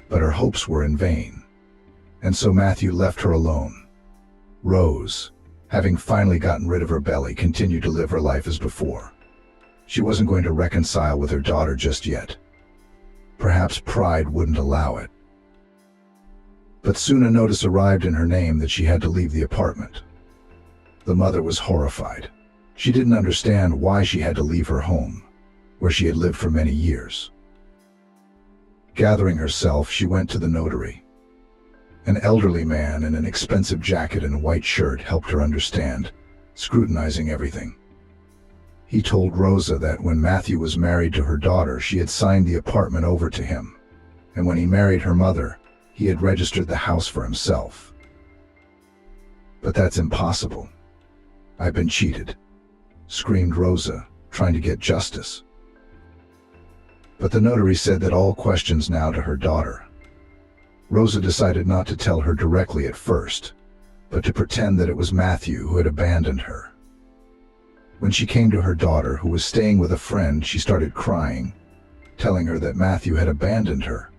But her hopes were in vain, and so Matthew left her alone. Rose, having finally gotten rid of her belly, continued to live her life as before. She wasn't going to reconcile with her daughter just yet. Perhaps pride wouldn't allow it. But soon a notice arrived in her name that she had to leave the apartment. The mother was horrified. She didn't understand why she had to leave her home, where she had lived for many years. Gathering herself, she went to the notary. An elderly man in an expensive jacket and white shirt helped her understand, scrutinizing everything. He told Rosa that when Matthew was married to her daughter, she had signed the apartment over to him, and when he married her mother, he had registered the house for himself. "But that's impossible. I've been cheated," screamed Rosa, trying to get justice. But the notary said that all questions now to her daughter. Rosa decided not to tell her directly at first, but to pretend that it was Matthew who had abandoned her. When she came to her daughter, who was staying with a friend, she started crying, telling her that Matthew had abandoned her.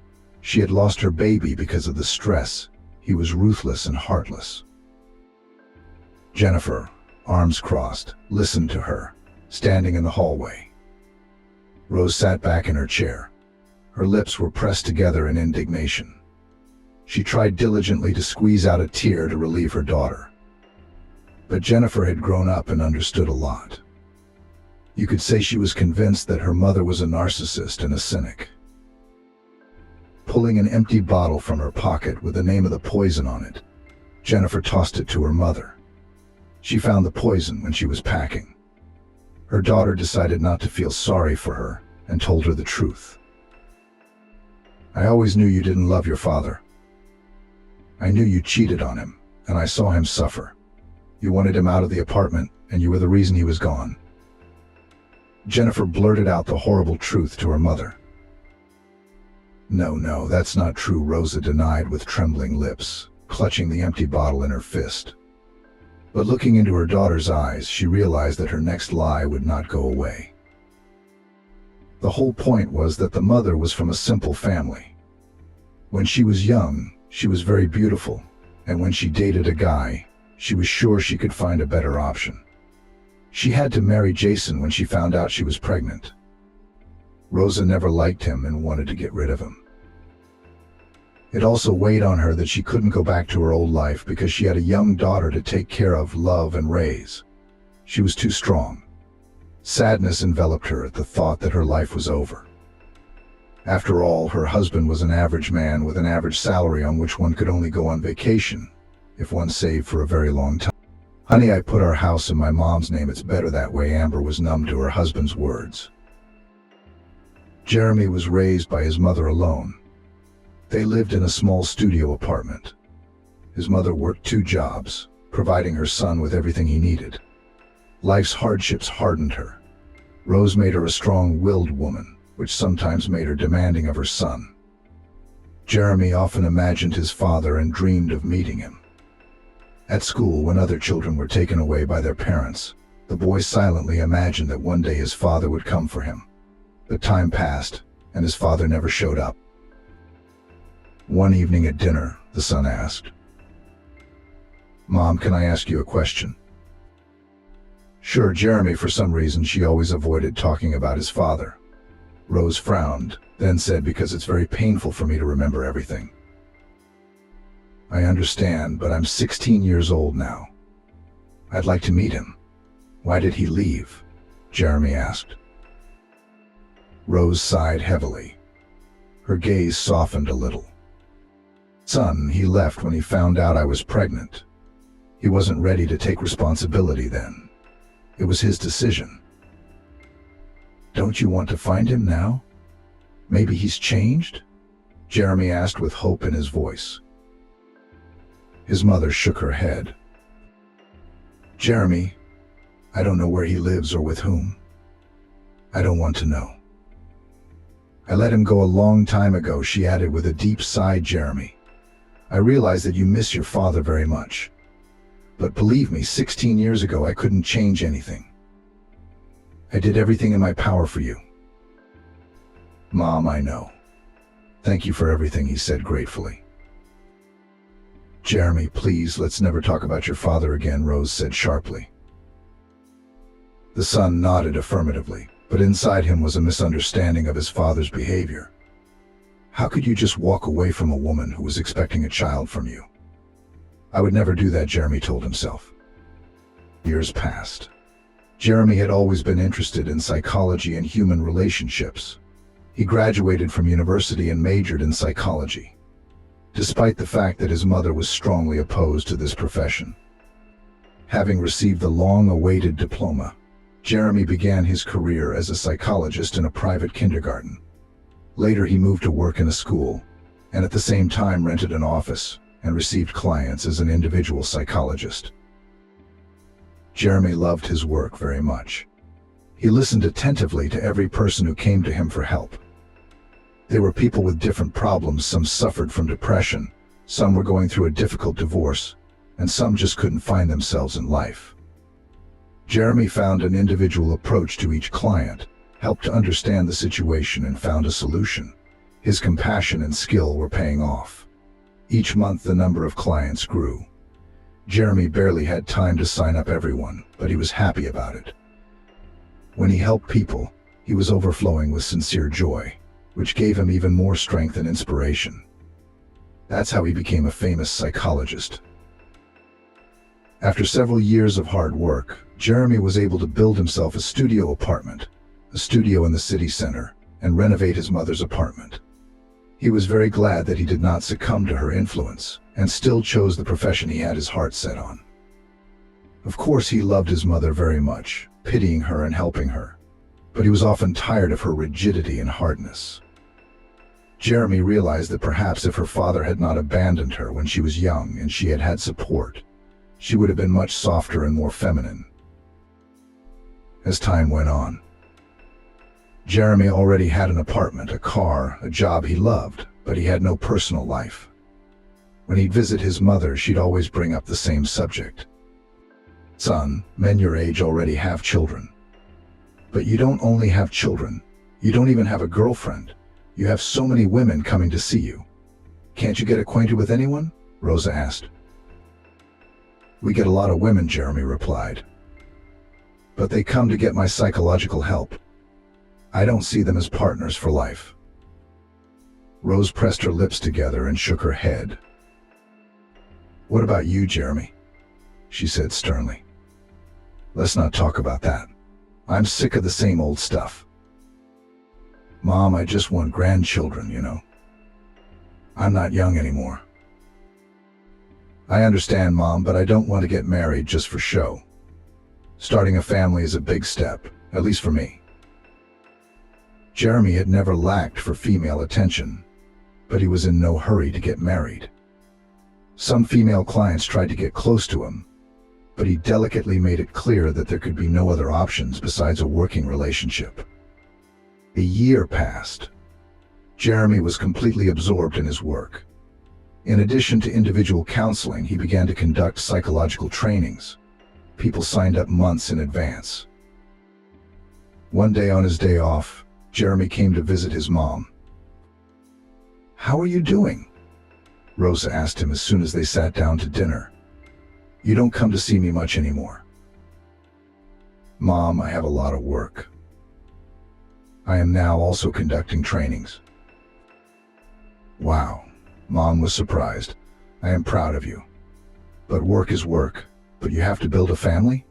She had lost her baby because of the stress. He was ruthless and heartless. Jennifer, arms crossed, listened to her, standing in the hallway. Rose sat back in her chair. Her lips were pressed together in indignation. She tried diligently to squeeze out a tear to relieve her daughter. But Jennifer had grown up and understood a lot. You could say she was convinced that her mother was a narcissist and a cynic. Pulling an empty bottle from her pocket with the name of the poison on it, Jennifer tossed it to her mother. She found the poison when she was packing. Her daughter decided not to feel sorry for her and told her the truth. "I always knew you didn't love your father. I knew you cheated on him, and I saw him suffer. You wanted him out of the apartment, and you were the reason he was gone." Jennifer blurted out the horrible truth to her mother. No, that's not true," Rosa denied with trembling lips, clutching the empty bottle in her fist. But looking into her daughter's eyes, she realized that her next lie would not go away. The whole point was that the mother was from a simple family. When she was young, she was very beautiful, and when she dated a guy, she was sure she could find a better option. She had to marry Jason when she found out she was pregnant. Rosa never liked him and wanted to get rid of him. It also weighed on her that she couldn't go back to her old life because she had a young daughter to take care of, love, and raise. She was too strong. Sadness enveloped her at the thought that her life was over. After all, her husband was an average man with an average salary on which one could only go on vacation if one saved for a very long time. Honey, I put our house in my mom's name. It's better that way. Amber was numb to her husband's words. Jeremy was raised by his mother alone. They lived in a small studio apartment. His mother worked 2 jobs, providing her son with everything he needed. Life's hardships hardened her. Rose made her a strong-willed woman, which sometimes made her demanding of her son. Jeremy often imagined his father and dreamed of meeting him. At school, when other children were taken away by their parents, the boy silently imagined that one day his father would come for him. But time passed, and his father never showed up. One evening at dinner, the son asked, "Mom, can I ask you a question?" Sure. Jeremy, for some reason, she always avoided talking about his father. Rose frowned, then said, "Because it's very painful for me to remember everything." "I understand, but I'm 16 years old now. I'd like to meet him." "Why did he leave?" Jeremy asked. Rose sighed heavily. Her gaze softened a little. "Son, he left when he found out I was pregnant. He wasn't ready to take responsibility then. It was his decision." "Don't you want to find him now? Maybe he's changed?" Jeremy asked with hope in his voice. His mother shook her head. "Jeremy, I don't know where he lives or with whom. I don't want to know. I let him go a long time ago," she added with a deep sigh. "Jeremy, I realize that you miss your father very much. But believe me, 16 years ago I couldn't change anything. I did everything in my power for you." "Mom, I know. Thank you for everything," he said gratefully. "Jeremy, please, let's never talk about your father again," Rose said sharply. The son nodded affirmatively, but inside him was a misunderstanding of his father's behavior. How could you just walk away from a woman who was expecting a child from you? "I would never do that," Jeremy told himself. Years passed. Jeremy had always been interested in psychology and human relationships. He graduated from university and majored in psychology, despite the fact that his mother was strongly opposed to this profession. Having received the long-awaited diploma, Jeremy began his career as a psychologist in a private kindergarten. Later, he moved to work in a school, and at the same time rented an office and received clients as an individual psychologist. Jeremy loved his work very much. He listened attentively to every person who came to him for help. They were people with different problems. Some suffered from depression, some were going through a difficult divorce, and some just couldn't find themselves in life. Jeremy found an individual approach to each client, helped to understand the situation, and found a solution. His compassion and skill were paying off. Each month the number of clients grew. Jeremy barely had time to sign up everyone, but he was happy about it. When he helped people, he was overflowing with sincere joy, which gave him even more strength and inspiration. That's how he became a famous psychologist. After several years of hard work, Jeremy was able to build himself a studio apartment, a studio in the city center, and renovate his mother's apartment. He was very glad that he did not succumb to her influence, and still chose the profession he had his heart set on. Of course, he loved his mother very much, pitying her and helping her, but he was often tired of her rigidity and hardness. Jeremy realized that perhaps if her father had not abandoned her when she was young and she had had support, she would have been much softer and more feminine. As time went on, Jeremy already had an apartment, a car, a job he loved, but he had no personal life. When he'd visit his mother, she'd always bring up the same subject. "Son, men your age already have children. But you don't only have children, you don't even have a girlfriend. You have so many women coming to see you. Can't you get acquainted with anyone?" Rosa asked. "We get a lot of women," Jeremy replied. "But they come to get my psychological help. I don't see them as partners for life." Rose pressed her lips together and shook her head. "What about you, Jeremy?" she said sternly. "Let's not talk about that. I'm sick of the same old stuff. Mom, I just want grandchildren, you know. I'm not young anymore." I understand, Mom, but I don't want to get married just for show. Starting a family is a big step, at least for me. Jeremy had never lacked for female attention, but he was in no hurry to get married. Some female clients tried to get close to him, but he delicately made it clear that there could be no other options besides a working relationship. A year passed. Jeremy was completely absorbed in his work. In addition to individual counseling, he began to conduct psychological trainings. People signed up months in advance. One day on his day off, Jeremy came to visit his mom. "How are you doing?" Rosa asked him as soon as they sat down to dinner. "You don't come to see me much anymore." "Mom, I have a lot of work. I am now also conducting trainings." "Wow." Mom was surprised. "I am proud of you. But work is work, but you have to build a family?"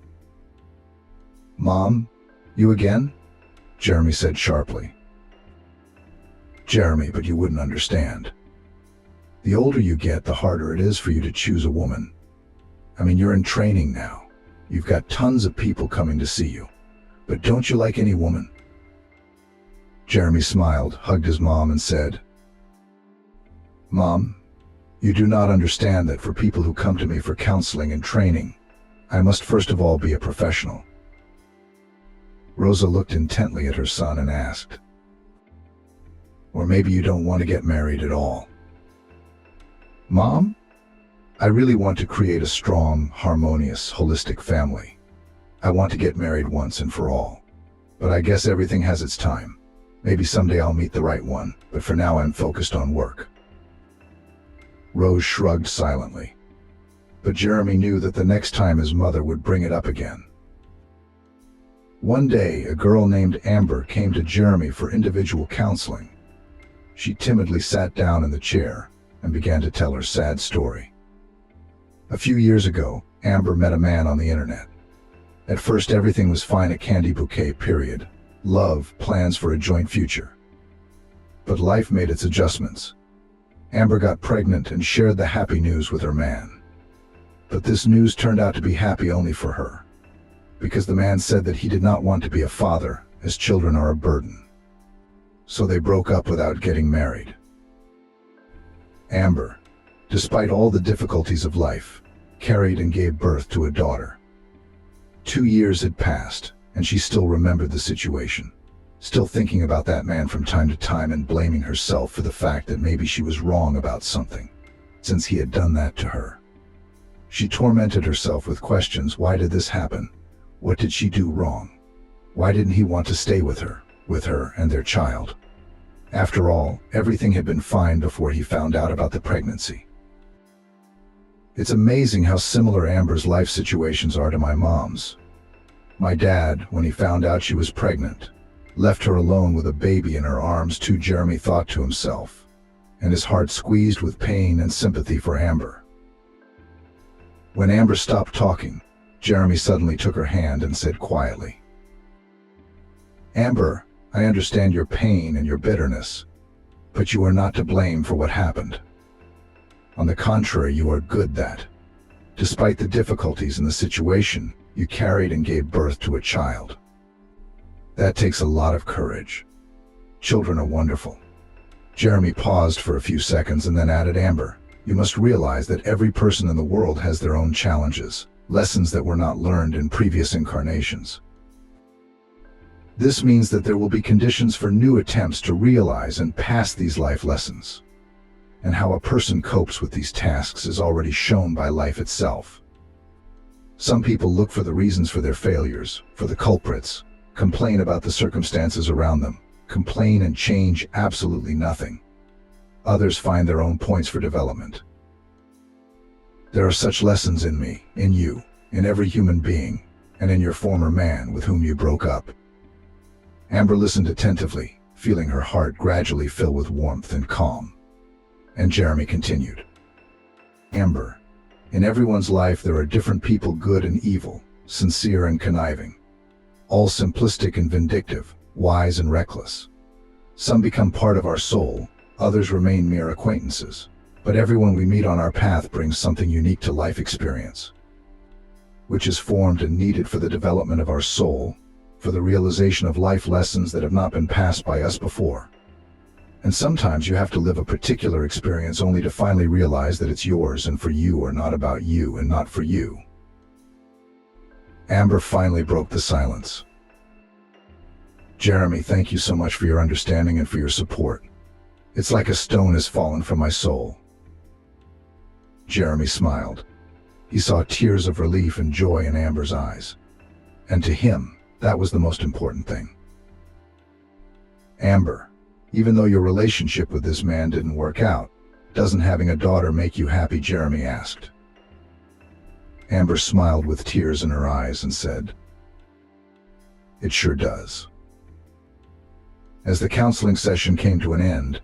"Mom, you again?" Jeremy said sharply. "Jeremy, but you wouldn't understand. The older you get, the harder it is for you to choose a woman. I mean, you're in training now. You've got tons of people coming to see you. But don't you like any woman?" Jeremy smiled, hugged his mom, and said, "Mom, you do not understand that for people who come to me for counseling and training, I must first of all be a professional." Rosa looked intently at her son and asked, "Or maybe you don't want to get married at all?" "Mom, I really want to create a strong, harmonious, holistic family. I want to get married once and for all. But I guess everything has its time. Maybe someday I'll meet the right one, but for now I'm focused on work." Rose shrugged silently. But Jeremy knew that the next time his mother would bring it up again. One day, a girl named Amber came to Jeremy for individual counseling. She timidly sat down in the chair and began to tell her sad story. A few years ago, Amber met a man on the internet. At first, everything was fine, a candy bouquet, period. Love, plans for a joint future. But life made its adjustments. Amber got pregnant and shared the happy news with her man. But this news turned out to be happy only for her, because the man said that he did not want to be a father, as children are a burden. So they broke up without getting married. Amber, despite all the difficulties of life, carried and gave birth to a daughter. 2 years had passed, and she still remembered the situation, still thinking about that man from time to time and blaming herself for the fact that maybe she was wrong about something, since he had done that to her. She tormented herself with questions. Why did this happen? What did she do wrong? Why didn't he want to stay with her and their child? After all, everything had been fine before he found out about the pregnancy. It's amazing how similar Amber's life situations are to my mom's. My dad, when he found out she was pregnant, left her alone with a baby in her arms too, Jeremy thought to himself, and his heart squeezed with pain and sympathy for Amber. When Amber stopped talking, Jeremy suddenly took her hand and said quietly, "Amber, I understand your pain and your bitterness, but you are not to blame for what happened. On the contrary, you are good that, despite the difficulties in the situation, you carried and gave birth to a child. That takes a lot of courage. Children are wonderful." Jeremy paused for a few seconds and then added, "Amber, you must realize that every person in the world has their own challenges, lessons that were not learned in previous incarnations. This means that there will be conditions for new attempts to realize and pass these life lessons. And how a person copes with these tasks is already shown by life itself. Some people look for the reasons for their failures, for the culprits, complain about the circumstances around them, complain and change absolutely nothing. Others find their own points for development. There are such lessons in me, in you, in every human being, and in your former man with whom you broke up." Amber listened attentively, feeling her heart gradually fill with warmth and calm. And Jeremy continued, "Amber, in everyone's life there are different people, good and evil, sincere and conniving, all simplistic and vindictive, wise and reckless. Some become part of our soul, others remain mere acquaintances. But everyone we meet on our path brings something unique to life experience, which is formed and needed for the development of our soul, for the realization of life lessons that have not been passed by us before. And sometimes you have to live a particular experience only to finally realize that it's yours and for you, or not about you and not for you. Amber finally broke the silence. Jeremy, thank you so much for your understanding and for your support. It's like a stone has fallen from my soul. Jeremy smiled. He saw tears of relief and joy in Amber's eyes. And to him, that was the most important thing. Amber, even though your relationship with this man didn't work out, doesn't having a daughter make you happy? Jeremy asked. Amber smiled with tears in her eyes and said, "It sure does." As the counseling session came to an end,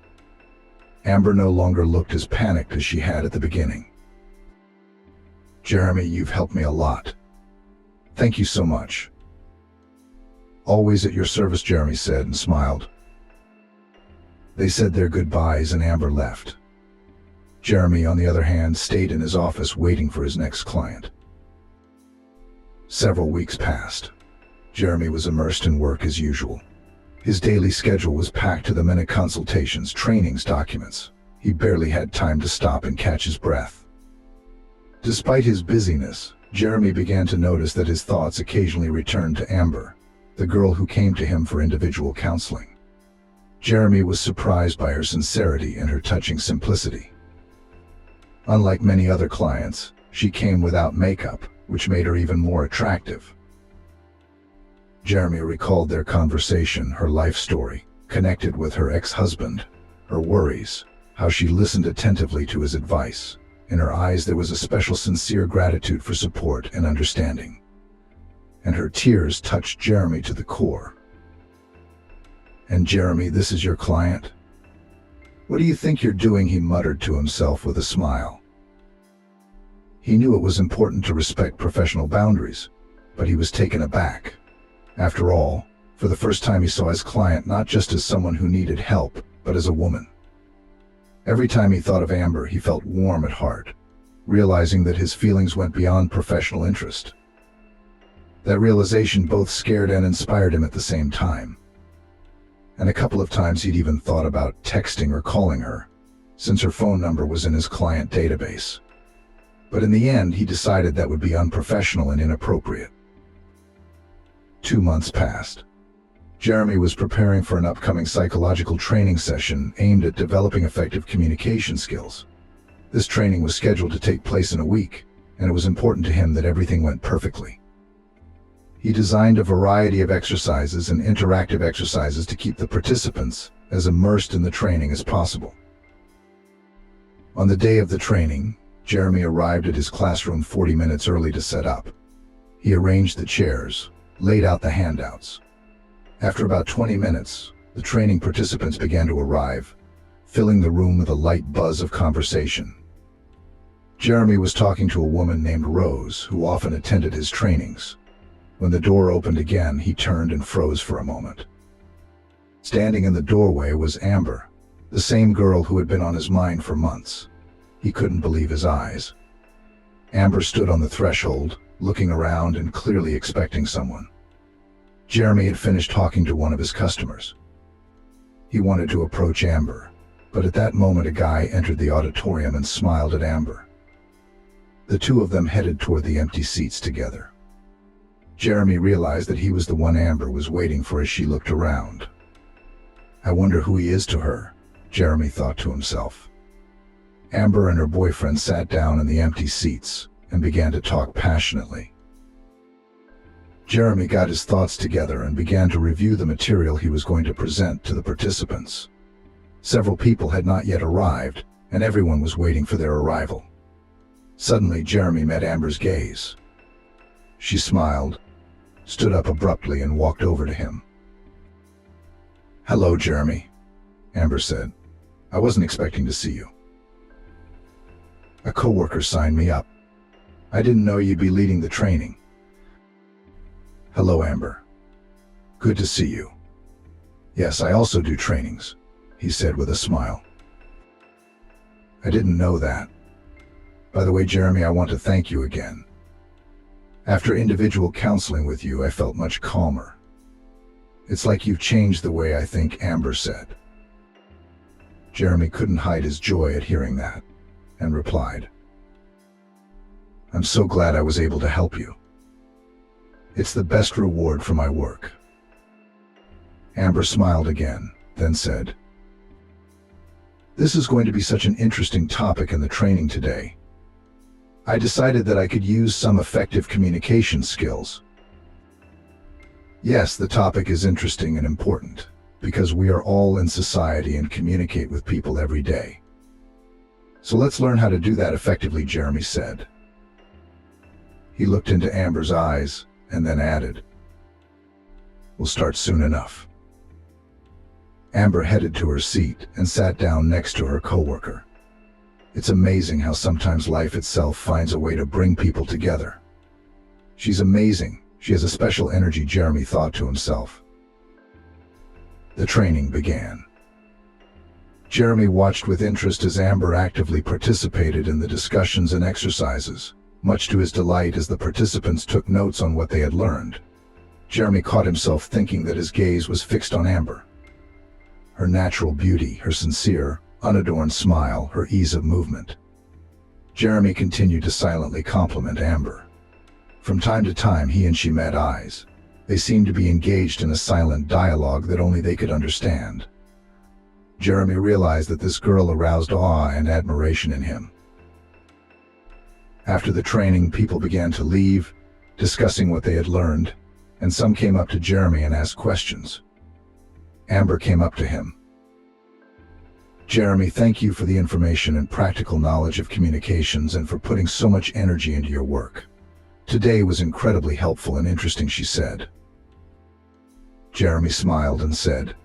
Amber no longer looked as panicked as she had at the beginning. "Jeremy, you've helped me a lot. Thank you so much." "Always at your service," Jeremy said and smiled. They said their goodbyes and Amber left. Jeremy, on the other hand, stayed in his office waiting for his next client. Several weeks passed. Jeremy was immersed in work as usual. His daily schedule was packed to the minute: consultations, trainings, documents. He barely had time to stop and catch his breath. Despite his busyness, Jeremy began to notice that his thoughts occasionally returned to Amber, the girl who came to him for individual counseling. Jeremy was surprised by her sincerity and her touching simplicity. Unlike many other clients, she came without makeup, which made her even more attractive. Jeremy recalled their conversation, her life story, connected with her ex-husband, her worries, how she listened attentively to his advice. In her eyes there was a special sincere gratitude for support and understanding. And her tears touched Jeremy to the core. "And Jeremy, this is your client? What do you think you're doing?" he muttered to himself with a smile. He knew it was important to respect professional boundaries, but he was taken aback. After all, for the first time he saw his client not just as someone who needed help, but as a woman. Every time he thought of Amber, he felt warm at heart, realizing that his feelings went beyond professional interest. That realization both scared and inspired him at the same time. And a couple of times he'd even thought about texting or calling her, since her phone number was in his client database. But in the end, he decided that would be unprofessional and inappropriate. 2 months passed. Jeremy was preparing for an upcoming psychological training session aimed at developing effective communication skills. This training was scheduled to take place in a week, and it was important to him that everything went perfectly. He designed a variety of exercises and interactive exercises to keep the participants as immersed in the training as possible. On the day of the training, Jeremy arrived at his classroom 40 minutes early to set up. He arranged the chairs, laid out the handouts. After about 20 minutes, the training participants began to arrive, filling the room with a light buzz of conversation. Jeremy was talking to a woman named Rose, who often attended his trainings. When the door opened again, he turned and froze for a moment. Standing in the doorway was Amber, the same girl who had been on his mind for months. He couldn't believe his eyes. Amber stood on the threshold, looking around and clearly expecting someone. Jeremy had finished talking to one of his customers. He wanted to approach Amber, but at that moment a guy entered the auditorium and smiled at Amber. The two of them headed toward the empty seats together. Jeremy realized that he was the one Amber was waiting for as she looked around. "I wonder who he is to her," Jeremy thought to himself. Amber and her boyfriend sat down in the empty seats and began to talk passionately. Jeremy got his thoughts together and began to review the material he was going to present to the participants. Several people had not yet arrived, and everyone was waiting for their arrival. Suddenly, Jeremy met Amber's gaze. She smiled, stood up abruptly, and walked over to him. "Hello, Jeremy," Amber said. "I wasn't expecting to see you. A coworker signed me up. I didn't know you'd be leading the training." "Hello, Amber. Good to see you. Yes, I also do trainings," he said with a smile. I didn't know that. By the way, Jeremy, I want to thank you again. After individual counseling with you, I felt much calmer. It's like you've changed the way I think," Amber said. Jeremy couldn't hide his joy at hearing that, and replied, "I'm so glad I was able to help you. It's the best reward for my work." Amber smiled again, then said, "This is going to be such an interesting topic in the training today. I decided that I could use some effective communication skills." Yes, the topic is interesting and important, because we are all in society and communicate with people every day. So let's learn how to do that effectively, Jeremy said. He looked into Amber's eyes and then added, "We'll start soon enough." Amber headed to her seat and sat down next to her coworker. It's amazing how sometimes life itself finds a way to bring people together. She's amazing. She has a special energy, Jeremy thought to himself. The training began. Jeremy watched with interest as Amber actively participated in the discussions and exercises, much to his delight as the participants took notes on what they had learned. Jeremy caught himself thinking that his gaze was fixed on Amber. Her natural beauty, her sincere, unadorned smile, her ease of movement. Jeremy continued to silently compliment Amber. From time to time he and she met eyes. They seemed to be engaged in a silent dialogue that only they could understand. Jeremy realized that this girl aroused awe and admiration in him. After the training, people began to leave, discussing what they had learned, and some came up to Jeremy and asked questions. Amber came up to him. "Jeremy, thank you for the information and practical knowledge of communications and for putting so much energy into your work. Today was incredibly helpful and interesting," she said. Jeremy smiled and said,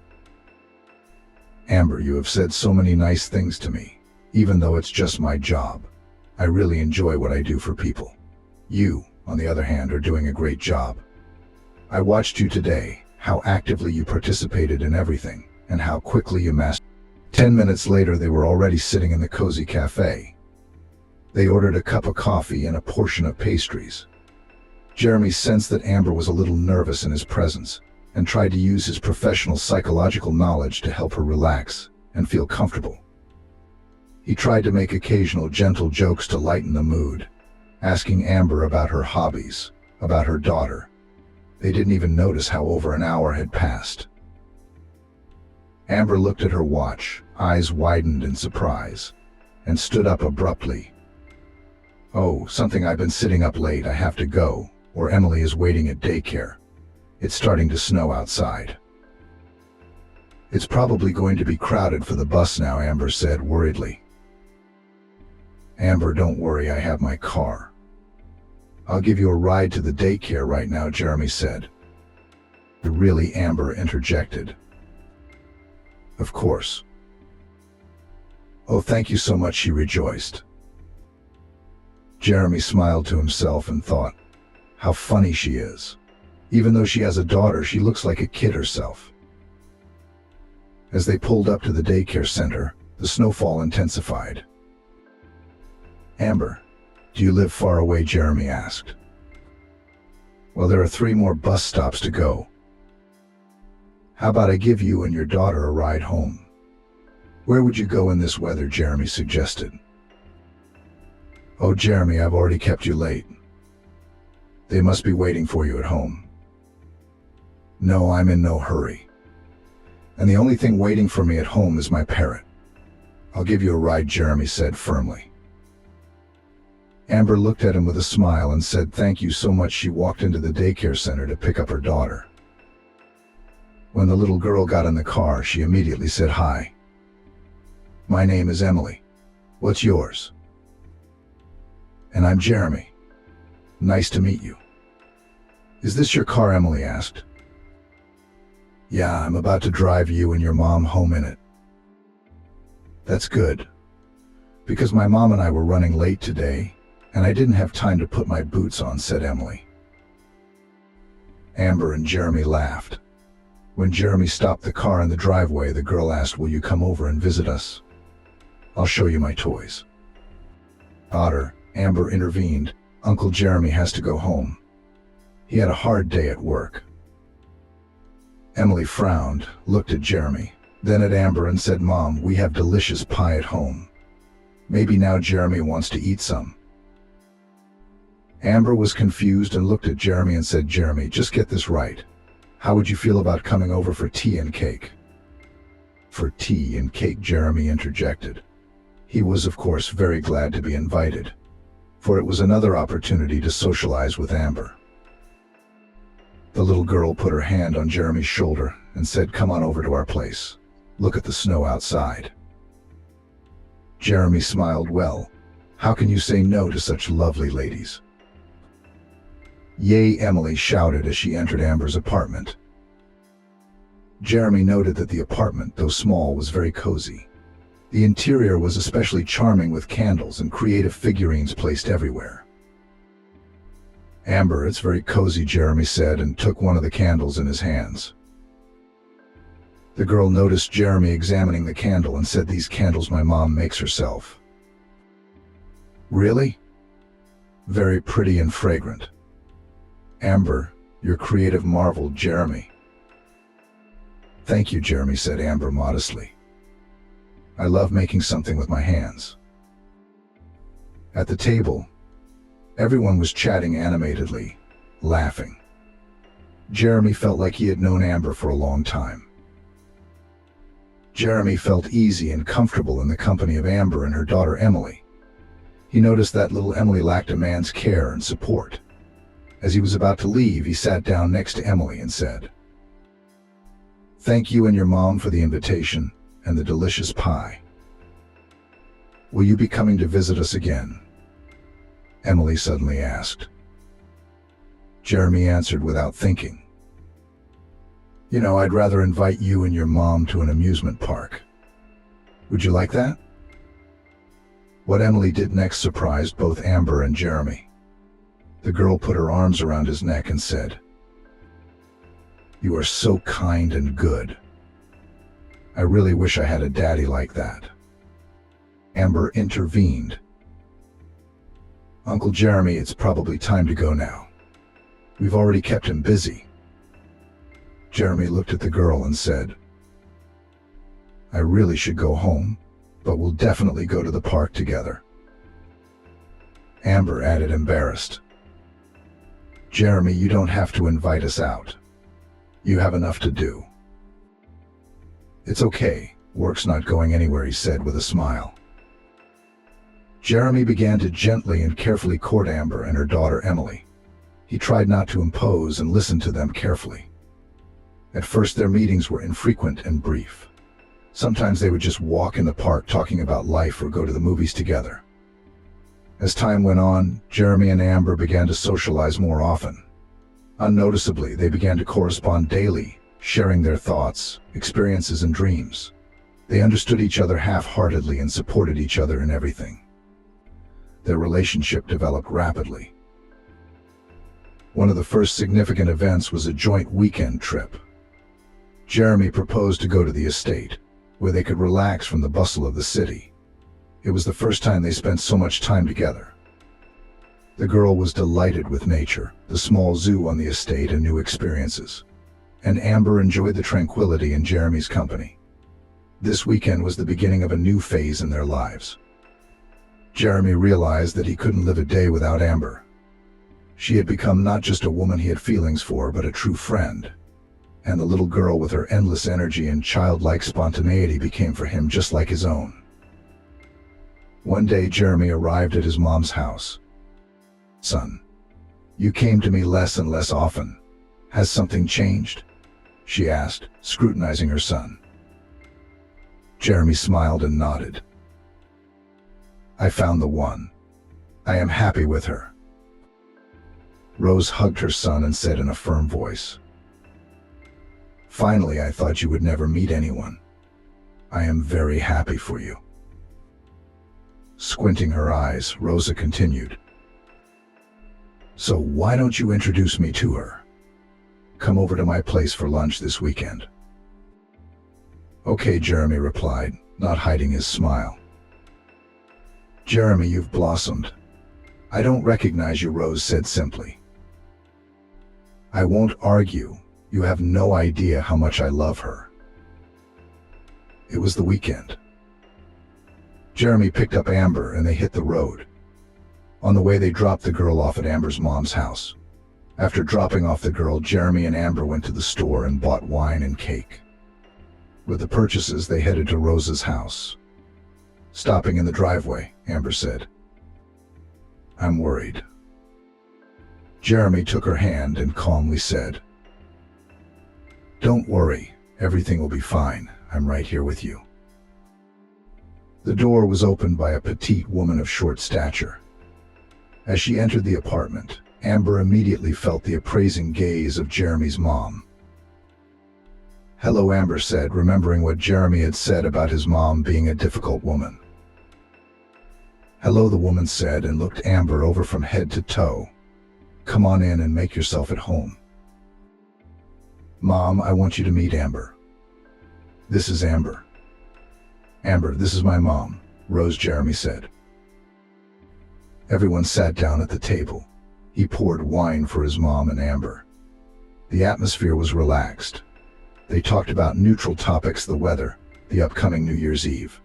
"Amber, you have said so many nice things to me, even though it's just my job. I really enjoy what I do for people. You, on the other hand, are doing a great job. I watched you today, how actively you participated in everything, and how quickly you mastered." 10 minutes later, they were already sitting in the cozy cafe. They ordered a cup of coffee and a portion of pastries. Jeremy sensed that Amber was a little nervous in his presence, and tried to use his professional psychological knowledge to help her relax and feel comfortable. He tried to make occasional gentle jokes to lighten the mood, asking Amber about her hobbies, about her daughter. They didn't even notice how over an hour had passed. Amber looked at her watch, eyes widened in surprise, and stood up abruptly. "Oh, something, I've been sitting up late. I have to go, or Emily is waiting at daycare. It's starting to snow outside." "It's probably going to be crowded for the bus now," Amber said worriedly. "Amber, don't worry, I have my car. I'll give you a ride to the daycare right now," Jeremy said. "Really?" Amber interjected. "Of course." "Oh, thank you so much," she rejoiced. Jeremy smiled to himself and thought, how funny she is. Even though she has a daughter, she looks like a kid herself. As they pulled up to the daycare center, the snowfall intensified. "Amber, do you live far away?" Jeremy asked. "Well, there are 3 more bus stops to go. How about I give you and your daughter a ride home?" "Where would you go in this weather?" Jeremy suggested. "Oh, Jeremy, I've already kept you late. They must be waiting for you at home." "No, I'm in no hurry. And the only thing waiting for me at home is my parrot. I'll give you a ride," Jeremy said firmly. Amber looked at him with a smile and said thank you so much. She walked into the daycare center to pick up her daughter. When the little girl got in the car, she immediately said, "Hi. My name is Emily. What's yours?" "And I'm Jeremy. Nice to meet you." "Is this your car?" Emily asked. "Yeah, I'm about to drive you and your mom home in it." "That's good, because my mom and I were running late today, and I didn't have time to put my boots on," said Emily. Amber and Jeremy laughed. When Jeremy stopped the car in the driveway, the girl asked, "Will you come over and visit us?" I'll show you my toys." "Otter," Amber intervened, "Uncle Jeremy has to go home. He had a hard day at work." Emily frowned, looked at Jeremy, then at Amber and said, "Mom, we have delicious pie at home. Maybe now Jeremy wants to eat some." Amber was confused and looked at Jeremy and said, "Jeremy, just get this right. How would you feel about coming over for tea and cake?" "For tea and cake," Jeremy interjected. He was, of course, very glad to be invited, for it was another opportunity to socialize with Amber. The little girl put her hand on Jeremy's shoulder and said, "Come on over to our place. Look at the snow outside." Jeremy smiled. "Well, how can you say no to such lovely ladies?" "Yay!" Emily shouted as she entered Amber's apartment. Jeremy noted that the apartment, though small, was very cozy. The interior was especially charming with candles and creative figurines placed everywhere. "Amber, it's very cozy," Jeremy said and took one of the candles in his hands. The girl noticed Jeremy examining the candle and said, "These candles my mom makes herself." "Really? Very pretty and fragrant." "Amber, you're creative," marveled Jeremy. "Thank you," Jeremy said Amber modestly. "I love making something with my hands." At the table, everyone was chatting animatedly, laughing. Jeremy felt like he had known Amber for a long time. Jeremy felt easy and comfortable in the company of Amber and her daughter Emily. He noticed that little Emily lacked a man's care and support. As he was about to leave, he sat down next to Emily and said, "Thank you and your mom for the invitation and the delicious pie. Will you be coming to visit us again?" Emily suddenly asked. Jeremy answered without thinking, "You know, I'd rather invite you and your mom to an amusement park. Would you like that?" What Emily did next surprised both Amber and Jeremy. The girl put her arms around his neck and said, "You are so kind and good. I really wish I had a daddy like that." Amber intervened. "Uncle Jeremy, it's probably time to go now. We've already kept him busy." Jeremy looked at the girl and said, "I really should go home, but we'll definitely go to the park together." Amber added, embarrassed, "Jeremy, you don't have to invite us out. You have enough to do." "It's okay, work's not going anywhere," he said with a smile. Jeremy began to gently and carefully court Amber and her daughter Emily. He tried not to impose and listened to them carefully. At first their meetings were infrequent and brief. Sometimes they would just walk in the park talking about life or go to the movies together. As time went on, Jeremy and Amber began to socialize more often. Unnoticeably, they began to correspond daily, sharing their thoughts, experiences, and dreams. They understood each other half-heartedly and supported each other in everything. Their relationship developed rapidly. One of the first significant events was a joint weekend trip. Jeremy proposed to go to the estate, where they could relax from the bustle of the city. It was the first time they spent so much time together. The girl was delighted with nature, the small zoo on the estate, and new experiences. And Amber enjoyed the tranquility in Jeremy's company. This weekend was the beginning of a new phase in their lives. Jeremy realized that he couldn't live a day without Amber. She had become not just a woman he had feelings for, but a true friend. And the little girl with her endless energy and childlike spontaneity became for him just like his own. One day Jeremy arrived at his mom's house. "Son, you came to me less and less often. Has something changed?" she asked, scrutinizing her son. Jeremy smiled and nodded. "I found the one. I am happy with her." Rose hugged her son and said in a firm voice, "Finally, I thought you would never meet anyone. I am very happy for you." Squinting her eyes, Rosa continued, "So why don't you introduce me to her? Come over to my place for lunch this weekend." "Okay," Jeremy replied, not hiding his smile. Jeremy, you've blossomed. I don't recognize you, Rose said simply. I won't argue. You have no idea how much I love her. It was the weekend. Jeremy picked up Amber and they hit the road. On the way, they dropped the girl off at Amber's mom's house. After dropping off the girl, Jeremy and Amber went to the store and bought wine and cake. With the purchases, they headed to Rose's house. Stopping in the driveway, Amber said, I'm worried. Jeremy took her hand and calmly said, Don't worry, everything will be fine. I'm right here with you. The door was opened by a petite woman of short stature. As she entered the apartment, Amber immediately felt the appraising gaze of Jeremy's mom. Hello, Amber said, remembering what Jeremy had said about his mom being a difficult woman. Hello, the woman said and looked Amber over from head to toe. Come on in and make yourself at home. Mom, I want you to meet Amber. This is Amber. Amber, this is my mom, Rose, Jeremy said. Everyone sat down at the table. He poured wine for his mom and Amber. The atmosphere was relaxed. They talked about neutral topics, the weather, the upcoming New Year's Eve.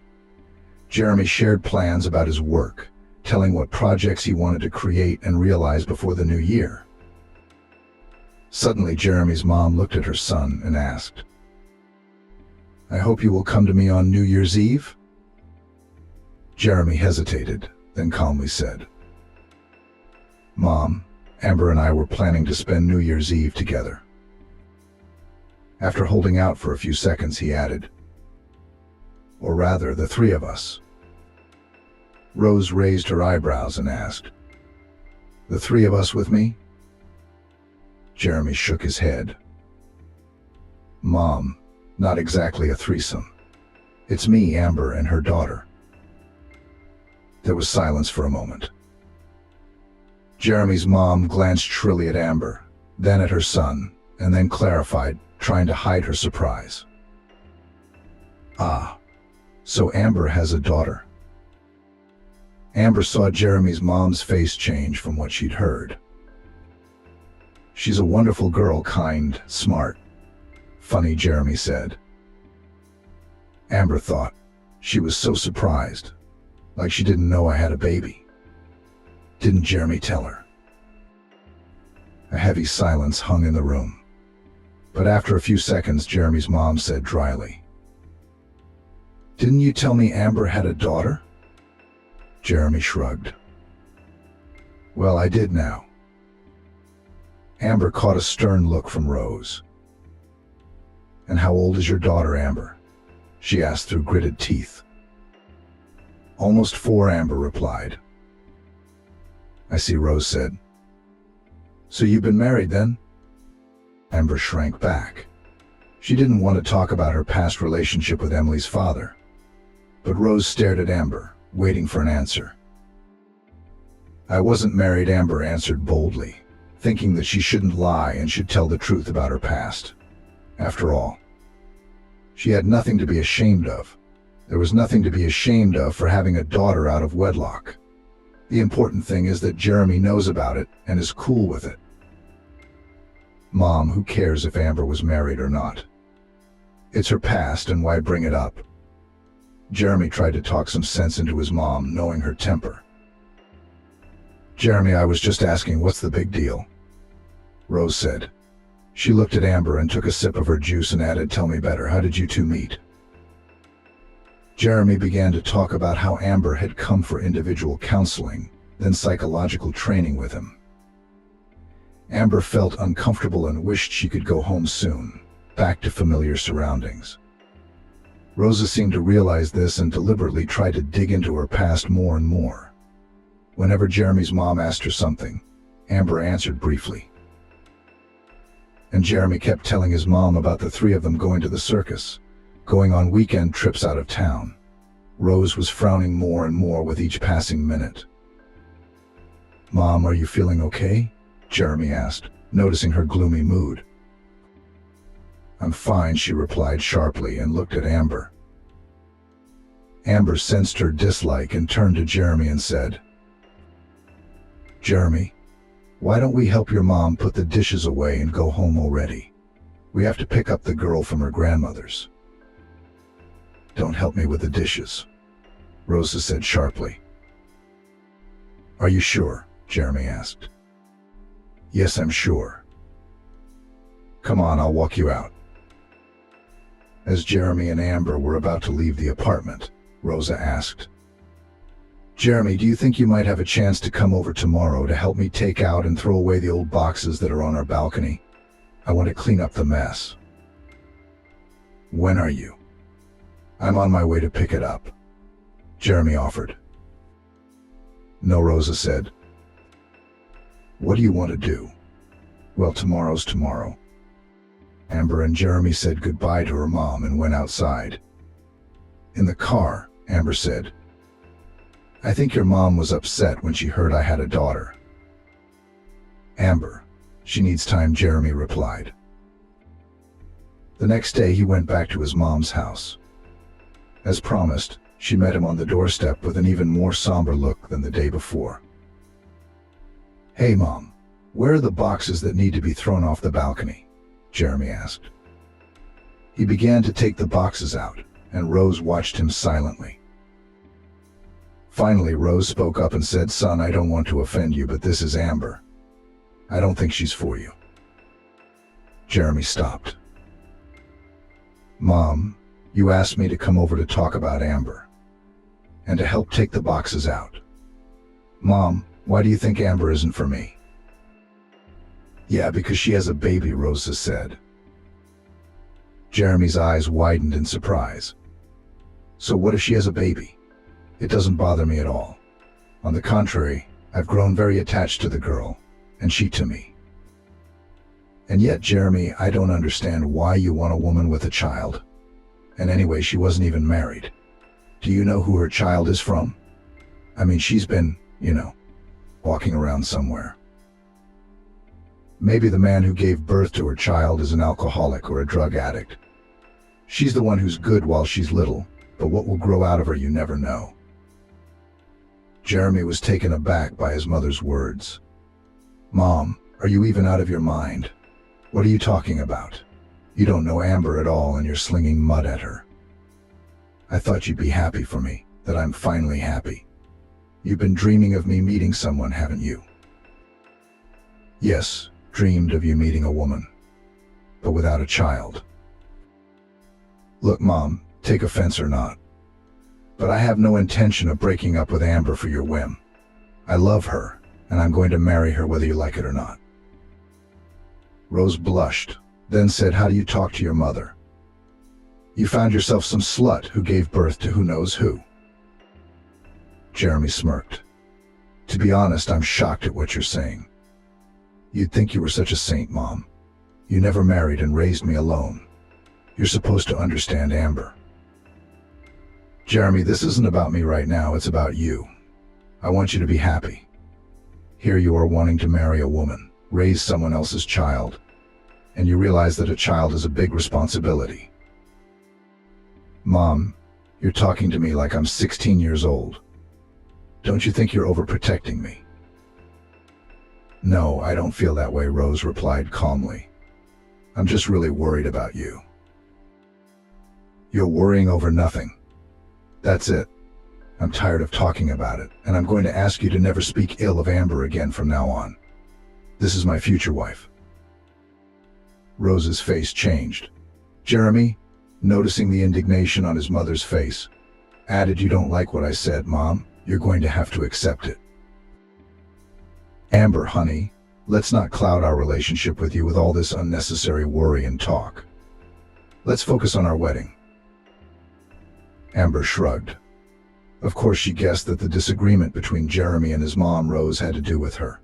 Jeremy shared plans about his work, telling what projects he wanted to create and realize before the new year. Suddenly, Jeremy's mom looked at her son and asked, I hope you will come to me on New Year's Eve? Jeremy hesitated, then calmly said, Mom, Amber and I were planning to spend New Year's Eve together. After holding out for a few seconds, he added, Or rather, the three of us. Rose raised her eyebrows and asked, The three of us with me? Jeremy shook his head. Mom, not exactly a threesome. It's me, Amber, and her daughter. There was silence for a moment. Jeremy's mom glanced shrilly at Amber, then at her son, and then clarified, trying to hide her surprise. Ah, so Amber has a daughter. Amber saw Jeremy's mom's face change from what she'd heard. She's a wonderful girl, kind, smart, funny, Jeremy said. Amber thought, she was so surprised, like she didn't know I had a baby. Didn't Jeremy tell her? A heavy silence hung in the room. But after a few seconds, Jeremy's mom said dryly, Didn't you tell me Amber had a daughter? Jeremy shrugged. Well, I did now. Amber caught a stern look from Rose. And how old is your daughter, Amber? She asked through gritted teeth. Almost 4, Amber replied. I see, Rose said. So you've been married then? Amber shrank back. She didn't want to talk about her past relationship with Emily's father. But Rose stared at Amber, waiting for an answer. I wasn't married, Amber answered boldly, thinking that she shouldn't lie and should tell the truth about her past. After all, she had nothing to be ashamed of. There was nothing to be ashamed of for having a daughter out of wedlock. The important thing is that Jeremy knows about it and is cool with it. Mom, who cares if Amber was married or not? It's her past, and why bring it up? Jeremy tried to talk some sense into his mom, knowing her temper. Jeremy, I was just asking, what's the big deal? Rose said. She looked at Amber and took a sip of her juice and added, Tell me better, how did you two meet? Jeremy began to talk about how Amber had come for individual counseling, then psychological training with him. Amber felt uncomfortable and wished she could go home soon, back to familiar surroundings. Rosa seemed to realize this and deliberately tried to dig into her past more and more. Whenever Jeremy's mom asked her something, Amber answered briefly. And Jeremy kept telling his mom about the three of them going to the circus, going on weekend trips out of town. Rose was frowning more and more with each passing minute. Mom, are you feeling okay? Jeremy asked, noticing her gloomy mood. I'm fine, she replied sharply and looked at Amber. Amber sensed her dislike and turned to Jeremy and said, "Jeremy, why don't we help your mom put the dishes away and go home already? We have to pick up the girl from her grandmother's." "Don't help me with the dishes," Rosa said sharply. "Are you sure?" Jeremy asked. "Yes, I'm sure." "Come on, I'll walk you out." As Jeremy and Amber were about to leave the apartment, Rosa asked, "Jeremy, do you think you might have a chance to come over tomorrow to help me take out and throw away the old boxes that are on our balcony? I want to clean up the mess." "When are you?" "I'm on my way to pick it up," Jeremy offered. "No," Rosa said. "What do you want to do?" "Well, tomorrow's tomorrow." Amber and Jeremy said goodbye to her mom and went outside. In the car, Amber said, "I think your mom was upset when she heard I had a daughter." "Amber, she needs time," Jeremy replied. The next day he went back to his mom's house. As promised, she met him on the doorstep with an even more somber look than the day before. "Hey Mom, where are the boxes that need to be thrown off the balcony?" Jeremy asked. He began to take the boxes out, and Rose watched him silently. Finally, Rose spoke up and said, "Son, I don't want to offend you, but this is Amber. I don't think she's for you." Jeremy stopped. "Mom, you asked me to come over to talk about Amber and to help take the boxes out. Mom, why do you think Amber isn't for me?" "Yeah, because she has a baby," Rosa said. Jeremy's eyes widened in surprise. "So what if she has a baby?" "It doesn't bother me at all. On the contrary, I've grown very attached to the girl, and she to me." "And yet, Jeremy, I don't understand why you want a woman with a child. And anyway, she wasn't even married. Do you know who her child is from? I mean, she's been, walking around somewhere. Maybe the man who gave birth to her child is an alcoholic or a drug addict. She's the one who's good while she's little, but what will grow out of her you never know." Jeremy was taken aback by his mother's words. "Mom, are you even out of your mind? What are you talking about? You don't know Amber at all and you're slinging mud at her. I thought you'd be happy for me, that I'm finally happy. You've been dreaming of me meeting someone, haven't you?" "Yes, dreamed of you meeting a woman, but without a child." "Look, Mom, take offense or not, but I have no intention of breaking up with Amber for your whim. I love her, and I'm going to marry her whether you like it or not." Rose blushed, then said, "How do you talk to your mother? You found yourself some slut who gave birth to who knows who." Jeremy smirked. "To be honest, I'm shocked at what you're saying. You'd think you were such a saint, Mom. You never married and raised me alone. You're supposed to understand Amber." "Jeremy, this isn't about me right now, it's about you. I want you to be happy. Here you are wanting to marry a woman, raise someone else's child, and you realize that a child is a big responsibility. Mom, you're talking to me like I'm 16 years old. Don't you think you're overprotecting me?" "No, I don't feel that way," Rose replied calmly. "I'm just really worried about you." "You're worrying over nothing. That's it. I'm tired of talking about it, and I'm going to ask you to never speak ill of Amber again from now on. This is my future wife." Rose's face changed. Jeremy, noticing the indignation on his mother's face, added, "You don't like what I said, Mom. You're going to have to accept it." "Amber, honey, let's not cloud our relationship with you with all this unnecessary worry and talk. Let's focus on our wedding." Amber shrugged. Of course she guessed that the disagreement between Jeremy and his mom, Rose, had to do with her.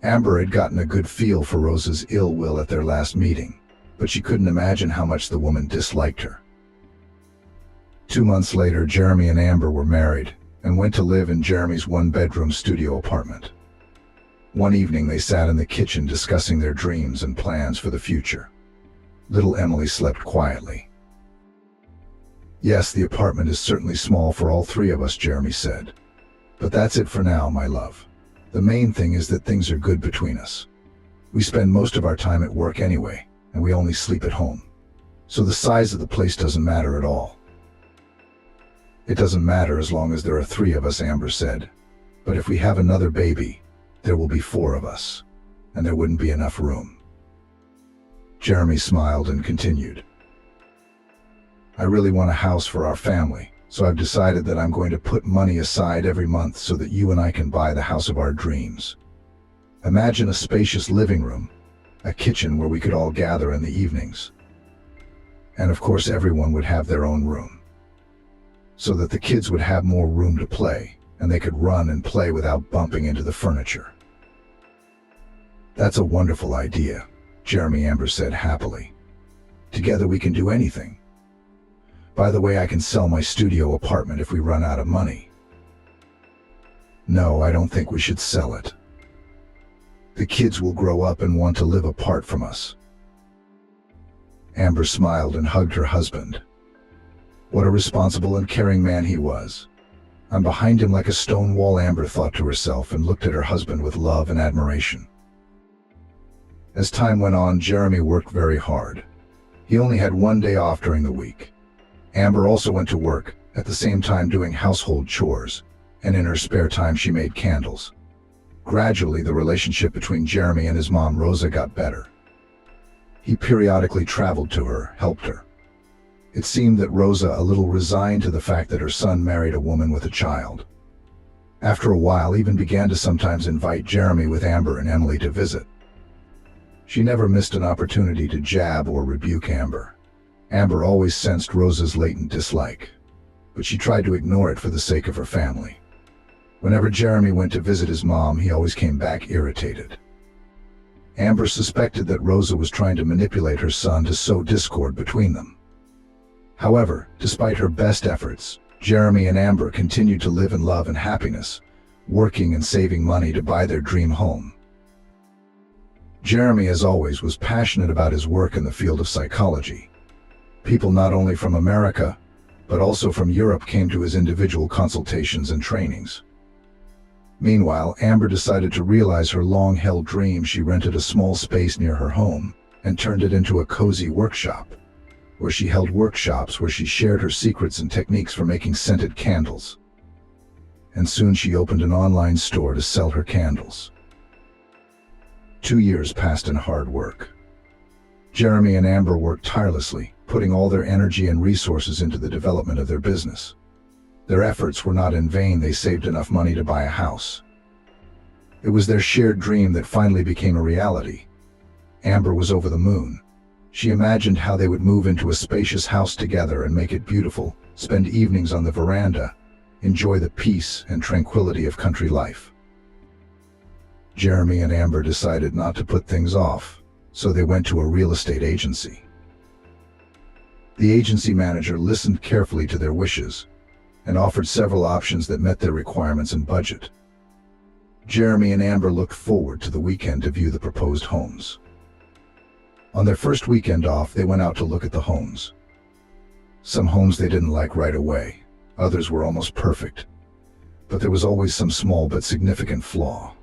Amber had gotten a good feel for Rose's ill will at their last meeting, but she couldn't imagine how much the woman disliked her. 2 months later, Jeremy and Amber were married and went to live in Jeremy's one-bedroom studio apartment. One evening they sat in the kitchen discussing their dreams and plans for the future. Little Emily slept quietly. Yes, the apartment is certainly small for all three of us, Jeremy said. But that's it for now, my love. The main thing is that things are good between us. We spend most of our time at work anyway, and we only sleep at home. So the size of the place doesn't matter at all. It doesn't matter as long as there are three of us, Amber said. But if we have another baby, there will be four of us, and there wouldn't be enough room. Jeremy smiled and continued. I really want a house for our family, so I've decided that I'm going to put money aside every month so that you and I can buy the house of our dreams. Imagine a spacious living room, a kitchen where we could all gather in the evenings. And of course everyone would have their own room, so that the kids would have more room to play, and they could run and play without bumping into the furniture. That's a wonderful idea, Jeremy, Amber said happily. Together we can do anything. By the way, I can sell my studio apartment if we run out of money. No, I don't think we should sell it. The kids will grow up and want to live apart from us. Amber smiled and hugged her husband. What a responsible and caring man he was. I'm behind him like a stone wall, Amber thought to herself, and looked at her husband with love and admiration. As time went on, Jeremy worked very hard. He only had one day off during the week. Amber also went to work, at the same time doing household chores, and in her spare time she made candles. Gradually, the relationship between Jeremy and his mom, Rosa, got better. He periodically traveled to her, helped her. It seemed that Rosa, a little resigned to the fact that her son married a woman with a child. After a while, even began to sometimes invite Jeremy with Amber and Emily to visit. She never missed an opportunity to jab or rebuke Amber. Amber always sensed Rosa's latent dislike, but she tried to ignore it for the sake of her family. Whenever Jeremy went to visit his mom, he always came back irritated. Amber suspected that Rosa was trying to manipulate her son to sow discord between them. However, despite her best efforts, Jeremy and Amber continued to live in love and happiness, working and saving money to buy their dream home. Jeremy, as always, was passionate about his work in the field of psychology. People not only from America, but also from Europe came to his individual consultations and trainings. Meanwhile, Amber decided to realize her long-held dream. She rented a small space near her home and turned it into a cozy workshop, where she held workshops where she shared her secrets and techniques for making scented candles. And soon she opened an online store to sell her candles. 2 years passed in hard work. Jeremy and Amber worked tirelessly, putting all their energy and resources into the development of their business. Their efforts were not in vain. They saved enough money to buy a house. It was their shared dream that finally became a reality. Amber was over the moon. She imagined how they would move into a spacious house together and make it beautiful, spend evenings on the veranda, enjoy the peace and tranquility of country life. Jeremy and Amber decided not to put things off, so they went to a real estate agency. The agency manager listened carefully to their wishes and offered several options that met their requirements and budget. Jeremy and Amber looked forward to the weekend to view the proposed homes. On their first weekend off, they went out to look at the homes. Some homes they didn't like right away, others were almost perfect, but there was always some small but significant flaw.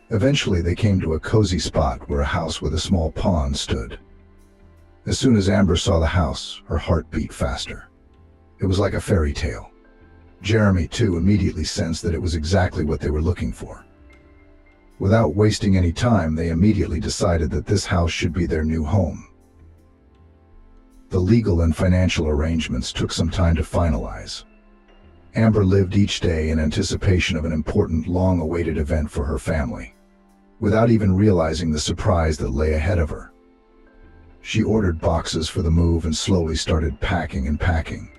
Eventually they came to a cozy spot where a house with a small pond stood. As soon as Amber saw the house, her heart beat faster. It was like a fairy tale. Jeremy, too, immediately sensed that it was exactly what they were looking for. Without wasting any time, they immediately decided that this house should be their new home. The legal and financial arrangements took some time to finalize. Amber lived each day in anticipation of an important, long-awaited event for her family, without even realizing the surprise that lay ahead of her. She ordered boxes for the move and slowly started packing and packing.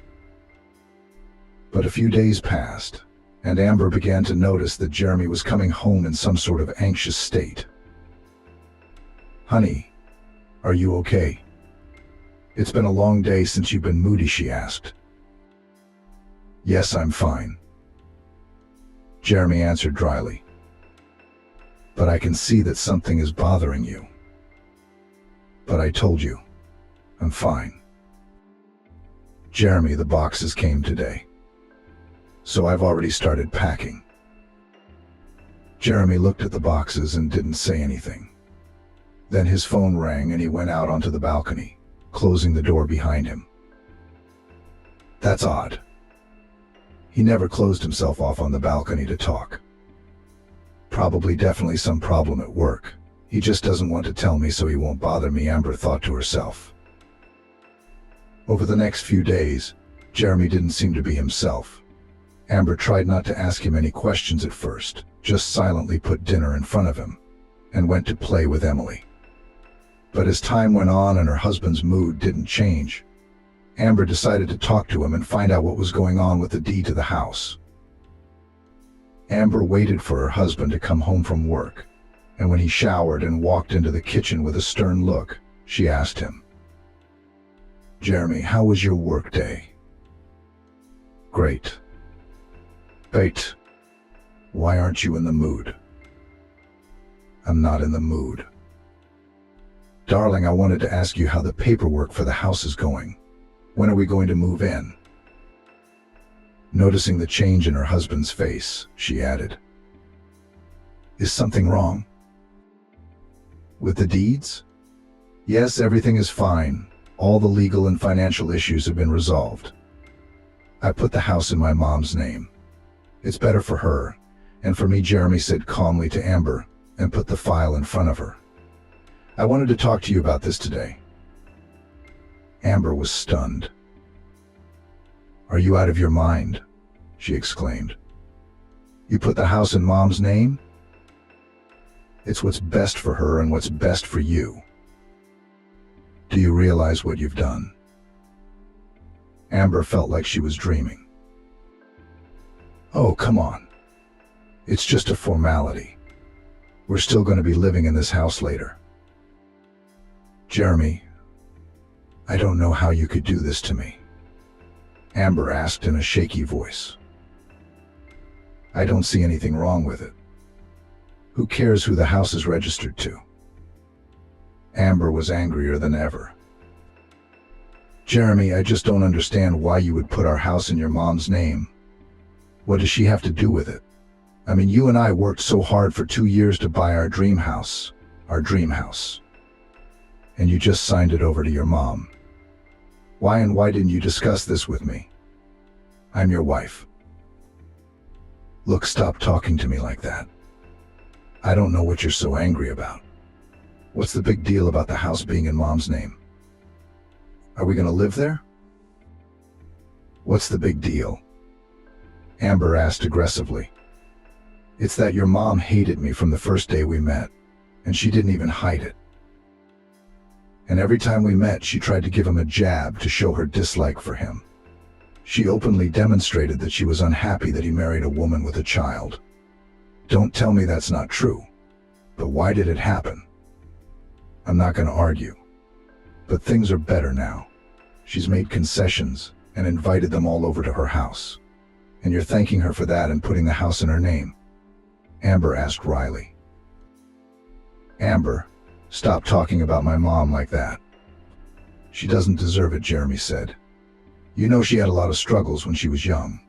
But a few days passed, and Amber began to notice that Jeremy was coming home in some sort of anxious state. "Honey, are you okay? It's been a long day since you've been moody," she asked. "Yes, I'm fine," Jeremy answered dryly. "But I can see that something is bothering you." "But I told you, I'm fine." Jeremy, the boxes came today. So I've already started packing. Jeremy looked at the boxes and didn't say anything. Then his phone rang and he went out onto the balcony, closing the door behind him. That's odd. He never closed himself off on the balcony to talk. Probably definitely some problem at work. He just doesn't want to tell me so he won't bother me, Amber thought to herself. Over the next few days, Jeremy didn't seem to be himself. Amber tried not to ask him any questions at first, just silently put dinner in front of him, and went to play with Emily. But as time went on and her husband's mood didn't change, Amber decided to talk to him and find out what was going on with the deed to the house. Amber waited for her husband to come home from work, and when he showered and walked into the kitchen with a stern look, she asked him, "Jeremy, how was your work day?" "Great." "Great. Why aren't you in the mood?" "I'm not in the mood." "Darling, I wanted to ask you how the paperwork for the house is going. When are we going to move in?" Noticing the change in her husband's face, she added, "Is something wrong?" "With the deeds?" "Yes, everything is fine. All the legal and financial issues have been resolved. I put the house in my mom's name. It's better for her, and for me," Jeremy said calmly to Amber, and put the file in front of her. "I wanted to talk to you about this today." Amber was stunned. "Are you out of your mind?" she exclaimed. "You put the house in Mom's name? It's what's best for her and what's best for you. Do you realize what you've done?" Amber felt like she was dreaming. "Oh, come on. It's just a formality. We're still going to be living in this house later." "Jeremy, I don't know how you could do this to me," Amber asked in a shaky voice. "I don't see anything wrong with it. Who cares who the house is registered to?" Amber was angrier than ever. "Jeremy, I just don't understand why you would put our house in your mom's name. What does she have to do with it? I mean, you and I worked so hard for 2 years to buy our dream house. And you just signed it over to your mom. Why didn't you discuss this with me? I'm your wife." "Look, stop talking to me like that. I don't know what you're so angry about. What's the big deal about the house being in Mom's name? Are we going to live there?" "What's the big deal?" Amber asked aggressively. "It's that your mom hated me from the first day we met, and she didn't even hide it. And every time we met, she tried to give him a jab to show her dislike for him. She openly demonstrated that she was unhappy that he married a woman with a child. Don't tell me that's not true. But why did it happen? I'm not going to argue. But things are better now. She's made concessions and invited them all over to her house. And you're thanking her for that and putting the house in her name?" Amber asked wryly. "Amber, stop talking about my mom like that. She doesn't deserve it," Jeremy said. "You know she had a lot of struggles when she was young.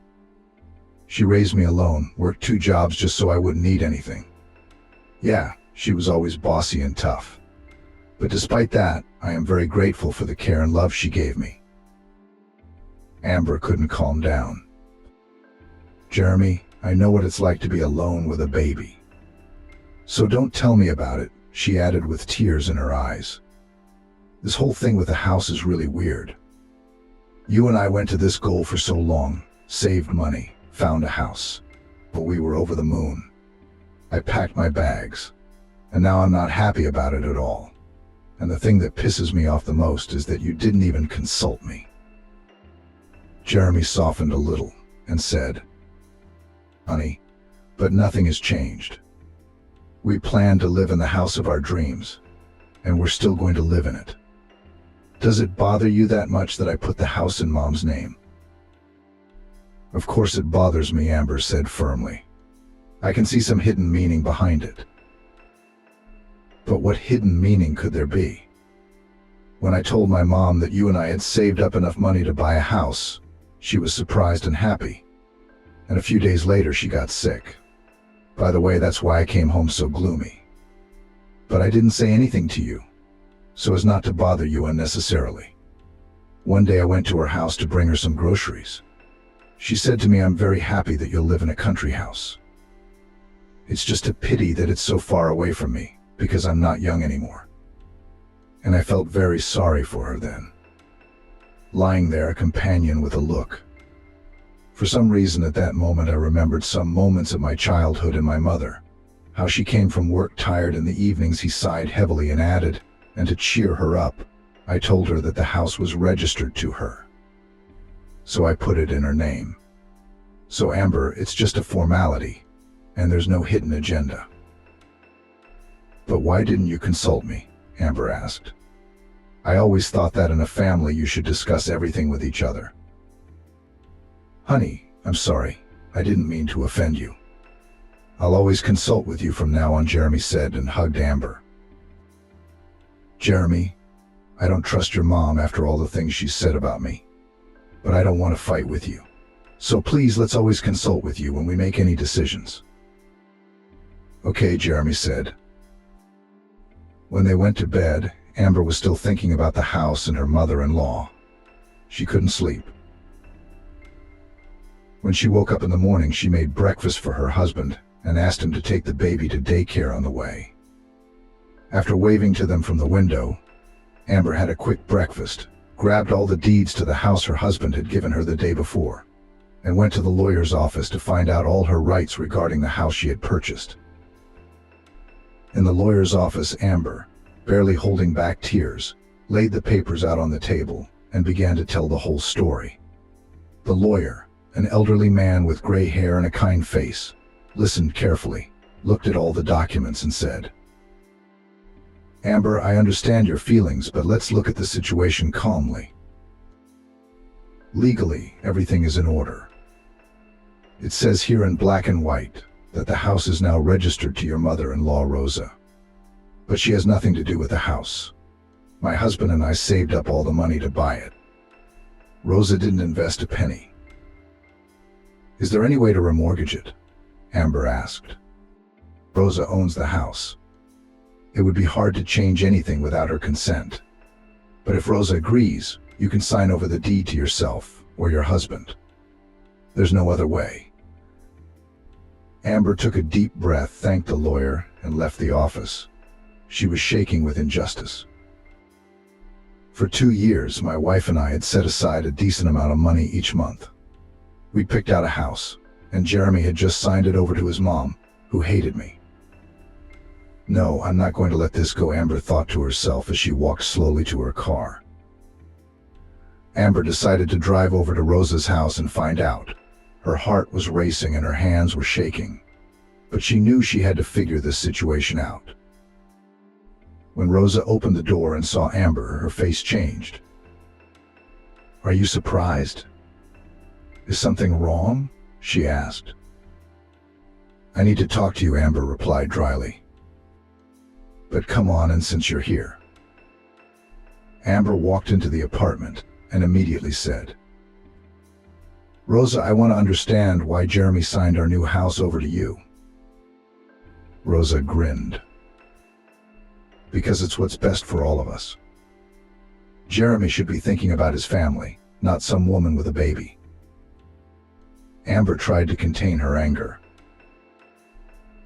She raised me alone, worked 2 jobs just so I wouldn't need anything. Yeah, she was always bossy and tough. But despite that, I am very grateful for the care and love she gave me." Amber couldn't calm down. "Jeremy, I know what it's like to be alone with a baby. So don't tell me about it," she added with tears in her eyes. "This whole thing with the house is really weird. You and I went to this goal for so long, saved money, found a house, but we were over the moon. I packed my bags, and now I'm not happy about it at all. And the thing that pisses me off the most is that you didn't even consult me." Jeremy softened a little and said, "Honey, but nothing has changed. We plan to live in the house of our dreams, and we're still going to live in it. Does it bother you that much that I put the house in Mom's name?" "Of course it bothers me," Amber said firmly. "I can see some hidden meaning behind it." "But what hidden meaning could there be?" When I told my mom that you and I had saved up enough money to buy a house, she was surprised and happy. And a few days later, she got sick. By the way, that's why I came home so gloomy. But I didn't say anything to you, so as not to bother you unnecessarily. One day I went to her house to bring her some groceries. She said to me, "I'm very happy that you'll live in a country house. It's just a pity that it's so far away from me, because I'm not young anymore." And I felt very sorry for her then. Lying there, a companion with a look. For some reason at that moment I remembered some moments of my childhood and my mother. How she came from work tired in the evenings, he sighed heavily and added, and to cheer her up, I told her that the house was registered to her. So I put it in her name. So Amber, it's just a formality, and there's no hidden agenda. But why didn't you consult me? Amber asked. I always thought that in a family you should discuss everything with each other. Honey, I'm sorry. I didn't mean to offend you. I'll always consult with you from now on, Jeremy said and hugged Amber. Jeremy, I don't trust your mom after all the things she's said about me, but I don't want to fight with you. So please, let's always consult with you when we make any decisions. Okay, Jeremy said. When they went to bed, Amber was still thinking about the house and her mother-in-law. She couldn't sleep. When she woke up in the morning, she made breakfast for her husband and asked him to take the baby to daycare on the way. After waving to them from the window, Amber had a quick breakfast, grabbed all the deeds to the house her husband had given her the day before, and went to the lawyer's office to find out all her rights regarding the house she had purchased. In the lawyer's office, Amber, barely holding back tears, laid the papers out on the table and began to tell the whole story. The lawyer, an elderly man with gray hair and a kind face, listened carefully, looked at all the documents and said, Amber, I understand your feelings, but let's look at the situation calmly. Legally, everything is in order. It says here in black and white that the house is now registered to your mother-in-law, Rosa. But she has nothing to do with the house. My husband and I saved up all the money to buy it. Rosa didn't invest a penny. Is there any way to remortgage it? Amber asked. Rosa owns the house. It would be hard to change anything without her consent. But if Rosa agrees, you can sign over the deed to yourself or your husband. There's no other way. Amber took a deep breath, thanked the lawyer, and left the office. She was shaking with injustice. For 2 years, my wife and I had set aside a decent amount of money each month. We picked out a house, and Jeremy had just signed it over to his mom, who hated me. No, I'm not going to let this go, Amber thought to herself as she walked slowly to her car. Amber decided to drive over to Rosa's house and find out. Her heart was racing and her hands were shaking, but she knew she had to figure this situation out. When Rosa opened the door and saw Amber, her face changed. Are you surprised? Is something wrong? She asked. I need to talk to you, Amber replied dryly. But come on in since you're here. Amber walked into the apartment and immediately said, Rosa, I want to understand why Jeremy signed our new house over to you. Rosa grinned. Because it's what's best for all of us. Jeremy should be thinking about his family, not some woman with a baby. Amber tried to contain her anger.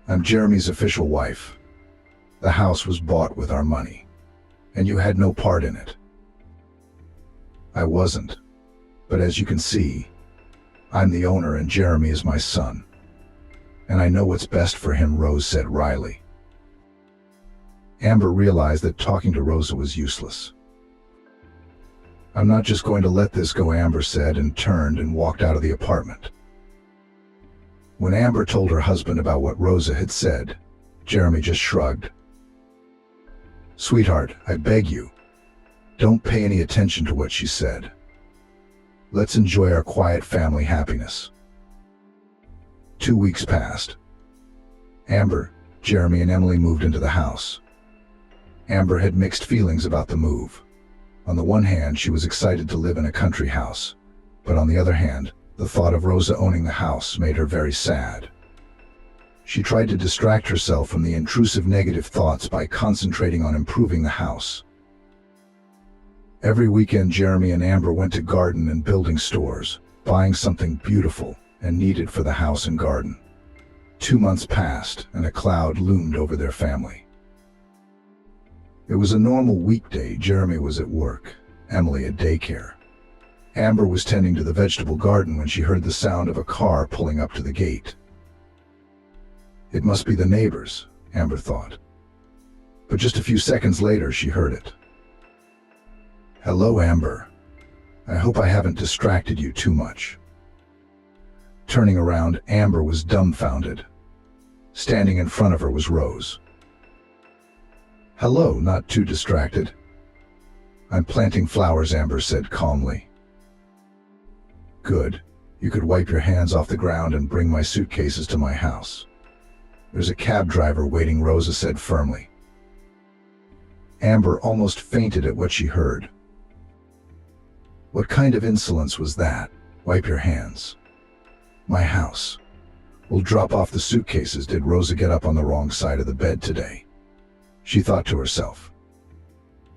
I'm Jeremy's official wife. The house was bought with our money, and you had no part in it. I wasn't, but as you can see, I'm the owner and Jeremy is my son. And I know what's best for him, Rose said wryly. Amber realized that talking to Rosa was useless. I'm not just going to let this go, Amber said, and turned and walked out of the apartment. When Amber told her husband about what Rosa had said, Jeremy just shrugged. Sweetheart, I beg you, don't pay any attention to what she said. Let's enjoy our quiet family happiness. 2 weeks passed. Amber, Jeremy, and Emily moved into the house. Amber had mixed feelings about the move. On the one hand, she was excited to live in a country house, but on the other hand, the thought of Rosa owning the house made her very sad. She tried to distract herself from the intrusive negative thoughts by concentrating on improving the house. Every weekend, Jeremy and Amber went to garden and building stores, buying something beautiful and needed for the house and garden. 2 months passed, and a cloud loomed over their family. It was a normal weekday. Jeremy was at work, Emily at daycare. Amber was tending to the vegetable garden when she heard the sound of a car pulling up to the gate. It must be the neighbors, Amber thought. But just a few seconds later, she heard it. "Hello, Amber. I hope I haven't distracted you too much." Turning around, Amber was dumbfounded. Standing in front of her was Rose. "Hello, not too distracted." "I'm planting flowers," Amber said calmly. "Good. You could wipe your hands off the ground and bring my suitcases to my house." "There's a cab driver waiting," Rosa said firmly. Amber almost fainted at what she heard. What kind of insolence was that? Wipe your hands. My house. We'll drop off the suitcases. Did Rosa get up on the wrong side of the bed today? She thought to herself.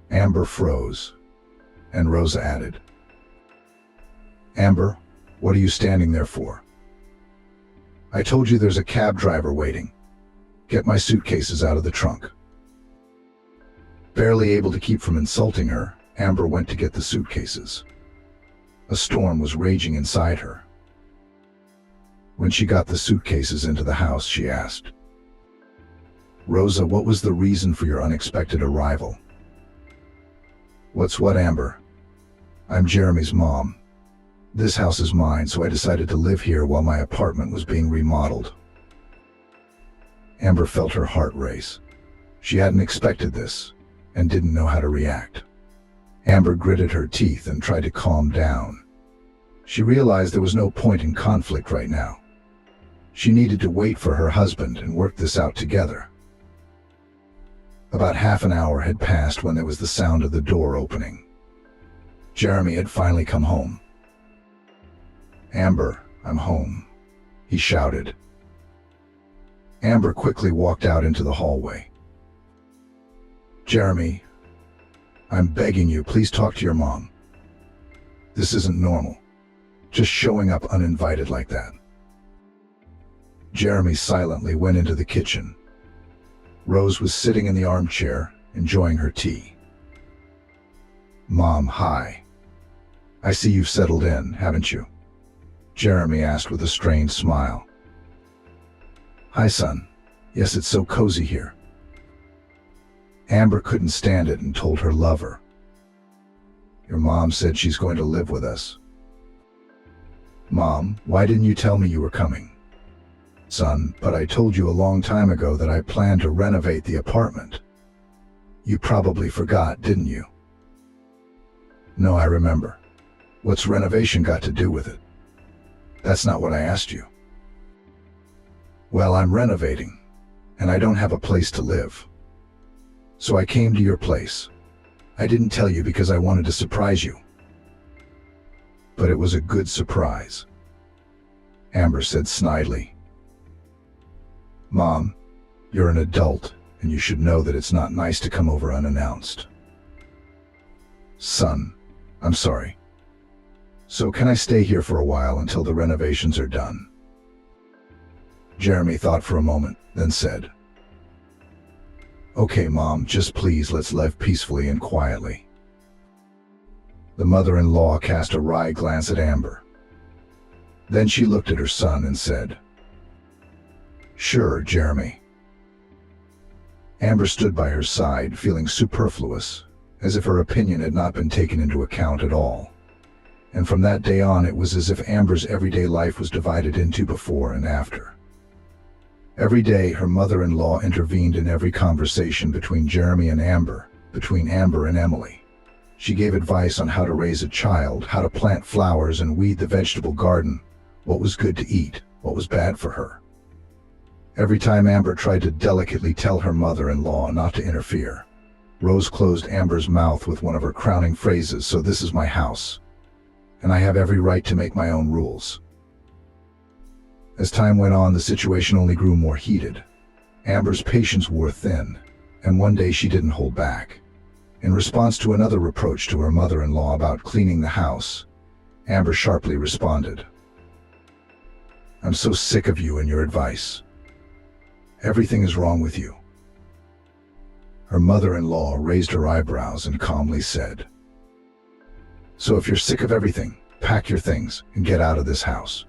Amber froze, and Rosa added, "Amber, what are you standing there for?" "I told you there's a cab driver waiting. Get my suitcases out of the trunk." Barely able to keep from insulting her, Amber went to get the suitcases. A storm was raging inside her. When she got the suitcases into the house, she asked, "Rosa, what was the reason for your unexpected arrival?" "What's what, Amber?" "I'm Jeremy's mom. This house is mine, so I decided to live here while my apartment was being remodeled." Amber felt her heart race. She hadn't expected this, and didn't know how to react. Amber gritted her teeth and tried to calm down. She realized there was no point in conflict right now. She needed to wait for her husband and work this out together. About half an hour had passed when there was the sound of the door opening. Jeremy had finally come home. "Amber, I'm home," he shouted. Amber quickly walked out into the hallway. "Jeremy, I'm begging you, please talk to your mom. This isn't normal. Just showing up uninvited like that." Jeremy silently went into the kitchen. Rose was sitting in the armchair, enjoying her tea. "Mom, hi. I see you've settled in, haven't you?" Jeremy asked with a strained smile. "Hi, son. Yes, it's so cozy here." Amber couldn't stand it and told her lover, "Your mom said she's going to live with us." "Mom, why didn't you tell me you were coming?" "Son, but I told you a long time ago that I planned to renovate the apartment. You probably forgot, didn't you?" "No, I remember. What's renovation got to do with it?" "That's not what I asked you." "Well, I'm renovating, and I don't have a place to live. So I came to your place. I didn't tell you because I wanted to surprise you." "But it was a good surprise," Amber said snidely. "Mom, you're an adult, and you should know that it's not nice to come over unannounced." "Son, I'm sorry. So can I stay here for a while until the renovations are done?" Jeremy thought for a moment, then said, "Okay, Mom, just please let's live peacefully and quietly." The mother-in-law cast a wry glance at Amber. Then she looked at her son and said, "Sure, Jeremy." Amber stood by her side, feeling superfluous, as if her opinion had not been taken into account at all. And from that day on, it was as if Amber's everyday life was divided into before and after. Every day, her mother-in-law intervened in every conversation between Jeremy and Amber, between Amber and Emily. She gave advice on how to raise a child, how to plant flowers and weed the vegetable garden, what was good to eat, what was bad for her. Every time Amber tried to delicately tell her mother-in-law not to interfere, Rose closed Amber's mouth with one of her crowning phrases. "So this is my house, and I have every right to make my own rules." As time went on, the situation only grew more heated. Amber's patience wore thin, and one day she didn't hold back. In response to another reproach to her mother-in-law about cleaning the house, Amber sharply responded, "I'm so sick of you and your advice. Everything is wrong with you." Her mother-in-law raised her eyebrows and calmly said, "So if you're sick of everything, pack your things and get out of this house."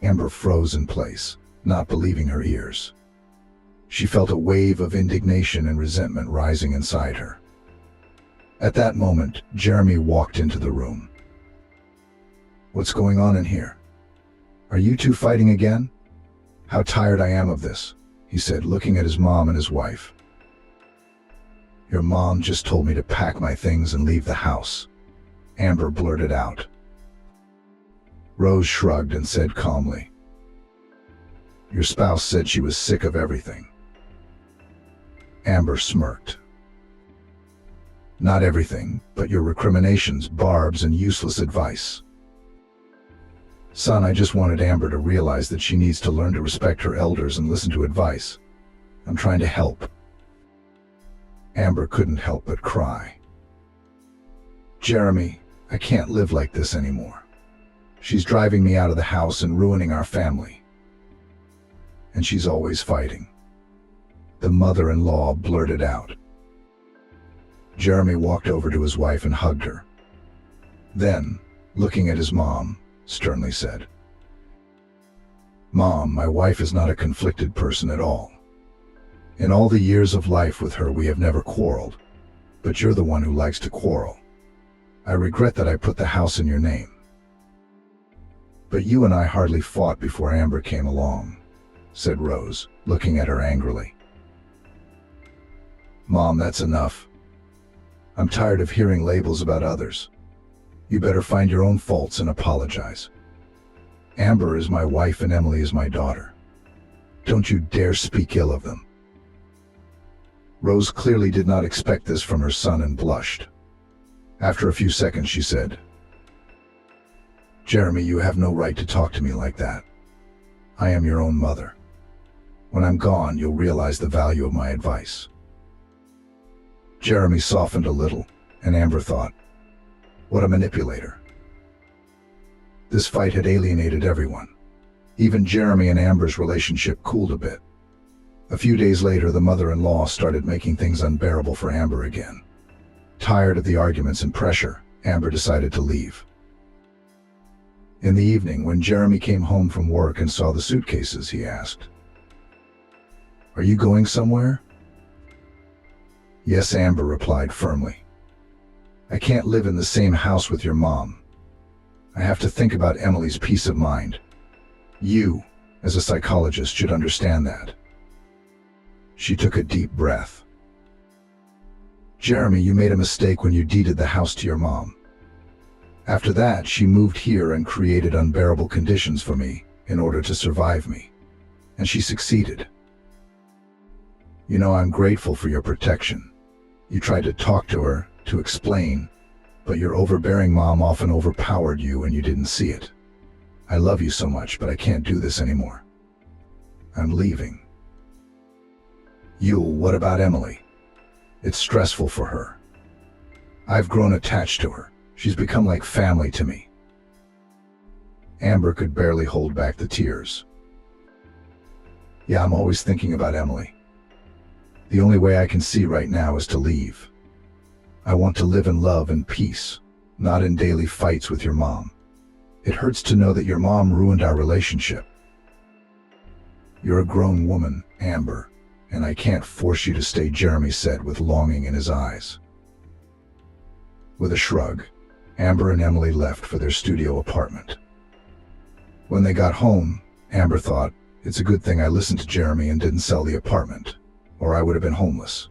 Amber froze in place, not believing her ears. She felt a wave of indignation and resentment rising inside her. At that moment, Jeremy walked into the room. "What's going on in here? Are you two fighting again? How tired I am of this," he said, looking at his mom and his wife. "Your mom just told me to pack my things and leave the house," Amber blurted out. Rose shrugged and said calmly, "Your spouse said she was sick of everything." Amber smirked. "Not everything, but your recriminations, barbs, and useless advice." "Son, I just wanted Amber to realize that she needs to learn to respect her elders and listen to advice. I'm trying to help." Amber couldn't help but cry. "Jeremy, I can't live like this anymore. She's driving me out of the house and ruining our family. And she's always fighting," the mother-in-law blurted out. Jeremy walked over to his wife and hugged her. Then, looking at his mom, sternly said, "Mom, my wife is not a conflicted person at all. In all the years of life with her, we have never quarreled, but you're the one who likes to quarrel. I regret that I put the house in your name. But you and I hardly fought before Amber came along," said Rose, looking at her angrily. "Mom, that's enough. I'm tired of hearing labels about others. You better find your own faults and apologize. Amber is my wife and Emily is my daughter. Don't you dare speak ill of them." Rose clearly did not expect this from her son and blushed. After a few seconds, she said, "Jeremy, you have no right to talk to me like that. I am your own mother. When I'm gone, you'll realize the value of my advice." Jeremy softened a little, and Amber thought, what a manipulator. This fight had alienated everyone. Even Jeremy and Amber's relationship cooled a bit. A few days later, the mother-in-law started making things unbearable for Amber again. Tired of the arguments and pressure, Amber decided to leave. In the evening, when Jeremy came home from work and saw the suitcases, he asked, "Are you going somewhere?" "Yes," Amber replied firmly. "I can't live in the same house with your mom. I have to think about Emily's peace of mind. You, as a psychologist, should understand that." She took a deep breath. "Jeremy, you made a mistake when you deeded the house to your mom. After that, she moved here and created unbearable conditions for me in order to survive me. And she succeeded. You know, I'm grateful for your protection. You tried to talk to her, to explain, but your overbearing mom often overpowered you and you didn't see it. I love you so much, but I can't do this anymore. I'm leaving." "Yule, what about Emily? It's stressful for her. I've grown attached to her. She's become like family to me." Amber could barely hold back the tears. "Yeah, I'm always thinking about Emily. The only way I can see right now is to leave. I want to live in love and peace, not in daily fights with your mom. It hurts to know that your mom ruined our relationship. You're a grown woman, Amber, and I can't force you to stay," Jeremy said with longing in his eyes. With a shrug, Amber and Emily left for their studio apartment. When they got home, Amber thought, it's a good thing I listened to Jeremy and didn't sell the apartment, or I would have been homeless.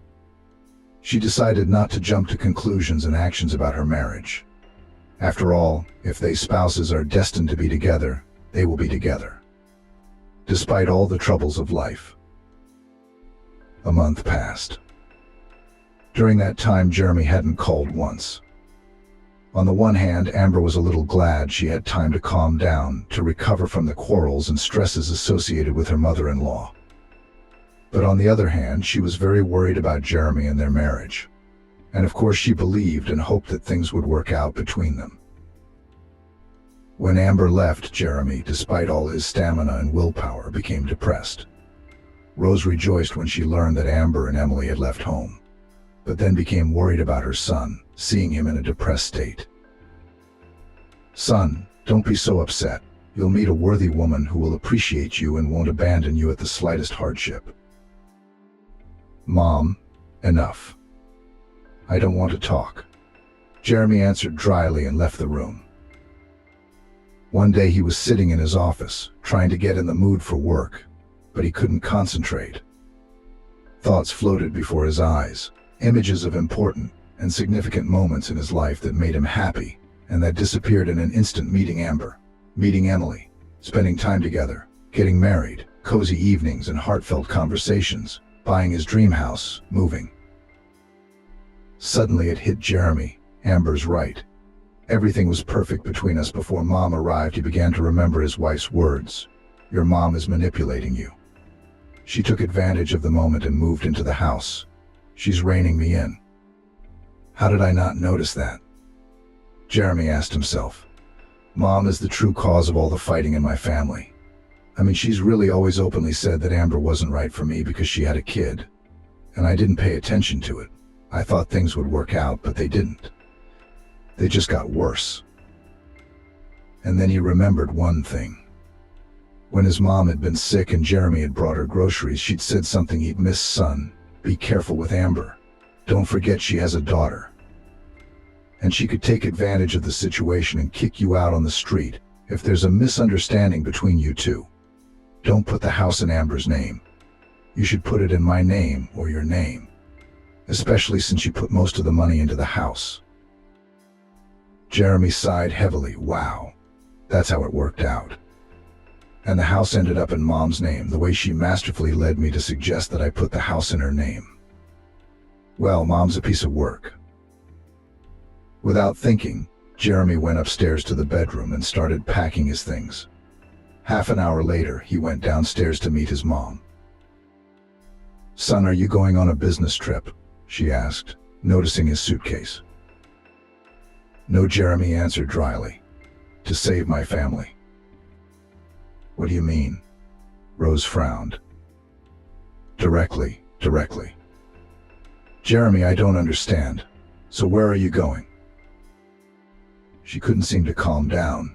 She decided not to jump to conclusions and actions about her marriage. After all, if they spouses are destined to be together, they will be together, despite all the troubles of life. A month passed. During that time, Jeremy hadn't called once. On the one hand, Amber was a little glad she had time to calm down, to recover from the quarrels and stresses associated with her mother-in-law. But on the other hand, she was very worried about Jeremy and their marriage. And of course, she believed and hoped that things would work out between them. When Amber left, Jeremy, despite all his stamina and willpower, became depressed. Rose rejoiced when she learned that Amber and Emily had left home, but then became worried about her son, seeing him in a depressed state. "Son, don't be so upset. You'll meet a worthy woman who will appreciate you and won't abandon you at the slightest hardship." "Mom, enough. I don't want to talk," Jeremy answered dryly and left the room. One day he was sitting in his office, trying to get in the mood for work, but he couldn't concentrate. Thoughts floated before his eyes, images of important and significant moments in his life that made him happy, and that disappeared in an instant: meeting Amber, meeting Emily, spending time together, getting married, cozy evenings and heartfelt conversations, buying his dream house, moving. Suddenly it hit Jeremy: Amber's right. Everything was perfect between us before Mom arrived. He began to remember his wife's words: "Your mom is manipulating you. She took advantage of the moment and moved into the house. She's reining me in. How did I not notice that?" Jeremy asked himself. Mom is the true cause of all the fighting in my family. I mean, she's really always openly said that Amber wasn't right for me because she had a kid, and I didn't pay attention to it. I thought things would work out, but they didn't. They just got worse. And then he remembered one thing. When his mom had been sick and Jeremy had brought her groceries, she'd said something he'd missed: "Son, be careful with Amber. Don't forget she has a daughter. And she could take advantage of the situation and kick you out on the street if there's a misunderstanding between you two. Don't put the house in Amber's name. You should put it in my name or your name, especially since you put most of the money into the house." Jeremy sighed heavily. Wow, that's how it worked out. And the house ended up in Mom's name, the way she masterfully led me to suggest that I put the house in her name. Well, Mom's a piece of work. Without thinking, Jeremy went upstairs to the bedroom and started packing his things. Half an hour later, he went downstairs to meet his mom. "Son, are you going on a business trip?" she asked, noticing his suitcase. "No," Jeremy answered dryly. "To save my family." "What do you mean?" Rose frowned. Directly. "Jeremy, I don't understand. So where are you going?" She couldn't seem to calm down.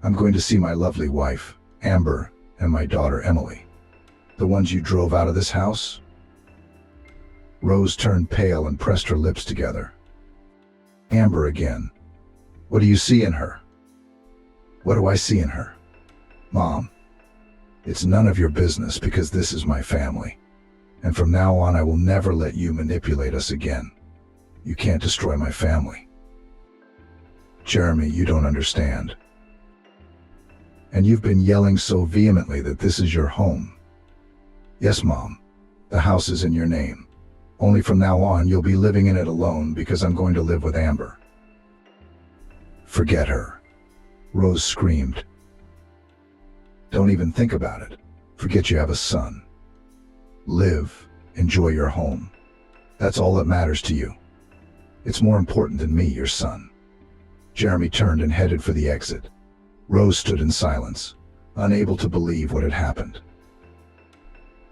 "I'm going to see my lovely wife, Amber, and my daughter, Emily. The ones you drove out of this house?" Rose turned pale and pressed her lips together. "Amber again. What do you see in her?" "What do I see in her? Mom, it's none of your business, because this is my family. And from now on, I will never let you manipulate us again. You can't destroy my family." "Jeremy, you don't understand. And you've been yelling so vehemently that this is your home." "Yes, Mom, the house is in your name. Only from now on, you'll be living in it alone, because I'm going to live with Amber." "Forget her," Rose screamed. "Don't even think about it. Forget you have a son. Live, enjoy your home. That's all that matters to you. It's more important than me, your son." Jeremy turned and headed for the exit. Rose stood in silence, unable to believe what had happened.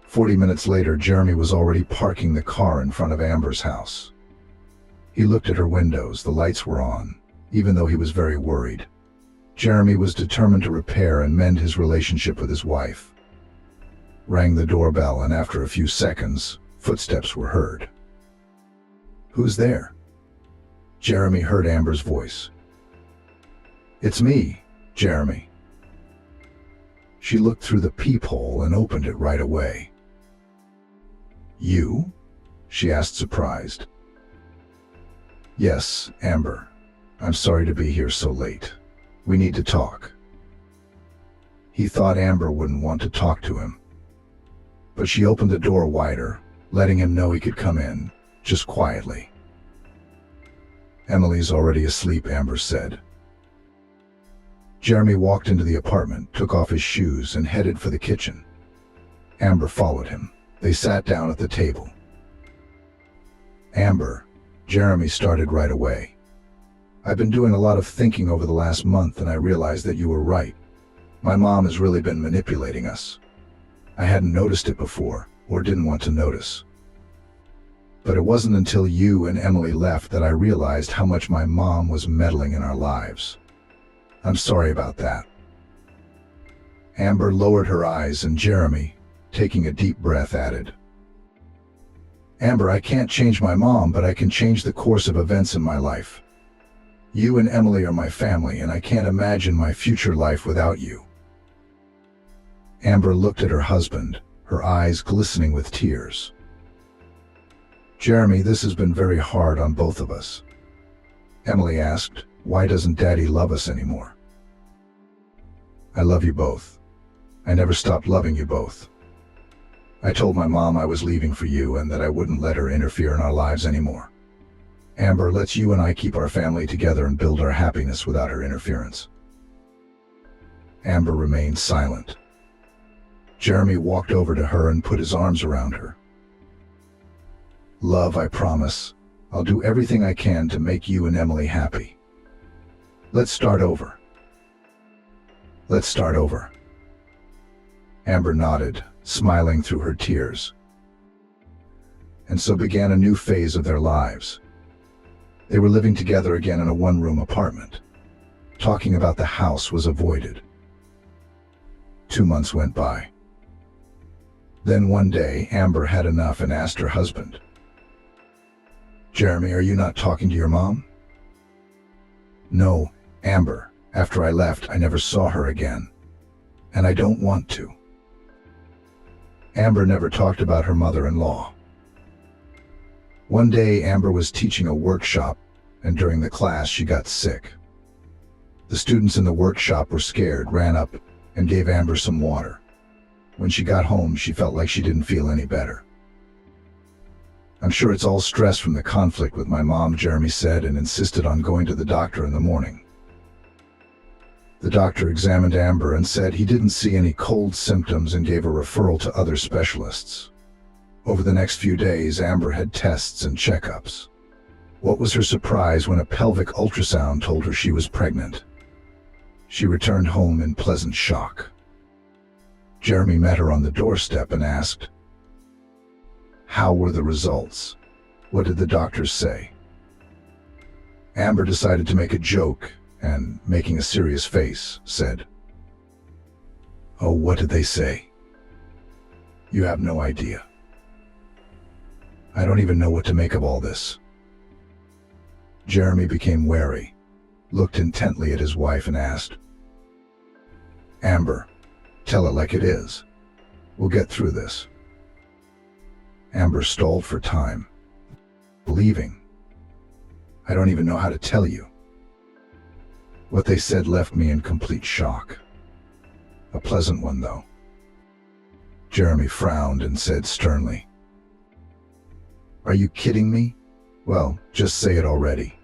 40 minutes later, Jeremy was already parking the car in front of Amber's house. He looked at her windows. The lights were on, even though he was very worried. Jeremy was determined to repair and mend his relationship with his wife. Rang the doorbell, and after a few seconds, footsteps were heard. "Who's there?" Jeremy heard Amber's voice. "It's me, Jeremy." She looked through the peephole and opened it right away. "You?" she asked, surprised. "Yes, Amber. I'm sorry to be here so late. We need to talk." He thought Amber wouldn't want to talk to him, but she opened the door wider, letting him know he could come in, just quietly. "Emily's already asleep," Amber said. Jeremy walked into the apartment, took off his shoes, and headed for the kitchen. Amber followed him. They sat down at the table. "Amber," Jeremy started right away, "I've been doing a lot of thinking over the last month, and I realized that you were right. My mom has really been manipulating us. I hadn't noticed it before, or didn't want to notice. But it wasn't until you and Emily left that I realized how much my mom was meddling in our lives. I'm sorry about that." Amber lowered her eyes, and Jeremy, taking a deep breath, added, "Amber, I can't change my mom, but I can change the course of events in my life. You and Emily are my family, and I can't imagine my future life without you." Amber looked at her husband, her eyes glistening with tears. "Jeremy, this has been very hard on both of us." Emily asked, "Why doesn't Daddy love us anymore?" "I love you both. I never stopped loving you both. I told my mom I was leaving for you and that I wouldn't let her interfere in our lives anymore. Amber, let's you and I keep our family together and build our happiness without her interference." Amber remained silent. Jeremy walked over to her and put his arms around her. "Love, I promise. I'll do everything I can to make you and Emily happy. Let's start over. Let's start over." Amber nodded, smiling through her tears. And so began a new phase of their lives. They were living together again in a one-room apartment. Talking about the house was avoided. 2 months went by. Then one day, Amber had enough and asked her husband, "Jeremy, are you not talking to your mom?" "No, Amber. After I left, I never saw her again. And I don't want to." Amber never talked about her mother-in-law. One day, Amber was teaching a workshop, and during the class, she got sick. The students in the workshop were scared, ran up, and gave Amber some water. When she got home, she felt like she didn't feel any better. "I'm sure it's all stress from the conflict with my mom," Jeremy said, and insisted on going to the doctor in the morning. The doctor examined Amber and said he didn't see any cold symptoms and gave a referral to other specialists. Over the next few days, Amber had tests and checkups. What was her surprise when a pelvic ultrasound told her she was pregnant? She returned home in pleasant shock. Jeremy met her on the doorstep and asked, "How were the results? What did the doctors say?" Amber decided to make a joke and, making a serious face, said, "Oh, what did they say? You have no idea. I don't even know what to make of all this." Jeremy became wary, looked intently at his wife and asked, "Amber, tell it like it is. We'll get through this." Amber stalled for time. "Believing? I don't even know how to tell you. What they said left me in complete shock. A pleasant one, though." Jeremy frowned and said sternly, "Are you kidding me? Well, just say it already."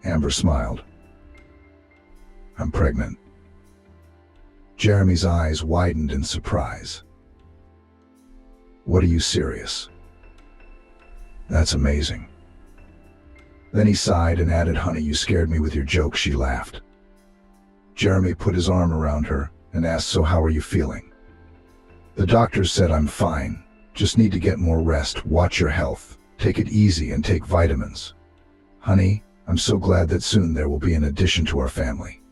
Amber smiled. "I'm pregnant." Jeremy's eyes widened in surprise. "What, are you serious? That's amazing." Then he sighed and added, "Honey, you scared me with your joke." She laughed. Jeremy put his arm around her and asked, "So how are you feeling?" "The doctors said I'm fine. Just need to get more rest, watch your health, take it easy, and take vitamins. Honey, I'm so glad that soon there will be an addition to our family."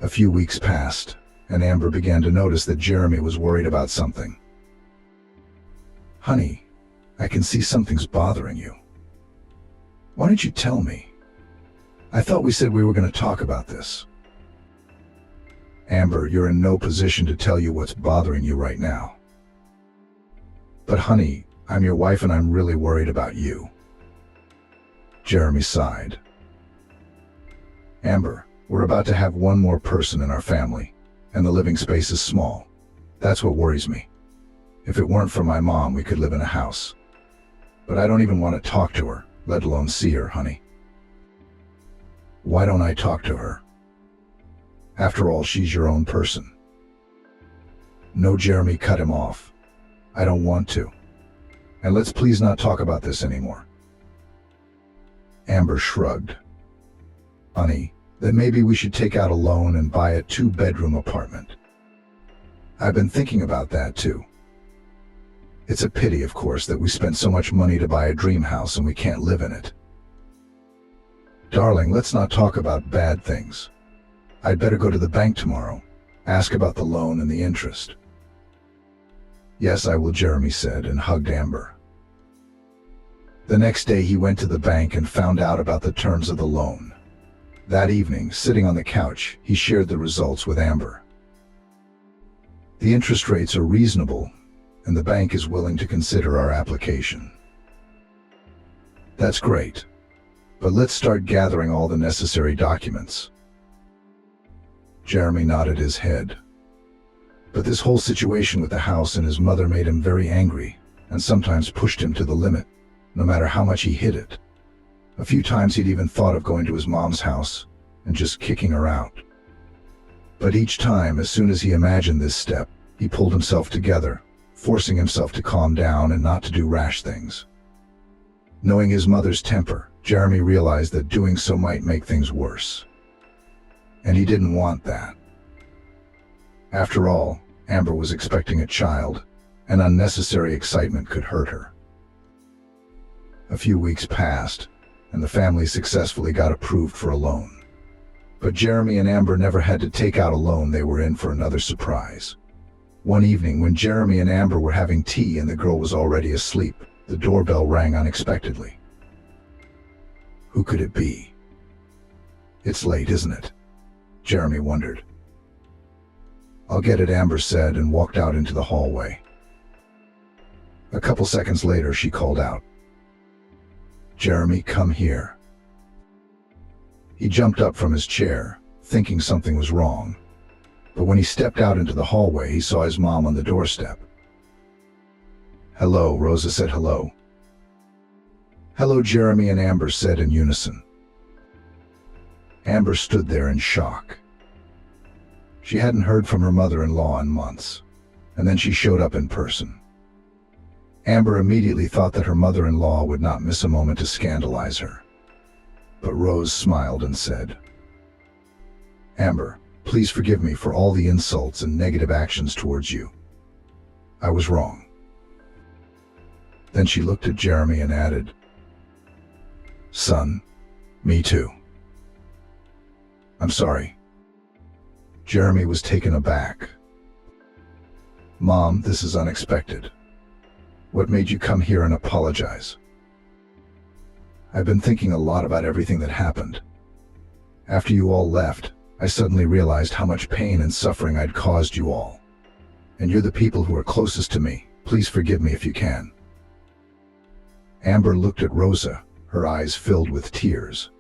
A few weeks passed, and Amber began to notice that Jeremy was worried about something. "Honey, I can see something's bothering you. Why don't you tell me? I thought we said we were going to talk about this." "Amber, you're in no position to tell you what's bothering you right now." "But honey, I'm your wife and I'm really worried about you." Jeremy sighed. "Amber, we're about to have one more person in our family, and the living space is small. That's what worries me. If it weren't for my mom, we could live in a house. But I don't even want to talk to her, let alone see her, honey. Why don't I talk to her? After all, she's your own person. No, Jeremy cut him off. I don't want to. And let's please not talk about this anymore. Amber shrugged. Honey, then maybe we should take out a loan and buy a 2-bedroom apartment. I've been thinking about that too. It's a pity, of course, that we spent so much money to buy a dream house and we can't live in it. Darling, let's not talk about bad things. I'd better go to the bank tomorrow, ask about the loan and the interest. Yes, I will, Jeremy said and hugged Amber. The next day he went to the bank and found out about the terms of the loan. That evening, sitting on the couch, he shared the results with Amber. The interest rates are reasonable, and the bank is willing to consider our application. That's great, but let's start gathering all the necessary documents. Jeremy nodded his head. But this whole situation with the house and his mother made him very angry, and sometimes pushed him to the limit, no matter how much he hid it. A few times he'd even thought of going to his mom's house and just kicking her out. But each time, as soon as he imagined this step, he pulled himself together, forcing himself to calm down and not to do rash things. Knowing his mother's temper, Jeremy realized that doing so might make things worse. And he didn't want that. After all, Amber was expecting a child, and unnecessary excitement could hurt her. A few weeks passed, and the family successfully got approved for a loan. But Jeremy and Amber never had to take out a loan. They were in for another surprise. One evening, when Jeremy and Amber were having tea and the girl was already asleep, the doorbell rang unexpectedly. Who could it be? It's late, isn't it? Jeremy wondered. I'll get it, Amber said and walked out into the hallway. A couple seconds later, she called out, Jeremy, come here. He jumped up from his chair, thinking something was wrong. But when he stepped out into the hallway, he saw his mom on the doorstep. Hello, Rosa said. Hello. Hello, Jeremy and Amber said in unison. Amber stood there in shock. She hadn't heard from her mother-in-law in months, and then she showed up in person. Amber immediately thought that her mother-in-law would not miss a moment to scandalize her. But Rose smiled and said, Amber, please forgive me for all the insults and negative actions towards you. I was wrong. Then she looked at Jeremy and added, Son, me too. I'm sorry. Jeremy was taken aback. Mom, this is unexpected. What made you come here and apologize? I've been thinking a lot about everything that happened. After you all left, I suddenly realized how much pain and suffering I'd caused you all. And you're the people who are closest to me. Please forgive me if you can. Amber looked at Rosa, her eyes filled with tears.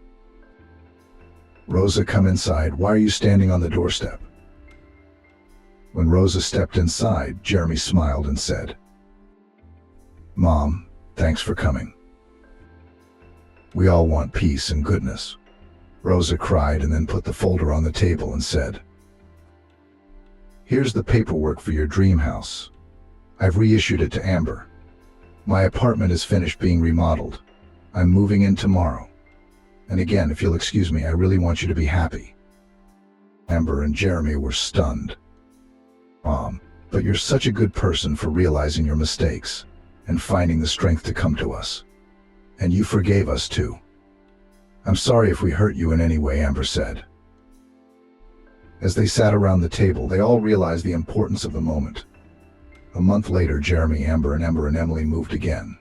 Rosa, come inside. Why are you standing on the doorstep? When Rosa stepped inside, Jeremy smiled and said, Mom, thanks for coming. We all want peace and goodness. Rosa cried and then put the folder on the table and said, Here's the paperwork for your dream house. I've reissued it to Amber. My apartment is finished being remodeled. I'm moving in tomorrow. And again, if you'll excuse me, I really want you to be happy. Amber and Jeremy were stunned. Mom, but you're such a good person for realizing your mistakes and finding the strength to come to us. And you forgave us too. I'm sorry if we hurt you in any way, Amber said. As they sat around the table, they all realized the importance of the moment. A month later, Jeremy, Amber, and Emily moved again.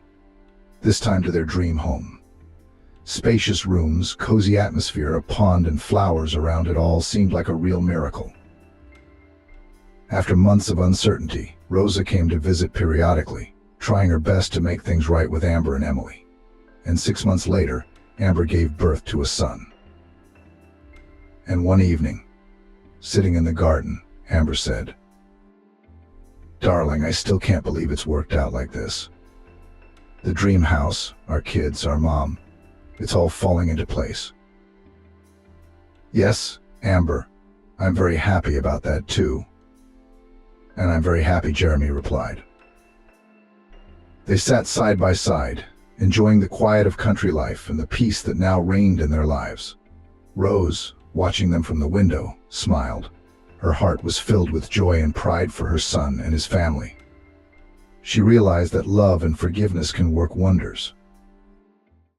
This time to their dream home. Spacious rooms, cozy atmosphere, a pond and flowers around it all seemed like a real miracle. After months of uncertainty, Rosa came to visit periodically, trying her best to make things right with Amber and Emily. And 6 months later, Amber gave birth to a son. And one evening, sitting in the garden, Amber said, Darling, I still can't believe it's worked out like this. The dream house, our kids, our mom. It's all falling into place. Yes, Amber, I'm very happy about that too. And I'm very happy, Jeremy replied. They sat side by side, enjoying the quiet of country life and the peace that now reigned in their lives. Rose, watching them from the window, smiled. Her heart was filled with joy and pride for her son and his family. She realized that love and forgiveness can work wonders.